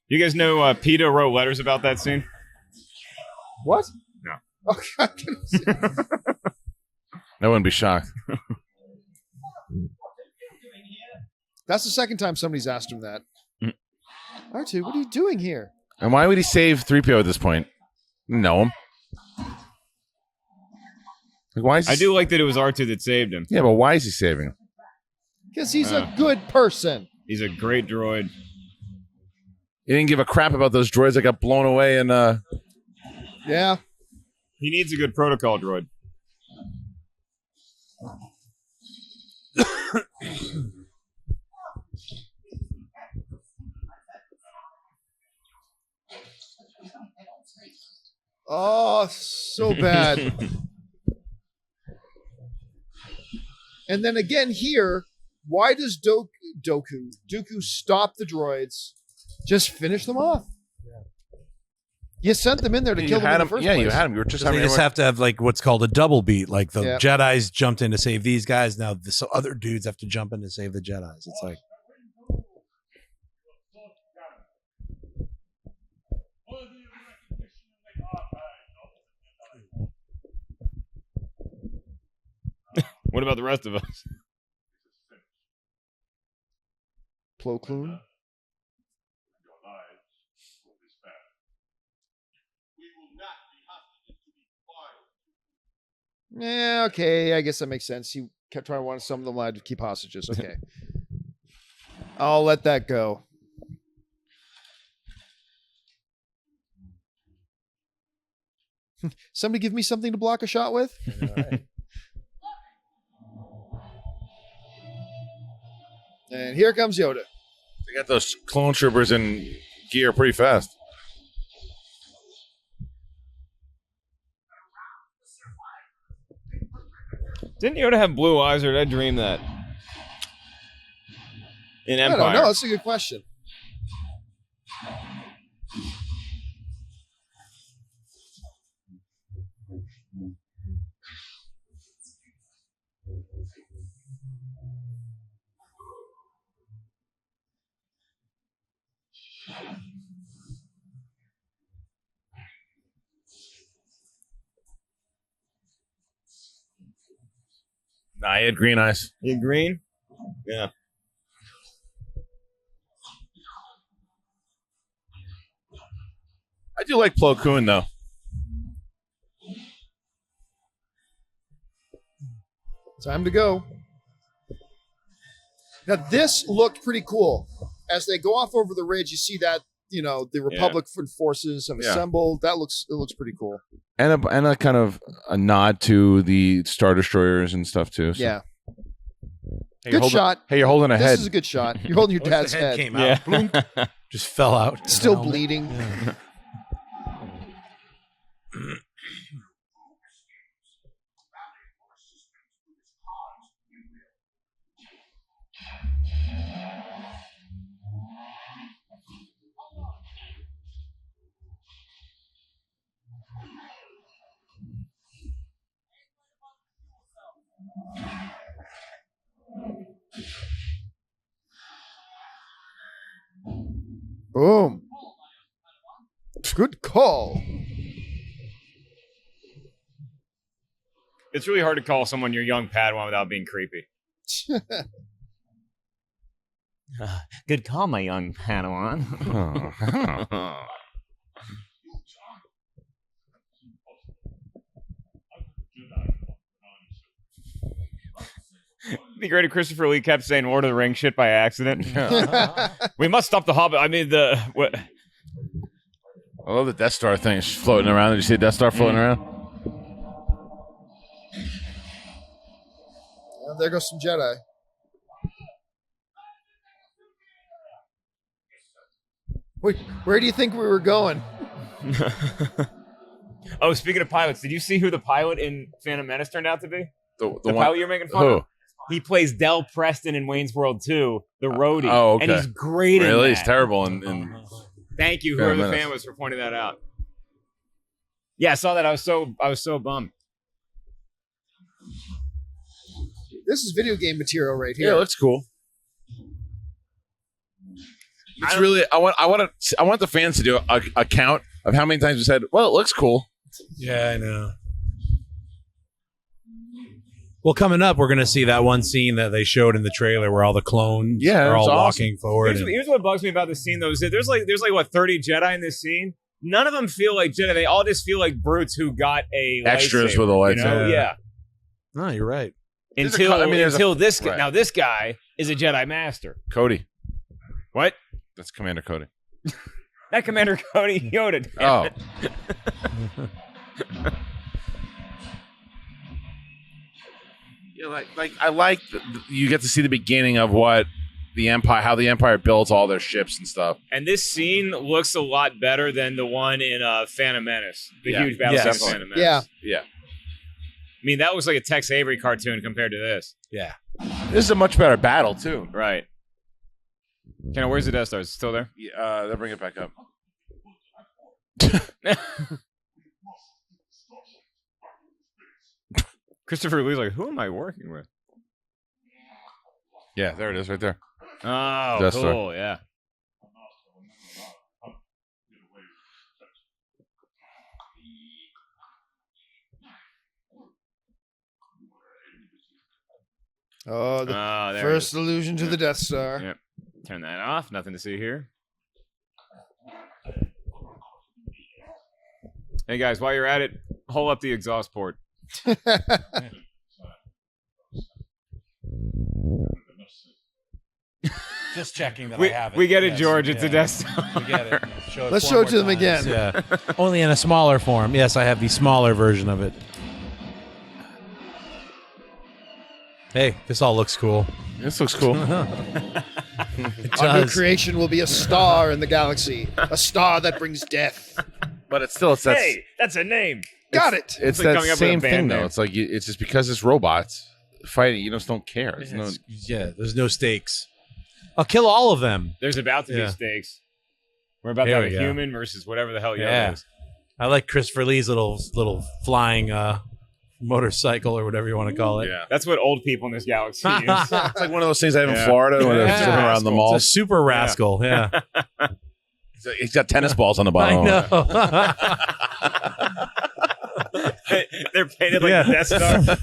You guys know PETA wrote letters about that scene?
What?
No.
Okay.
I wouldn't be shocked.
That's the second time somebody's asked him that. R2, what are you doing here?
And why would he save 3PO at this point? Know him. Like, why is he
I do like that it was R2 that saved him.
Yeah, but why is he saving him?
Because he's a good person.
He's a great droid.
He didn't give a crap about those droids that got blown away and
Yeah.
He needs a good protocol droid.
Oh, so bad. And then again here, why does Dooku stop the droids? Just finish them off. You sent them in there to kill them in the first place.
you had him. You were just
They
having
just have to have like what's called a double beat. Like the
Yeah.
Jedi's jumped in to save these guys. Now the other dudes have to jump in to save the Jedi's. It's like
What about the rest of us?
Plo Koon. Yeah, okay. I guess that makes sense. He kept trying to want some of them allowed to keep hostages. Okay. I'll let that go. Somebody give me something to block a shot with? And here comes Yoda.
They got those clone troopers in gear pretty fast.
Didn't Yoda have blue eyes, or did I dream that? In
I
Empire.
don't know. That's a good question.
Nah, he had green eyes.
You green? Yeah.
I do like Plo Koon, though.
Time to go. Now, this looked pretty cool. As they go off over the ridge, you see that, you know, the Republic forces have assembled. It looks pretty cool.
And a kind of a nod to the Star Destroyers and stuff, too. So.
Yeah.
Hey,
Good shot.
Hey, you're holding a head.
This is a good shot. You're holding your dad's
the
head.
came out, Bloom, just fell out.
Still bleeding. Boom. Good call.
It's really hard to call someone your young Padawan without being creepy. Good call, my young Padawan. be great if Christopher Lee kept saying Lord of the Rings shit by accident. We must stop the Hobbit. I mean, what?
I love the Death Star thing floating around. Did you see the Death Star floating around?
Well, there goes some Jedi. Wait, where do you think we were going?
Oh, speaking of pilots, did you see who the pilot in Phantom Menace turned out to be?
The
The
one,
pilot you're making fun of? He plays Del Preston in Wayne's World 2, the roadie.
Oh, okay.
And he's great in
Really?
that.
He's terrible. And
Thank you,
Phantom
whoever the
Menace.
fan was, for pointing that out. Yeah, I saw that. I was so bummed.
This is video game material right here.
yeah, it looks cool. It's really. I want the fans to do a count of how many times we said, "Well, it looks cool."
Yeah, I know. Well, coming up, we're going to see that one scene that they showed in the trailer where all the clones are all walking forward.
Here's what bugs me about this scene, though, is that there's like what 30 Jedi in this scene. None of them feel like Jedi. They all just feel like brutes who got a
Extras
lightsaber,
with a lightsaber.
You know? Yeah.
No, you're right.
Until this guy.
right.
Now this guy is a Jedi master.
Cody,
What?
that's Commander Cody.
Not Commander Cody Yoda.
Oh, yeah, like I like you get to see the beginning of what the Empire, how the Empire builds all their ships and stuff.
And this scene looks a lot better than the one in Phantom Menace, the huge battle scene in
definitely.
Phantom Menace.
Yeah.
Yeah,
I mean, that was like a Tex Avery cartoon compared to this.
Yeah.
this is a much better battle too.
Right. Kenna, where's the Death Star? Is it still there?
Yeah, they'll bring it back up.
Christopher Lee's like, who am I working with?
Yeah, there it is, right there.
Oh,
Death
cool.
Star.
Yeah.
Oh, the
There it
first
is.
allusion to the Death Star.
Yep. Turn that off. Nothing to see here. Hey guys, while you're at it, hold up the exhaust port.
Just checking that
We,
I have it.
we get it,
Yes,
George. It's
yeah.
a Death Star.
We get it.
Let's
four
show it to
more
them again.
Yeah. Only in a smaller form. Yes, I have the smaller version of it. Hey, this all looks cool.
This looks cool.
It
Our new
does.
creation will be a star in the galaxy. A star that brings death.
But it's still that
Hey, that's a name.
Got it.
it's
like
that
coming up with a
same
band
thing though.
name.
It's like it's just because it's robots fighting, you just don't care. There's no,
Yeah, there's no stakes. I'll kill all of them.
There's about to be
Yeah.
stakes. We're about
There
to have
we
a
go.
human versus whatever the hell Yoda
Yeah.
is.
I like Christopher Lee's little flying motorcycle or whatever you want to call it.
yeah.
That's what old people in this galaxy use.
It's like one of those things I have in
Yeah.
Florida when they're
Yeah.
zipping around the
It's
mall.
a super rascal. Yeah,
He's got tennis balls on the
I
bottom.
know.
They're painted like
Yeah.
the Death Star.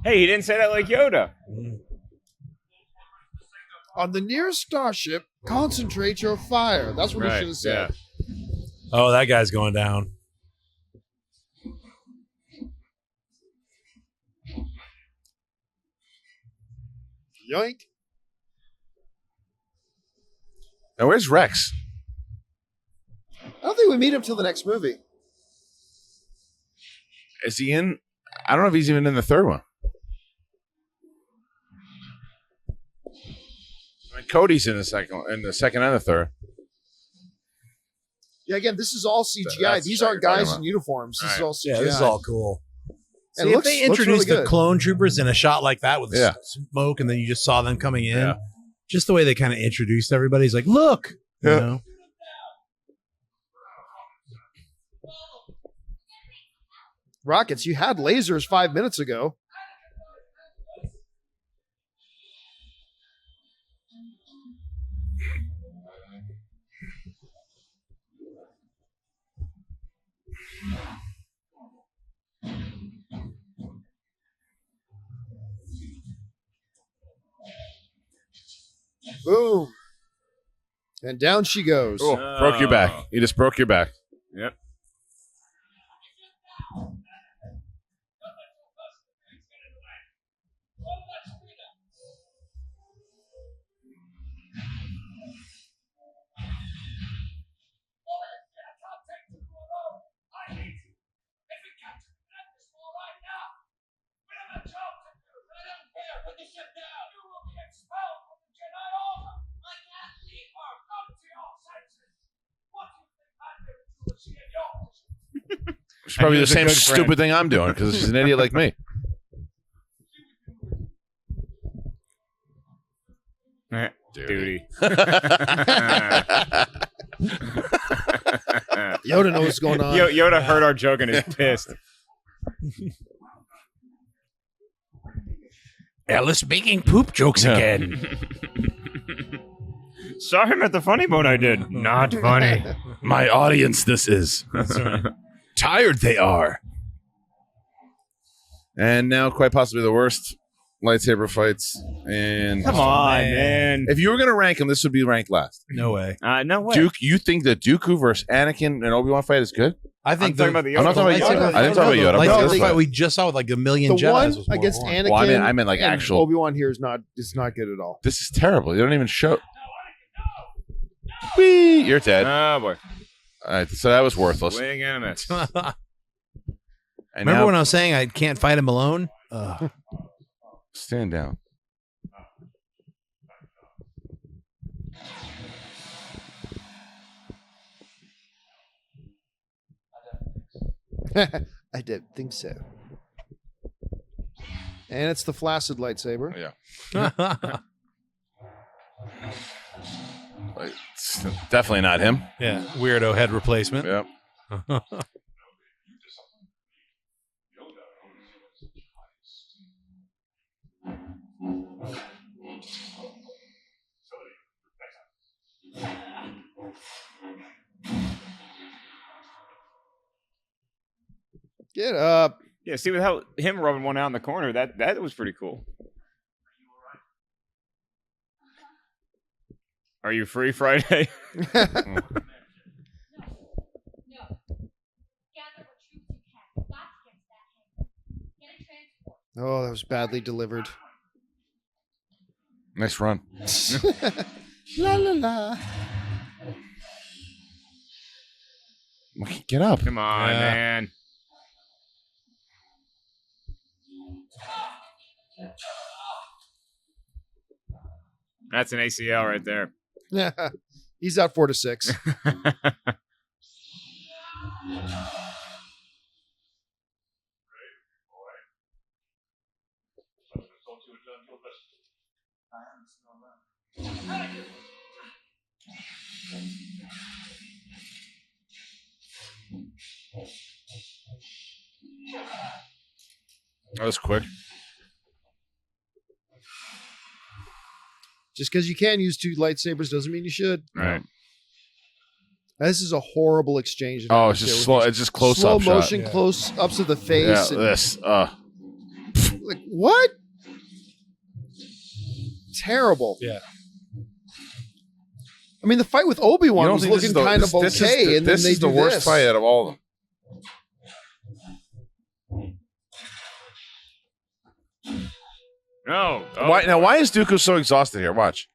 Hey, he didn't say that like Yoda.
On the nearest starship, concentrate your fire. That's what we should have said.
Oh, that guy's going down.
Yoink.
Now where's Rex?
I don't think we meet him till the next movie.
Is he in? I don't know if he's even in the third one. I mean, Cody's in the second and the third.
Yeah, again, this is all CGI.
That's
These
what
aren't
you're talking
guys
about.
in uniforms. This is
All
all CGI.
Yeah, this is all cool.
And
See,
it
if they
looks
introduced
really
the
good.
clone troopers in a shot like that with
Yeah.
smoke, and then you just saw them coming in,
Yeah.
just the way they kind of introduced everybody, he's like, look, you
Yeah.
know?
Rockets, you had lasers 5 minutes ago. Boom. And down she goes.
Oh, broke your back. You just broke your back.
Yep.
It's probably the
He's a
same
good
stupid
friend.
thing I'm doing because she's an idiot like me.
Duty.
Yoda knows what's going on.
Yoda heard our joke and is pissed.
Ellis making poop jokes
Yeah.
again.
Saw him at the funny bone I did. Not funny.
My audience, this is. Tired they are. And now, quite possibly the worst lightsaber fights. And
Come on, man.
if you were going to rank them, this would be ranked last.
No way.
No way.
Duke, you think the Dooku versus Anakin and Obi-Wan fight is good?
I think
I'm talking about the
I'm not talking about
lightsaber-
Yoda. I didn't talk about Yoda. I'm talking about
lightsaber
this
fight
fight.
we just saw with like a million
The
Jedis
one
was more
against
boring.
Anakin
Well, I meant like
and
actual.
Obi-Wan here is not good at all.
This is terrible. They don't even show. Whee! You're dead.
Oh, boy.
All right, so that was worthless.
Wing and a miss.
And
Remember
now,
when I was saying I can't fight him alone?
stand down.
I don't think so. And it's the flaccid lightsaber.
Yeah. Like, it's definitely not him.
Yeah, weirdo head replacement.
Yep.
Get up.
Yeah, see with how him rubbing one out in the corner, that was pretty cool. Are you free Friday?
Oh, that was badly delivered.
Nice run.
La la la.
Get up.
Come on,
Yeah.
man. That's an ACL right there.
He's out 4 to 6.
That was quick.
Just because you can use 2 lightsabers doesn't mean you should.
Right.
This is a horrible exchange.
Oh, it's just slow. It's just close
slow
up shot.
motion, close ups of the
Yeah,
face. and,
this.
like what? Terrible.
Yeah.
I mean, the fight with Obi-Wan
You don't
was
think this
looking
is the-
kind of
this is
okay,
the-
and then
this
they
is the
do
worst
this.
fight out of all of them.
No. Oh.
Why is Dooku so exhausted here? Watch.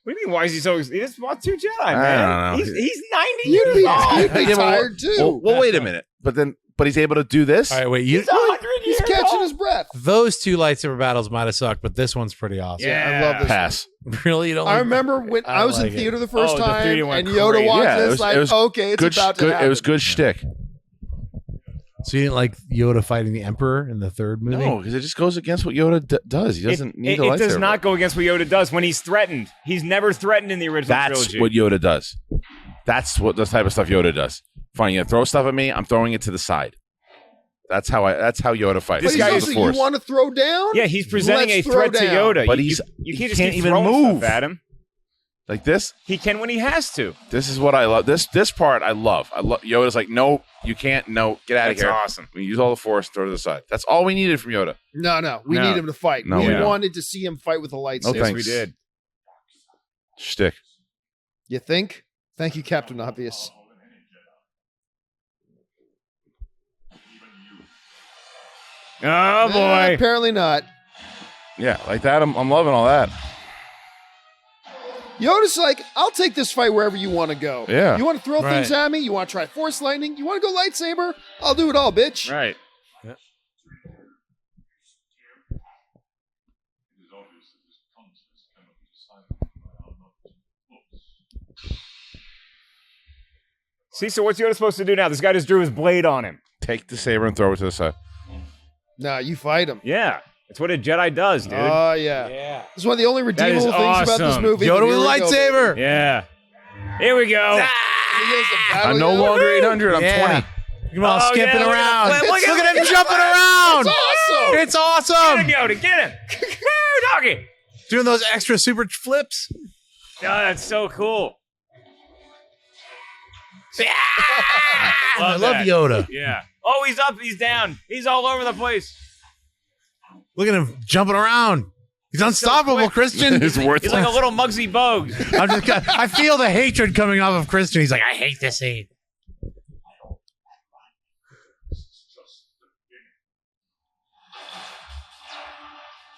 What do you mean? Why is he so? He just fought 2 Jedi,
I
man.
don't know.
He's 90
You'd
years
be,
old.
you'd be
Yeah, but
tired too.
Well, wait a minute. But he's able to do this.
All right, wait. You
He's 100
He's
years
catching
old.
his breath.
those 2 lightsaber battles might have sucked, but this one's pretty awesome.
Yeah.
I love this.
Pass.
Really, you don't.
I
like-
remember when I was
like
in theater
it.
the first
Oh, the
time,
3D went
and Yoda
crazy.
watched
Yeah, it
this.
was-
Like,
it was
okay, it's
Good.
about to
Good.
happen.
It was good shtick.
So you didn't like Yoda fighting the Emperor in the 3rd movie?
No, because it just goes against what Yoda does. He doesn't need a lightsaber.
It does not go against what Yoda does when he's threatened. He's never threatened in the original
That's
trilogy.
what Yoda does. That's what the type of stuff Yoda does. Fine, you throw stuff at me, I'm throwing it to the side. That's how Yoda fights.
But
This
he's
guy
He
is
uses
also,
the
you
Force.
want to throw down?
Yeah, he's presenting
Let's
a
throw
threat to
down.
Yoda.
But
You-
he's-
you
he
can't just
can't
keep
even
throwing
move.
stuff at him.
Like this.
He can when he has to.
This is what I love. This part I love. Yoda's like, no, you can't. No, get out of
That's
here.
awesome.
We use all the Force, throw it to the side. That's all we needed from Yoda.
No. We
No.
need him to fight.
No,
we
we don't.
wanted to see him fight with a lightsaber.
No,
Yes,
thanks.
we did.
Shtick.
You think? Thank you, Captain Obvious.
Oh boy.
Apparently not.
Yeah, like that. I'm loving all that.
Yoda's like, I'll take this fight wherever you want to go.
Yeah.
You want to throw things
Right.
at me? You want to try Force Lightning? You want to go lightsaber? I'll do it all, bitch.
Right. See, so what's Yoda supposed to do now? This guy just drew his blade on him.
Take the saber and throw it to the side.
Nah, you fight him.
Yeah. It's what a Jedi does, dude.
Oh, yeah.
Yeah.
It's one of the only redeemable things about this
awesome.
movie.
Yoda
But
with a
here we go.
lightsaber.
Yeah. Here we go.
He is the battle
I'm no
Yoda.
longer 800. I'm
Yeah.
20.
Come on,
Oh,
skipping
yeah, look at
around.
that flip.
Look
Look
at
at
him jumping around.
It's awesome.
It's
Get him,
awesome.
Yoda. Get him. Doggy.
Doing those extra super flips.
Oh, that's so cool.
I love
that.
Yoda.
Yeah. Oh, he's up. He's down. He's all over the place.
Look at him jumping around. He's unstoppable, Christian.
It's worth
He's like a little Muggsy Bogues.
I feel the hatred coming off of Christian. He's like, I hate this scene.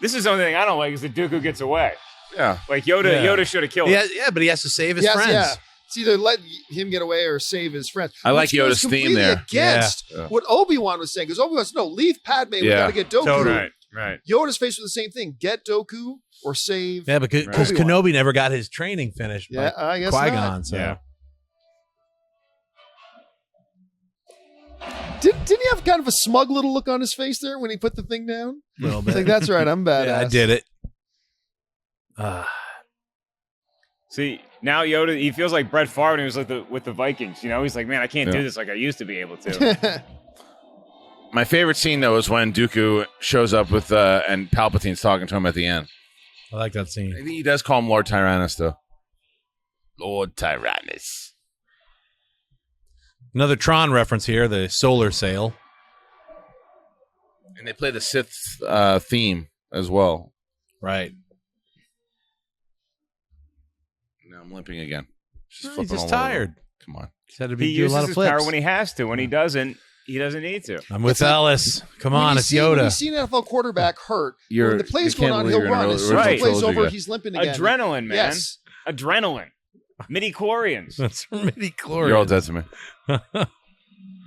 This is the only thing I don't like is that Dooku gets away.
Yeah.
Like Yoda should have killed him.
Yeah, but he has to save his
Yes,
friends.
yeah. It's either let him get away or save his friends.
I like
Which goes
Yoda's theme
completely
there.
Against
Yeah.
what Obi-Wan was saying, because Obi-Wan said, "No, leave Padme. We
Yeah.
got to get Dooku."
Totally.
Right.
Yoda's faced with the same thing: get Dooku or save.
Yeah, because
Obi-Wan.
Kenobi never got his training finished.
Yeah,
by
I guess
Qui-Gon.
not.
So.
Yeah.
Didn't he have kind of a smug little look on his face there when he put the thing down?
A little
It's
bit.
like, that's right, I'm badass.
Yeah, I did it.
See, now Yoda, he feels like Brett Favre when he was with the Vikings. You know, he's like, man, I can't
Yeah.
do this like I used to be able to.
My favorite scene, though, is when Dooku shows up with and Palpatine's talking to him at the end.
I like that scene.
I think he does call him Lord Tyrannus, though. Lord Tyrannus.
Another Tron reference here, the solar sail.
And they play the Sith theme as well.
Right.
Now I'm limping again.
He's
flipping
just
all
tired.
over. Come on.
He's had to
He
do a lot
uses
of
his
flips.
power when he has to. When he doesn't need to.
I'm with Ellis. Come on, it's
When
Yoda.
you see an NFL quarterback hurt,
You're-
when the play's
you can't
going on,
believe
he'll
you're in a
run. As soon as
right.
the play's
trilogy
over,
guy.
he's limping again.
Adrenaline, man.
Yes.
Adrenaline. Midi-chlorians.
That's midi
You're all dead to me.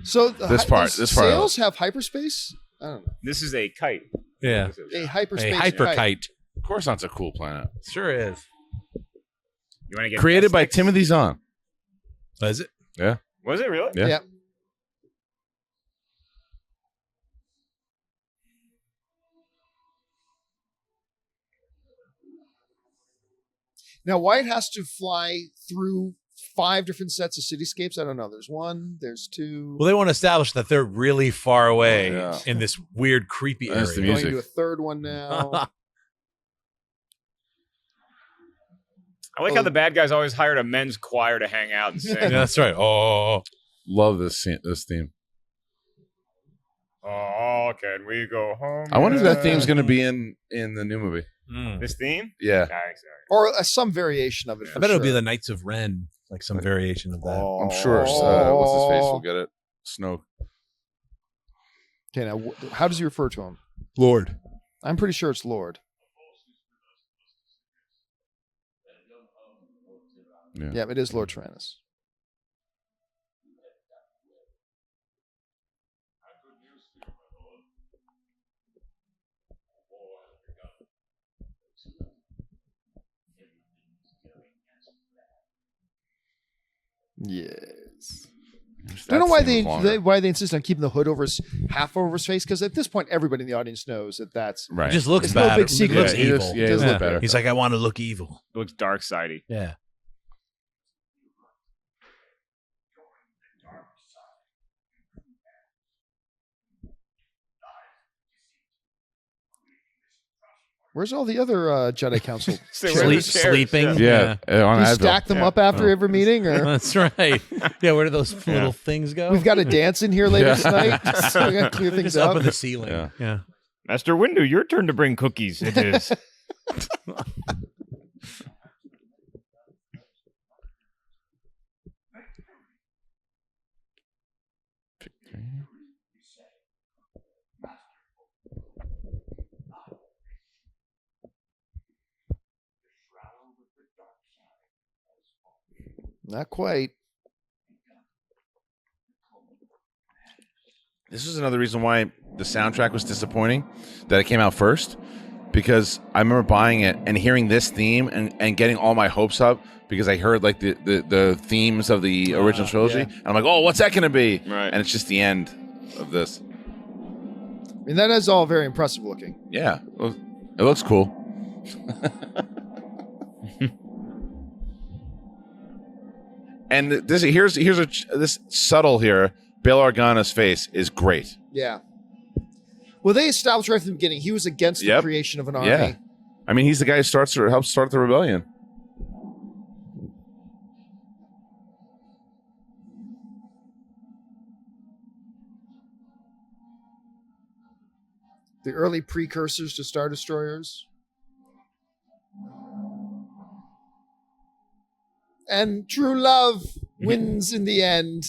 So
This part-
does
this part-
sails have hyperspace? I don't know.
This is a kite.
Yeah.
A hyperspace
A hyper
kite.
kite.
Coruscant's a cool planet.
Sure is.
You want to get
Created by
sticks?
Timothy Zahn.
Is it?
Yeah.
Was it really?
Yeah.
Yeah. Now, why it has to fly through 5 different sets of cityscapes, I don't know. There's 1, there's 2.
Well, they want to establish that they're really far away
Yeah.
in this weird, creepy
That's the
area.
going
music.
to a 3rd one now.
I like how the bad guys always hired a men's choir to hang out and sing.
Yeah, that's right. Oh,
Love this theme.
Oh, can we go home?
I wonder if that
yet?
theme's going to be in the new movie.
This theme?
Yeah.
Or some variation of it.
I
For
bet it'll be
sure.
the Knights of Ren, like some variation of that.
I'm sure what's his face will get it. Snoke.
Okay, now, how does he refer to him?
Lord.
I'm pretty sure it's Lord.
Yeah.
Yeah, it is Lord Tyrannus. Yes. I don't know why they insist on keeping the hood over his half over his face, because at this point everybody in the audience knows that that's
Right.
It just looks
It's no
bad.
big
It
secret.
looks
Yeah, he
evil.
looks- yeah, he does look better.
He's like, I want to look evil.
It looks dark sidey.
Yeah.
Where's all the other Jedi Council?
Sleeping.
Yeah. On
Do you
Advil.
stack them up after every meeting, or
That's right. Yeah, where do those little things go?
we've got a dance in here later tonight? So we got to clear
They're
things
just up
up.
in the ceiling.
Yeah.
Yeah.
Master Windu, your turn to bring cookies. It is.
Not quite.
This is another reason why the soundtrack was disappointing, that it came out first, because I remember buying it and hearing this theme and getting all my hopes up because I heard like the themes of the original trilogy. And I'm like, oh, what's that going to be?
Right.
And it's just the end of this.
I mean, that is all very impressive looking.
Yeah. It looks cool. And this subtle here. Bail Organa's face is great.
Yeah. Well, they established right from the beginning he was against the creation of an army.
Yeah. I mean, he's the guy who helps start the rebellion.
The early precursors to Star Destroyers. And true love wins in the end.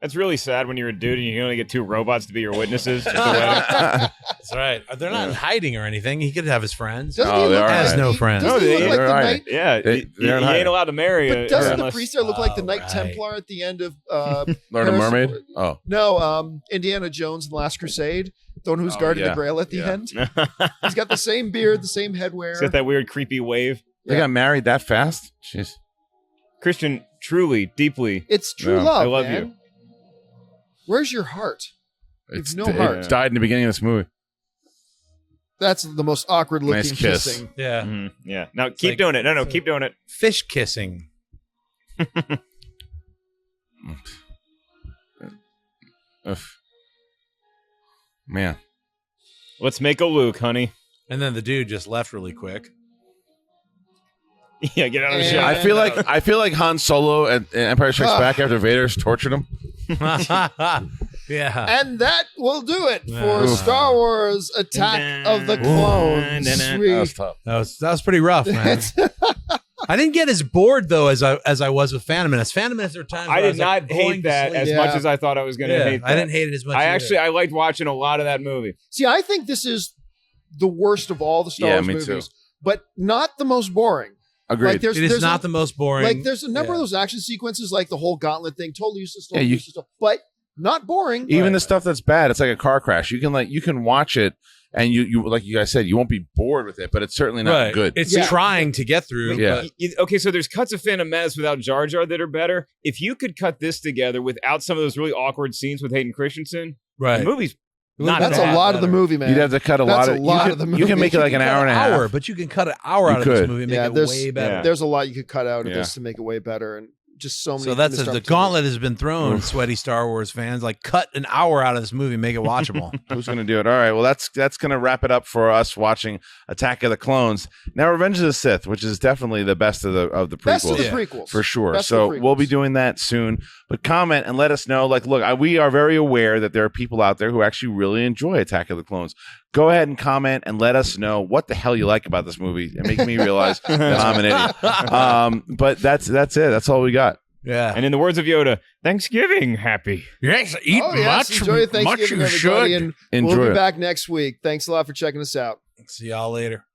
That's really sad when you're a dude and you only get 2 robots to be your witnesses. At the wedding.
That's right. They're not hiding or anything. He could have his friends.
Doesn't he look
has
like,
no friends.
Doesn't he look like the knight?
Yeah, he ain't allowed to marry.
But doesn't the
unless-
priest there look like the Knight Templar at the end of
Learn a Mermaid? Oh.
No, Indiana Jones and the Last Crusade. The one who's guarding the Grail at the end. He's got the same beard, the same headwear.
He's got that weird, creepy wave.
They got married that fast? Jeez.
Kristian, truly, deeply.
It's true love.
I love
man.
you.
Where's your heart?
It's
no heart.
It died in the beginning of this movie.
That's the most awkward looking
Nice kiss.
kissing.
Yeah.
Mm-hmm. Yeah. Now keep doing it. No, keep doing it.
Fish kissing.
Man.
Let's make a Luke, honey.
And then the dude just left really quick.
Yeah, get out of the
And-
shot.
I feel like Han Solo at Empire Strikes Back after Vader's tortured him.
Yeah.
And that will do it for
Oof.
Star Wars Attack of the Clones.
That was tough.
That was pretty rough, man. I didn't get as bored though as I was with Phantom Menace. Phantom Menace, there were times
I
where
did
was, like,
not
going
hate
to
that
sleep.
as much as I thought I was going to hate that.
I didn't hate it as much.
I liked watching a lot of that movie.
See, I think this is the worst of all the Star Wars
me
movies,
too.
but not the most boring.
Agreed.
Like,
It is not the most boring.
Like, there's a number of those action sequences, like the whole gauntlet thing, totally useless,
Yeah,
but not boring.
Even the stuff that's bad, it's like a car crash. You can watch it, and you like you guys said, you won't be bored with it, but it's certainly not good.
It's
Yeah.
trying to get through.
Yeah.
Okay, so there's cuts of Phantom Menace without Jar Jar that are better. If you could cut this together without some of those really awkward scenes with Hayden Christensen,
Right.
the movie's not
That's
bad.
a lot of the movie, man.
You'd have to cut a
That's
lot
a lot
you
of the
could-
movie.
You can make it like an hour and a half.
Hour, but you can cut an hour
You
out of this
could.
movie and make
Yeah,
it
there's-
way better.
Yeah.
There's a lot you could cut out of
Yeah.
this to make it way better, and just so many.
So that's
missed
the
opportunities.
gauntlet has been thrown, sweaty Star Wars fans. Like, cut an hour out of this movie, make it watchable.
Who's going to do it? All right. Well, that's going to wrap it up for us watching Attack of the Clones. Now, Revenge of the Sith, which is definitely the best of the prequels.
Best of the
Yeah.
prequels
For sure.
Best
So
of the
we'll be
prequels.
doing that soon. But comment and let us know. Like, look, we are very aware that there are people out there who actually really enjoy Attack of the Clones. Go ahead and comment and let us know what the hell you like about this movie and make me realize that I'm an idiot. But that's it. That's all we got.
Yeah.
And in the words of Yoda, Thanksgiving happy.
Yes, eat
Oh, yes. Enjoy your Thanksgiving,
much you
everybody,
should.
and
Enjoy
we'll be
it.
back next week. Thanks a lot for checking us out.
See y'all later.